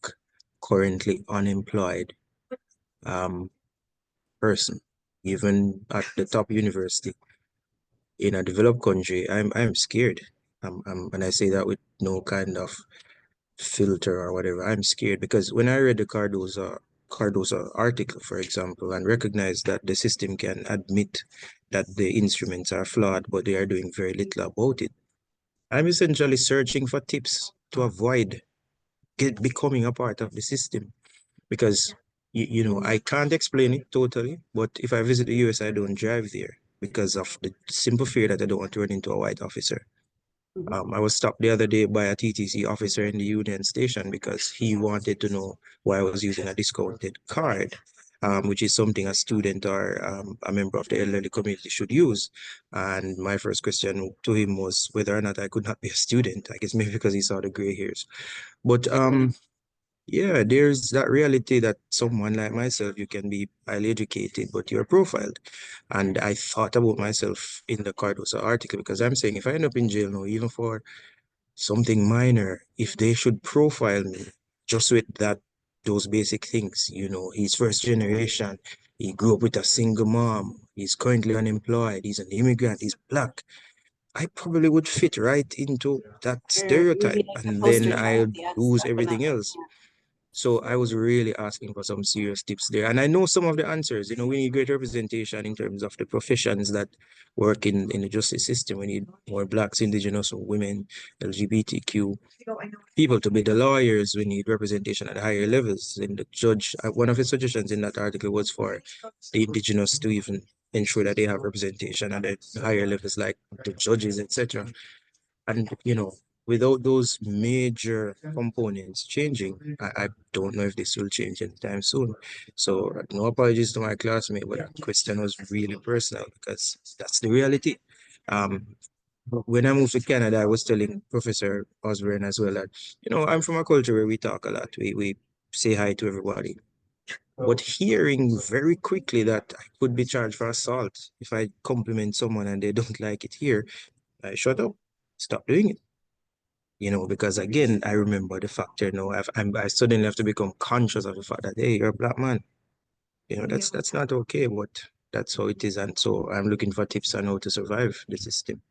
currently unemployed person, even at the top university in a developed country, I'm scared. And I say that with no kind of filter or whatever. I'm scared because when I read the Cardoza article, for example, and recognize that the system can admit that the instruments are flawed, but they are doing very little about it, I'm essentially searching for tips to avoid becoming a part of the system because I can't explain it totally, but if I visit the US, I don't drive there because of the simple fear that I don't want to run into a white officer. I was stopped the other day by a TTC officer in the Union Station because he wanted to know why I was using a discounted card, which is something a student or a member of the elderly community should use. And my first question to him was whether or not I could not be a student. I guess maybe because he saw the gray hairs. But yeah, there's that reality that someone like myself, you can be highly educated, but you're profiled. And I thought about myself in the Cardoso article because I'm saying if I end up in jail now, even for something minor, if they should profile me just with those basic things, he's first generation, he grew up with a single mom, he's currently unemployed, he's an immigrant, he's Black, I probably would fit right into that You'd be stereotype, like the and poster then child. I'd Yes, lose everything definitely. else. So I was really asking for some serious tips there. And I know some of the answers. We need great representation in terms of the professions that work in the justice system. We need more Blacks, Indigenous, or women, LGBTQ people to be the lawyers. We need representation at higher levels. In the judge, one of the suggestions in that article was for the Indigenous to even ensure that they have representation at the higher levels, like the judges, etc. And without those major components changing, I don't know if this will change anytime soon. So no apologies to my classmate, but that question was really personal because that's the reality. When I moved to Canada, I was telling Professor Osborne as well that, I'm from a culture where we talk a lot. We say hi to everybody. But hearing very quickly that I could be charged for assault if I compliment someone and they don't like it here, I shut up, stop doing it. Because again, I remember the factor now. I suddenly have to become conscious of the fact that, hey, you're a Black man. That's not okay, but that's how it is. And so I'm looking for tips on how to survive the system.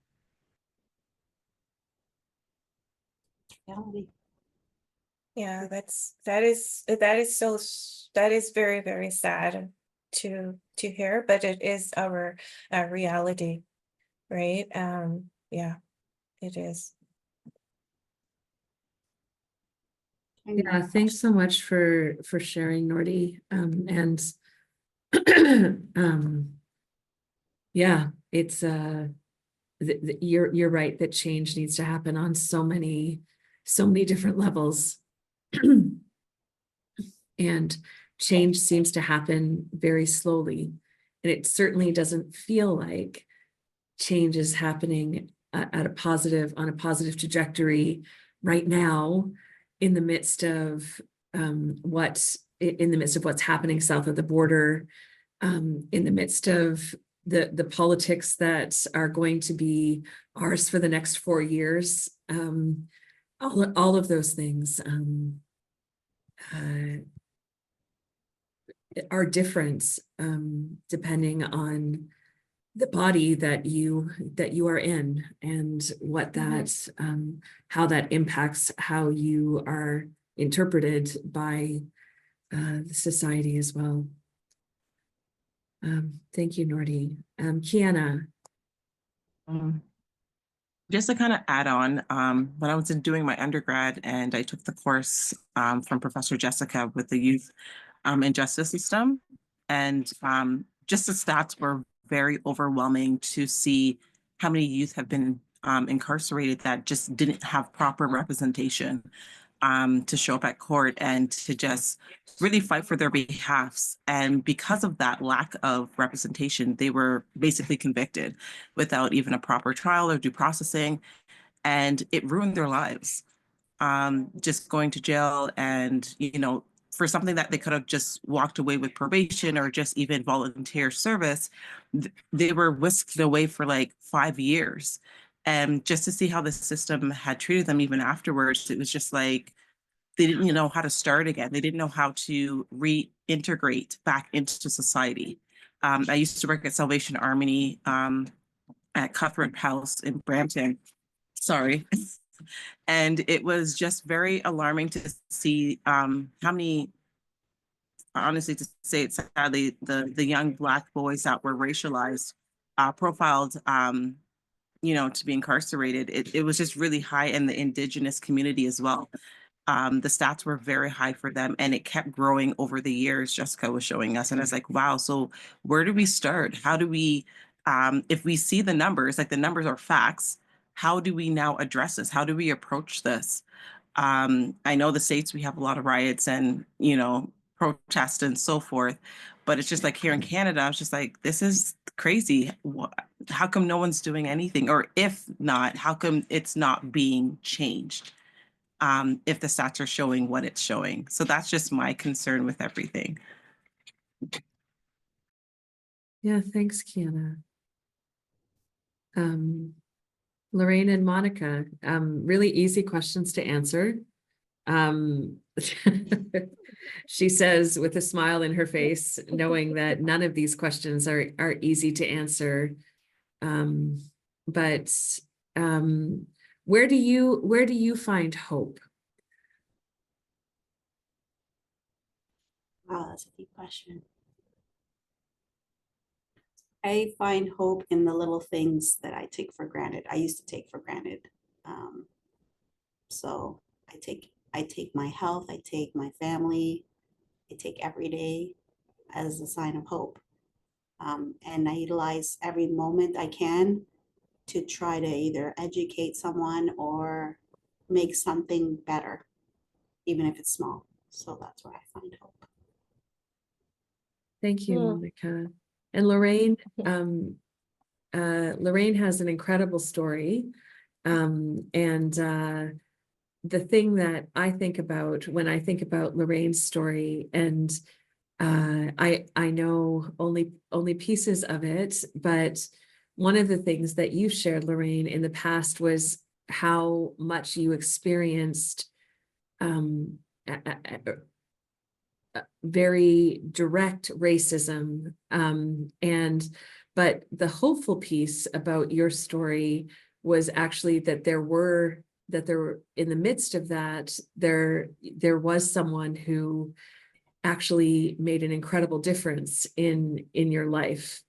Yeah, that is very, very sad to hear, but it is our reality, right? Yeah, it is. Yeah, thanks so much for sharing, Nordy. And yeah, it's you're right that change needs to happen on so many different levels. And change seems to happen very slowly. And it certainly doesn't feel like change is happening on a positive trajectory right now in the midst of what's happening south of the border, in the midst of the politics that are going to be ours for the next 4 years. All of those things are different depending on the body that you are in, and what that how that impacts how you are interpreted by the society as well. Thank you, Nordy. Kiana. Just to kind of add on, when I was doing my undergrad and I took the course from Professor Jessica with the youth and justice system. And just the stats were very overwhelming to see how many youth have been incarcerated that just didn't have proper representation to show up at court and to just really fight for their behalfs. And because of that lack of representation, they were basically convicted without even a proper trial or due processing. And it ruined their lives. Just going to jail and, for something that they could have just walked away with probation or just even volunteer service, they were whisked away for like 5 years. And just to see how the system had treated them even afterwards, it was just like they didn't know how to start again. They didn't know how to reintegrate back into society. I used to work at Salvation Army at Cuthbert House in Brampton. Sorry. And it was just very alarming to see how many, honestly, to say it sadly, the young Black boys that were racialized, profiled, to be incarcerated. It was just really high in the Indigenous community as well. The stats were very high for them, and it kept growing over the years. Jessica was showing us, and I was like, wow, so where do we start? How do we, if we see the numbers, like the numbers are facts, how do we now address this? How do we approach this? I know the States, we have a lot of riots and, protests and so forth, but it's just like here in Canada, I was just like, this is crazy. How come no one's doing anything? Or if not, how come it's not being changed? If the stats are showing what it's showing. So that's just my concern with everything. Yeah, thanks, Kiana. Lorraine and Monica, really easy questions to answer. She says with a smile in her face, knowing that none of these questions are easy to answer. But where do you find hope? Wow, that's a deep question. I find hope in the little things that I take for granted. I used to take for granted. So I take my health, I take my family, I take every day as a sign of hope. And I utilize every moment I can to try to either educate someone or make something better, even if it's small. So that's where I find hope. Thank you, Monica. And Lorraine, Lorraine has an incredible story. The thing that I think about when I think about Lorraine's story, and I know only pieces of it, but one of the things that you shared, Lorraine, in the past was how much you experienced very direct racism, but the hopeful piece about your story was actually that there were in the midst of that, there was someone who actually made an incredible difference in your life.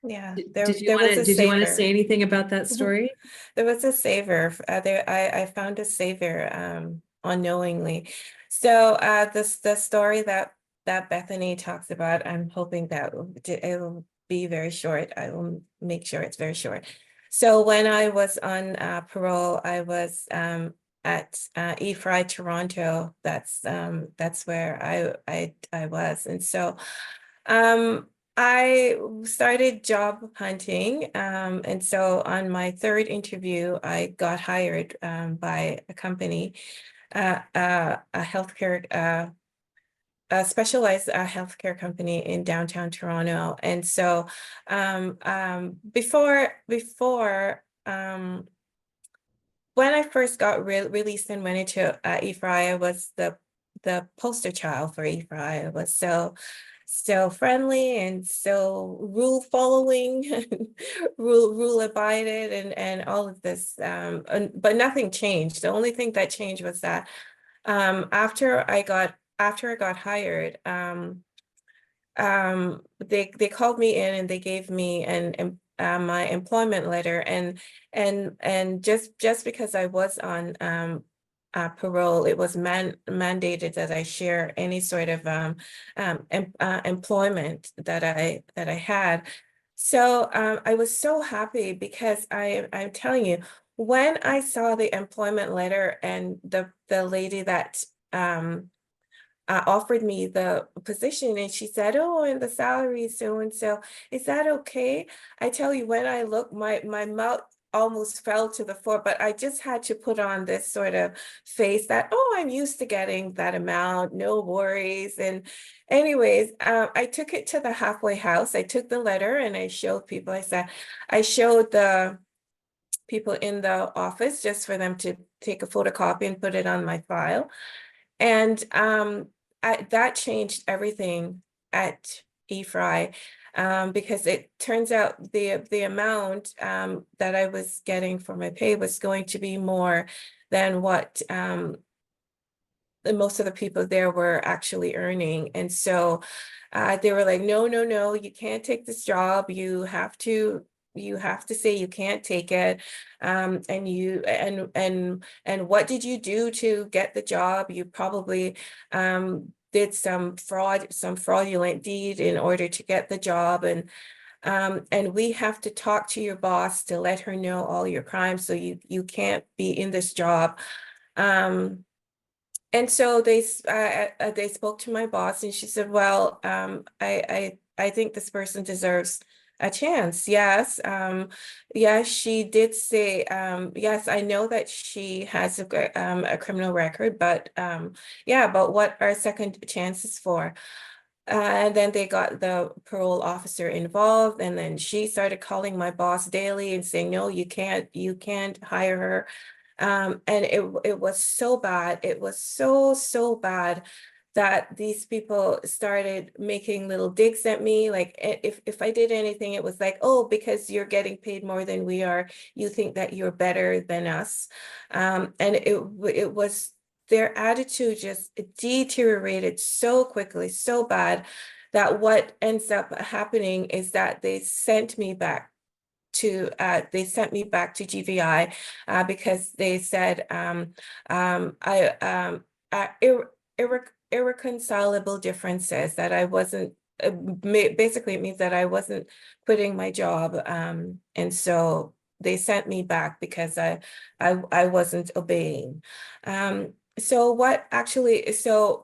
Yeah, Did you there want was to a did you want to say saver. anything about that story? There was a saver. I found a saver unknowingly. So the story that Bethany talks about, I'm hoping that it will be very short. I will make sure it's very short. So when I was on parole, I was at EFRI Toronto. That's where I was, and so I started job hunting, and so on my third interview, I got hired by a company, a healthcare, a specialized healthcare company in downtown Toronto. And so before when I first got released and went into EFRI, I was the poster child for EFRI. I was so friendly and so rule following, rule abided, and all of this. But nothing changed. The only thing that changed was that after I got hired, they called me in and they gave me my employment letter, and just because I was on parole, it was mandated that I share any sort of employment that I had. So I was so happy because I'm telling you, when I saw the employment letter and the lady that offered me the position, and she said, "Oh, and the salary is so and so. Is that okay?" I tell you, when I looked, my mouth almost fell to the floor, but I just had to put on this sort of face that, oh, I'm used to getting that amount, no worries. And anyways, I took it to the halfway house. I took the letter and I showed people. I showed the people in the office just for them to take a photocopy and put it on my file. And that changed everything at EFRI, because it turns out the amount that I was getting for my pay was going to be more than what most of the people there were actually earning. And so they were like, no, you can't take this job. You have to say you can't take it. And what did you do to get the job? You probably did some fraudulent deed in order to get the job. And we have to talk to your boss to let her know all your crimes, so you can't be in this job. And so they spoke to my boss, and she said, "Well, I think this person deserves a chance." Yes, yes, she did say, yes, I know that she has a criminal record, but yeah, but what are second chances for? And then they got the parole officer involved, and then she started calling my boss daily and saying, "No, you can't hire her." And it was so bad. It was so bad that these people started making little digs at me. Like if I did anything, it was like, "Oh, because you're getting paid more than we are, you think that you're better than us." And it was, their attitude just deteriorated so quickly, so bad, that what ends up happening is that they sent me back to GVI because they said irreconcilable differences, that I wasn't basically, it means that I wasn't quitting my job, and so they sent me back because I wasn't obeying. So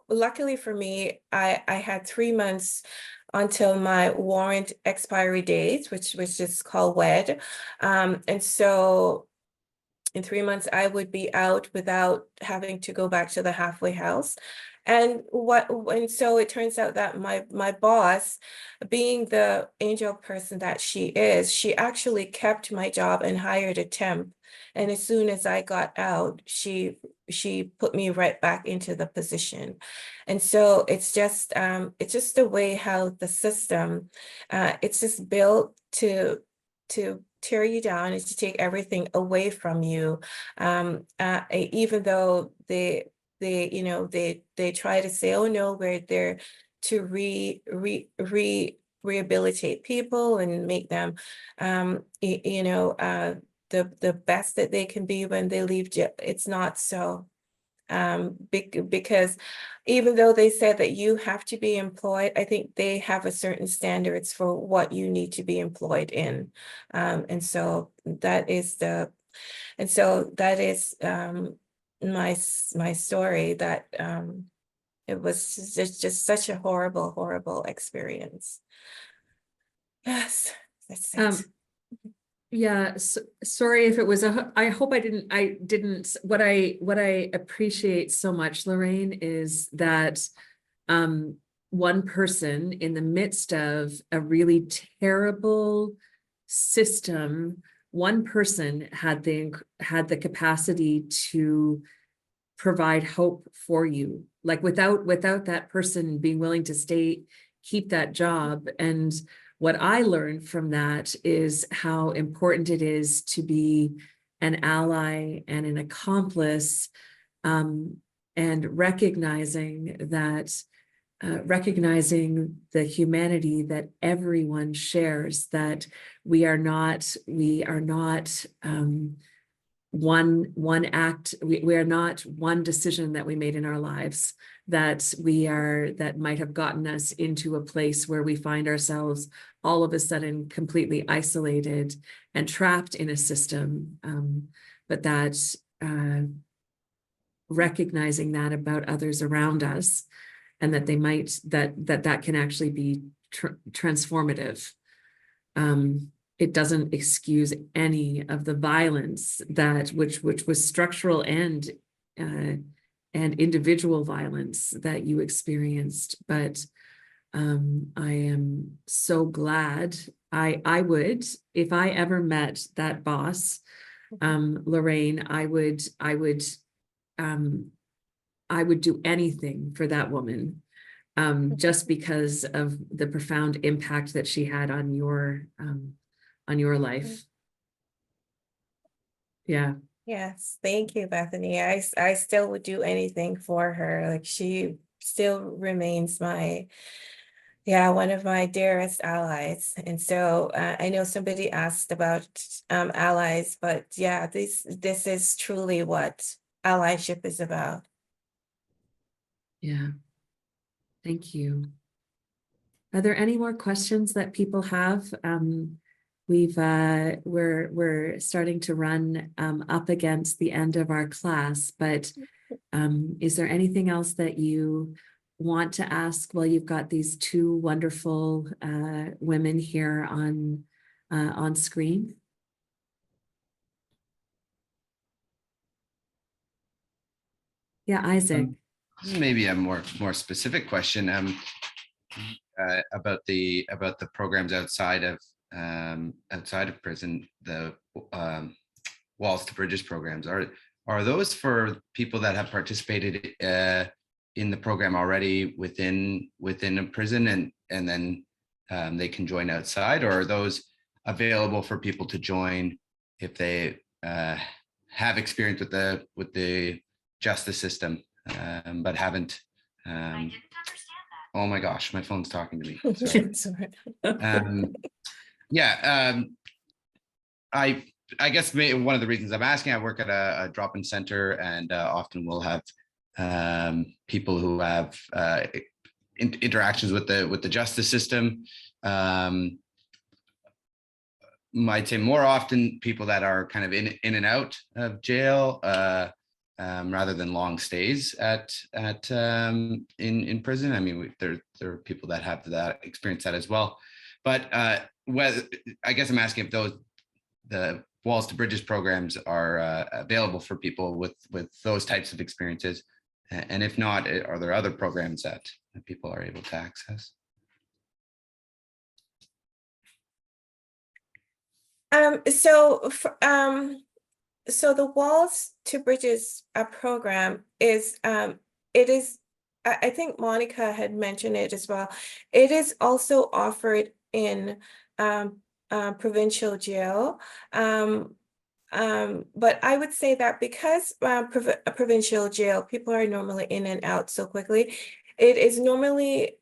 luckily for me, I had 3 months until my warrant expiry date, which is called WED. And so in 3 months, I would be out without having to go back to the halfway house. And so it turns out that my boss, being the angel person that she is, she actually kept my job and hired a temp. And as soon as I got out, she put me right back into the position. And so it's just the way how the system, it's just built to tear you down, and to take everything away from you. Even though they, you know, they try to say, oh no, we're there to rehabilitate people and make them, you know, the best that they can be when they leave jail. It's not so. Because even though they said that you have to be employed, I think they have a certain standards for what you need to be employed in. And so that is my story, that it was just such a horrible experience. Yes, that's it. Yeah, sorry if it was I hope I didn't, what I appreciate so much, Lorraine, is that one person in the midst of a really terrible system, one person had the capacity to provide hope for you. Like without that person being willing to keep that job. And what I learned from that is how important it is to be an ally and an accomplice, and recognizing the humanity that everyone shares, that we are not one act, we are not one decision that we made in our lives, that might have gotten us into a place where we find ourselves all of a sudden completely isolated and trapped in a system, but that recognizing that about others around us, and that they might, that can actually be transformative. It doesn't excuse any of the violence which was structural and individual violence that you experienced. But I am so glad. I would, if I ever met that boss, Lorraine, I would do anything for that woman, just because of the profound impact that she had on your life. Yeah. Yes, thank you, Bethany. I still would do anything for her. Like, she still remains one of my dearest allies. And so I know somebody asked about allies, but yeah, this is truly what allyship is about. Yeah. Thank you. Are there any more questions that people have? We're starting to run up against the end of our class, but is there anything else that you want to ask while you've got these two wonderful women here on screen? Yeah, Isaac. This is maybe a more specific question about the programs outside of prison, the Walls to Bridges programs. Are those for people that have participated in the program already within a prison, and then they can join outside, or are those available for people to join if they have experience with the justice system, but haven't? Oh my gosh, my phone's talking to me. Sorry. I guess one of the reasons I'm asking, I work at a drop-in center, and often we'll have people who have interactions with the justice system. Might say more often people that are kind of in and out of jail, rather than long stays in prison. I mean, there are people that have that experience that as well. But whether, I guess I'm asking if the Walls to Bridges programs are available for people with those types of experiences, and if not, are there other programs that people are able to access? So the Walls to Bridges program is, it is, I think Monica had mentioned it as well. It is also offered in provincial jail. but I would say that because a provincial jail, people are normally in and out so quickly, it is normally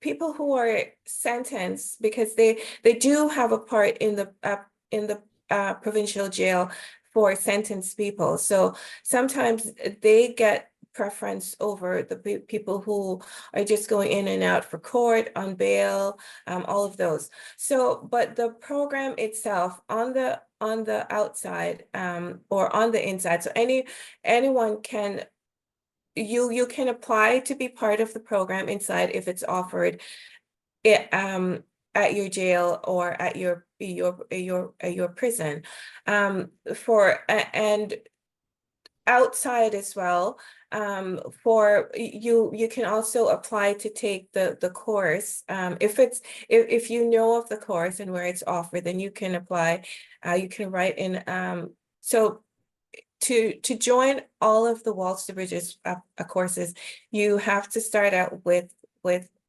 people who are sentenced, because they do have a part in the provincial jail for sentenced people. So sometimes they get preference over the people who are just going in and out for court, on bail, all of those. So, but the program itself on the outside or on the inside, so anyone can, you can apply to be part of the program inside if it's offered at your jail or at your prison, and outside as well. For you can also apply to take the course. If you know of the course and where it's offered, then you can apply. You can write in. So to join all of the Walls to Bridges courses, you have to start out with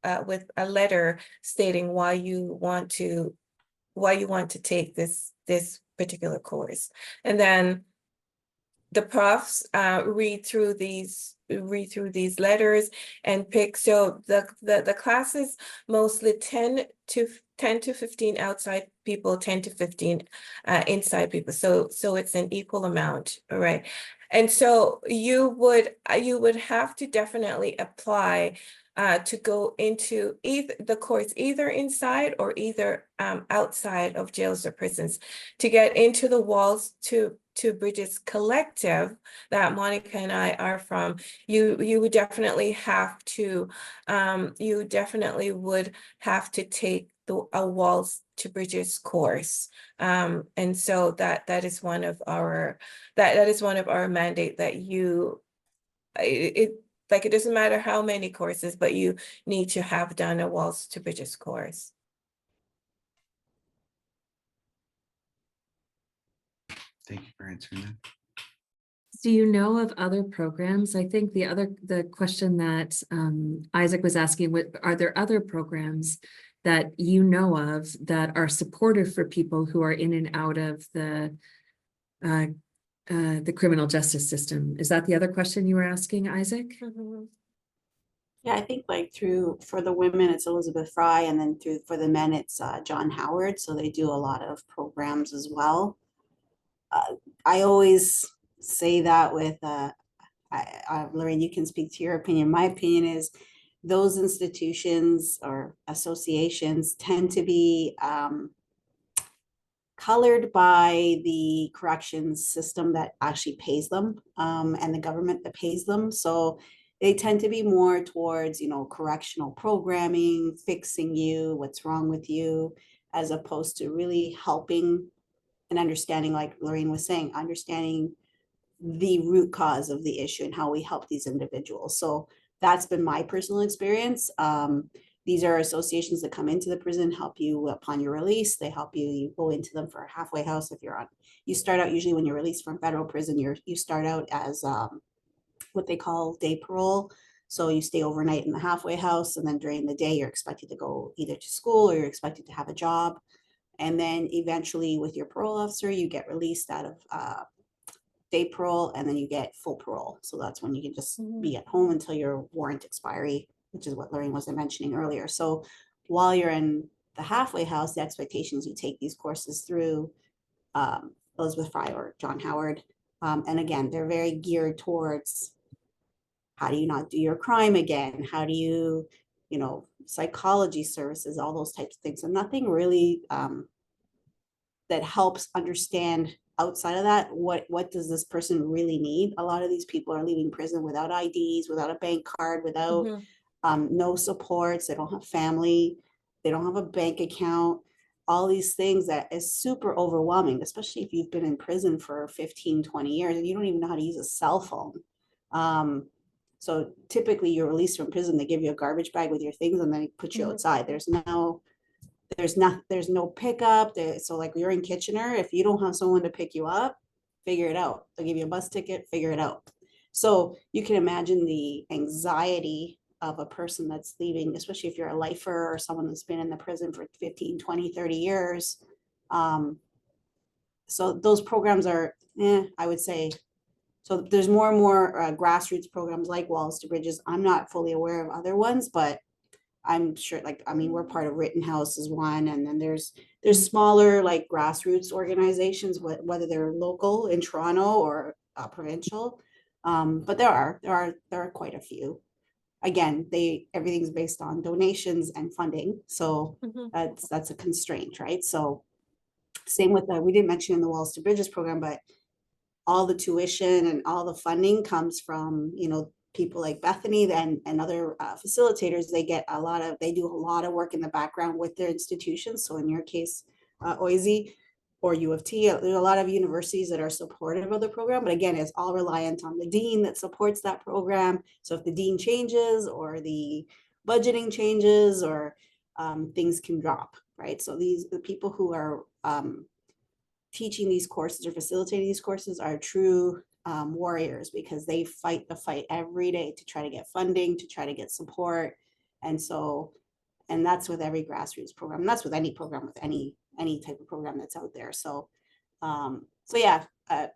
a letter stating why you want to take this particular course, and then the profs read through these letters and pick. So the classes mostly 10 to 15 outside people, 10 to 15 inside people. So it's an equal amount, all right? And so you would have to definitely apply to go into either the course, either inside or either outside of jails or prisons, to get into the Walls to Bridges collective that Monica and I are from. You would definitely have to take a Walls to Bridges course, and so that is one of our mandate, that it doesn't matter how many courses, but you need to have done a Walls to Bridges course. Thank you for answering that. Do you know of other programs? I think the question that Isaac was asking, are there other programs that you know of that are supportive for people who are in and out of the criminal justice system? Is that the other question you were asking, Isaac? Mm-hmm. Yeah, I think like for the women, it's Elizabeth Fry, and then for the men, it's John Howard. So they do a lot of programs as well. I always say that with, Lorraine, you can speak to your opinion. My opinion is those institutions or associations tend to be colored by the corrections system that actually pays them, and the government that pays them. So they tend to be more towards, correctional programming, fixing you, what's wrong with you, as opposed to really helping and understanding, like Lorraine was saying, understanding the root cause of the issue and how we help these individuals. So that's been my personal experience. These are associations that come into the prison, help you upon your release. They help you go into them for a halfway house. If you start out, usually when you're released from federal prison, you start out as what they call day parole. So you stay overnight in the halfway house, and then during the day, you're expected to go either to school or you're expected to have a job. And then eventually with your parole officer, you get released out of day parole, and then you get full parole. So that's when you can just be at home until your warrant expiry, which is what Lorraine was mentioning earlier. So while you're in the halfway house, the expectation is you take these courses through Elizabeth Fry or John Howard. And again, they're very geared towards how do you not do your crime again? How do you, psychology services, all those types of things. And nothing really that helps understand outside of that, what does this person really need? A lot of these people are leaving prison without IDs, without a bank card, without no supports. They don't have family. They don't have a bank account. All these things that is super overwhelming, especially if you've been in prison for 15, 20 years and you don't even know how to use a cell phone. So typically you're released from prison, they give you a garbage bag with your things and then they put you outside. There's no pickup. So like you're in Kitchener, if you don't have someone to pick you up, figure it out. They'll give you a bus ticket, figure it out. So you can imagine the anxiety of a person that's leaving, especially if you're a lifer or someone that's been in the prison for 15, 20, 30 years. so those programs are, I would say, so there's more and more grassroots programs like Walls to Bridges. I'm not fully aware of other ones, but I'm sure, like, I mean, we're part of Rittenhouse is one, and then there's smaller like grassroots organizations, whether they're local in Toronto or provincial. But there are quite a few. Again, everything's based on donations and funding, so that's a constraint, right? So same with we didn't mention in the Walls to Bridges program, but all the tuition and all the funding comes from, you know, people like Bethany and other facilitators. They do a lot of work in the background with their institutions. So in your case, OISE or U of T, there's a lot of universities that are supportive of the program, but again, it's all reliant on the dean that supports that program. So if the dean changes or the budgeting changes, or things can drop, right? So the people who are teaching these courses or facilitating these courses are true warriors, because they fight the fight every day to try to get funding, to try to get support. And so, and that's with every grassroots program. That's with any program, with any type of program that's out there. So, so yeah, I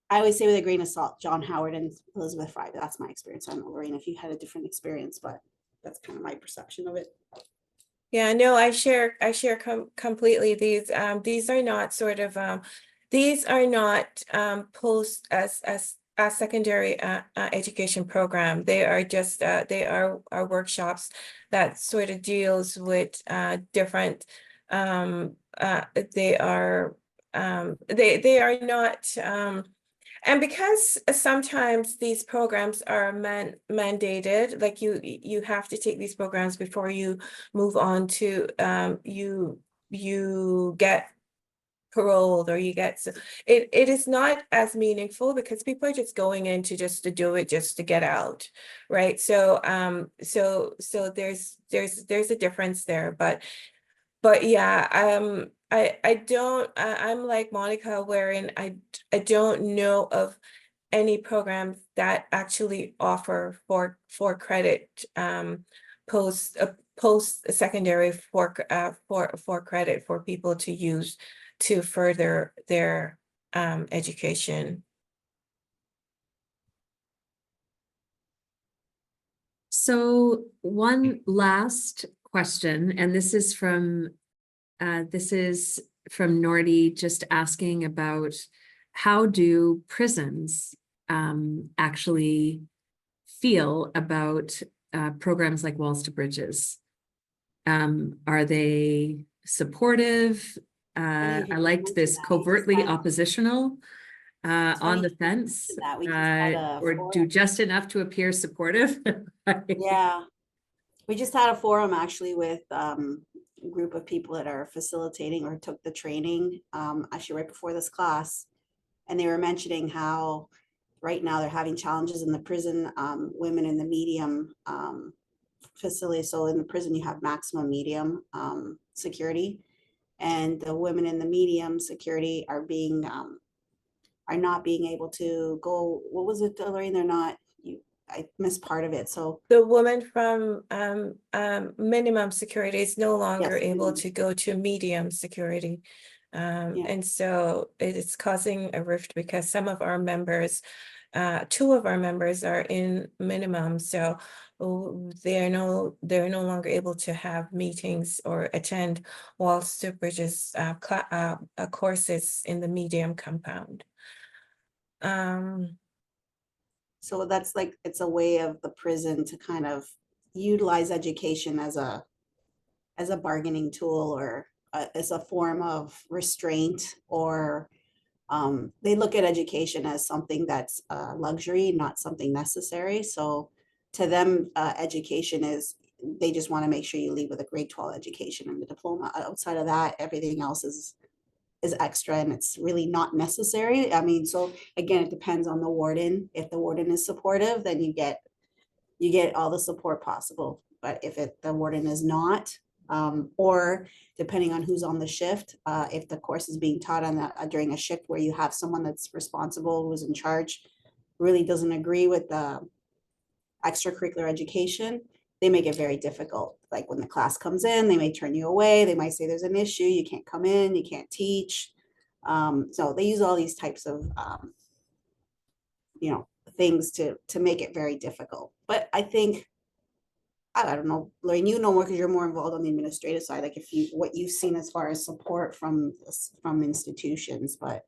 always say with a grain of salt, John Howard and Elizabeth Fry. That's my experience. I don't know, Lorraine, if you had a different experience, but that's kind of my perception of it. Yeah, no, I share completely. These are not sort of these are not post as secondary education program. They are just they are workshops that sort of deals with different they are not and because sometimes these programs are mandated, like you have to take these programs before you move on to you get paroled, or you get, so it is not as meaningful, because people are just going in to just to do it just to get out, right? So so there's a difference there, but yeah, I'm like Monica, wherein I don't know of any programs that actually offer for credit post secondary for credit for people to use to further their education. So one last question, and this is from Nordy, just asking about how do prisons actually feel about programs like Walls to Bridges? Are they supportive? I liked this covertly oppositional, on the fence, or do just enough to appear supportive. Yeah, we just had a forum actually with a group of people that are facilitating or took the training actually right before this class, and they were mentioning how right now they're having challenges in the prison, women in the medium facility. So in the prison you have maximum medium security, and the women in the medium security are not being able to go. What was it, Lorraine? They're not. I missed part of it. So the woman from minimum security is no longer able to go to medium security. And so it is causing a rift, because some of our members, 2 of our members are in minimum, so they're no longer able to have meetings or attend Walls to Bridges courses in the medium compound. So that's like, it's a way of the prison to kind of utilize education as a bargaining tool, or as a form of restraint, or they look at education as something that's a luxury, not something necessary. So to them, education is, they just want to make sure you leave with a grade 12 education and the diploma. Outside of that, everything else is extra, and it's really not necessary. I mean, so again, it depends on the warden. If the warden is supportive, then you get all the support possible. But if the warden is not, or depending on who's on the shift, if the course is being taught on during a shift where you have someone that's responsible, who's in charge, really doesn't agree with the extracurricular education, they make it very difficult. Like when the class comes in, they may turn you away. They might say there's an issue, you can't come in, you can't teach. So they use all these types of, things to make it very difficult. But I think, I don't know, Lorraine, you know more because you're more involved on the administrative side, like what you've seen as far as support from institutions, but.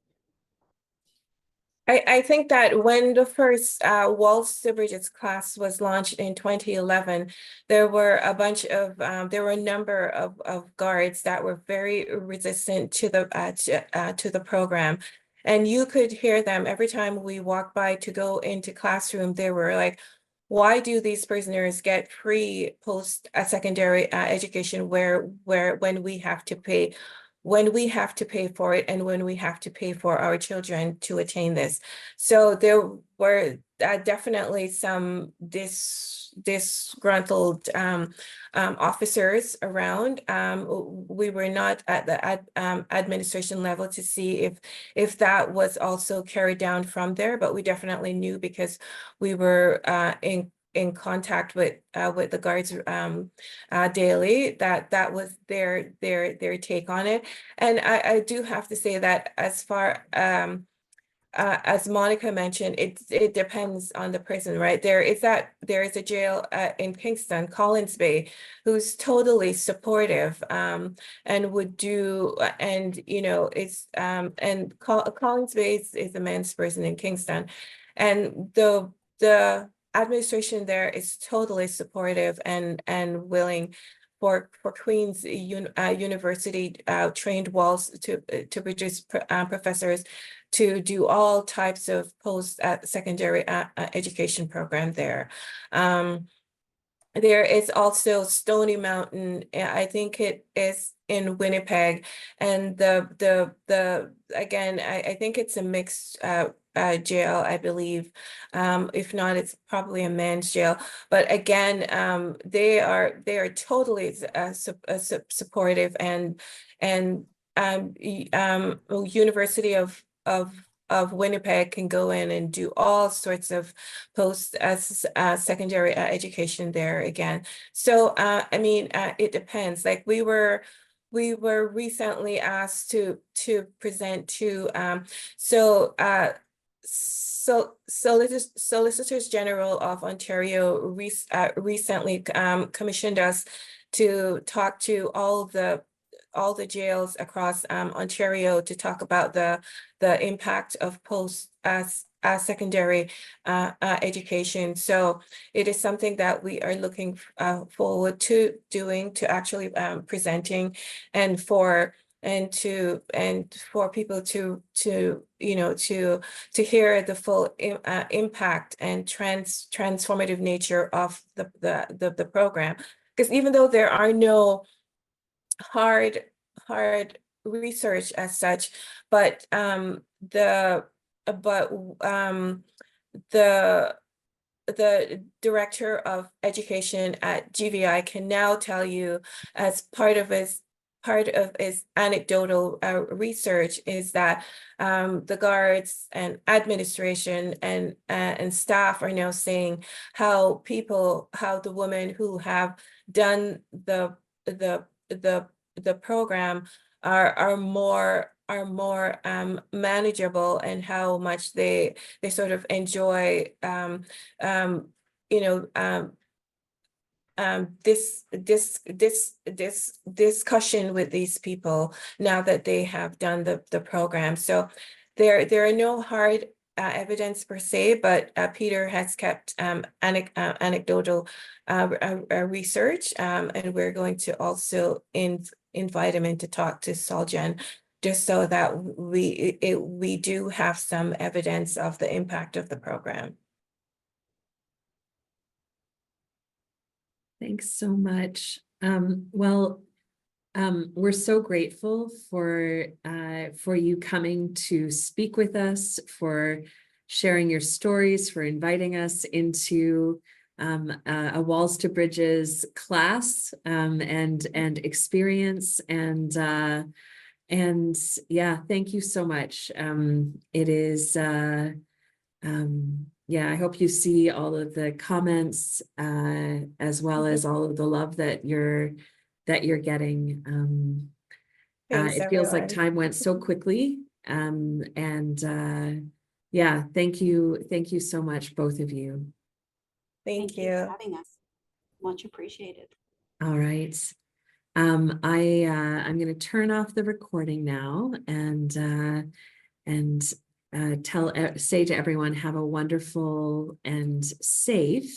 I think that when the first Walls to Bridges class was launched in 2011, there were a number of guards that were very resistant to the program. And you could hear them every time we walked by to go into classroom. They were like, why do these prisoners get free post-secondary education when we have to pay for it, and when we have to pay for our children to attain this? So there were definitely some disgruntled officers around. We were not at the administration level to see if that was also carried down from there, but we definitely knew because we were in contact with the guards daily, that was their take on it. And I do have to say that as far as Monica mentioned, it depends on the prison, right? There is a jail in Kingston, Collins Bay, who's totally supportive and would do, and and Collins Bay is a men's prison in Kingston, and the administration there is totally supportive and willing for Queen's University trained Walls to produce professors to do all types of post-secondary education program there. There is also Stony Mountain. I think it is in Winnipeg, and again, I think it's a mixed jail, I believe. If not, it's probably a men's jail. But again, they are totally supportive, and University of Winnipeg can go in and do all sorts of post-secondary education there again. So I mean, it depends. Like we were recently asked to present to Solicitors General of Ontario recently commissioned us to talk to all the jails across Ontario to talk about the impact of post-secondary education. So it is something that we are looking forward to doing, to actually presenting, and for people to hear the full impact and transformative nature of the program. Because even though there are no hard research as such, but the director of education at GVI can now tell you, as part of his anecdotal research, is that the guards and administration and staff are now saying how the women who have done the program are more manageable, and how much they sort of enjoy this discussion with these people now that they have done the program. So there are no hard evidence per se, but Peter has kept anecdotal research, and we're going to also invite him in to talk to Solgen, just so that we do have some evidence of the impact of the program. Thanks so much. We're so grateful for you coming to speak with us, for sharing your stories, for inviting us into a Walls to Bridges class and experience, and yeah, thank you so much. It is yeah, I hope you see all of the comments as well as all of the love that you're getting. Thanks, it feels like everyone. time went so quickly, Yeah, thank you so much, both of you. Thank for you. having us. Much appreciated. All right. I'm going to turn off the recording now and say to everyone, have a wonderful and safe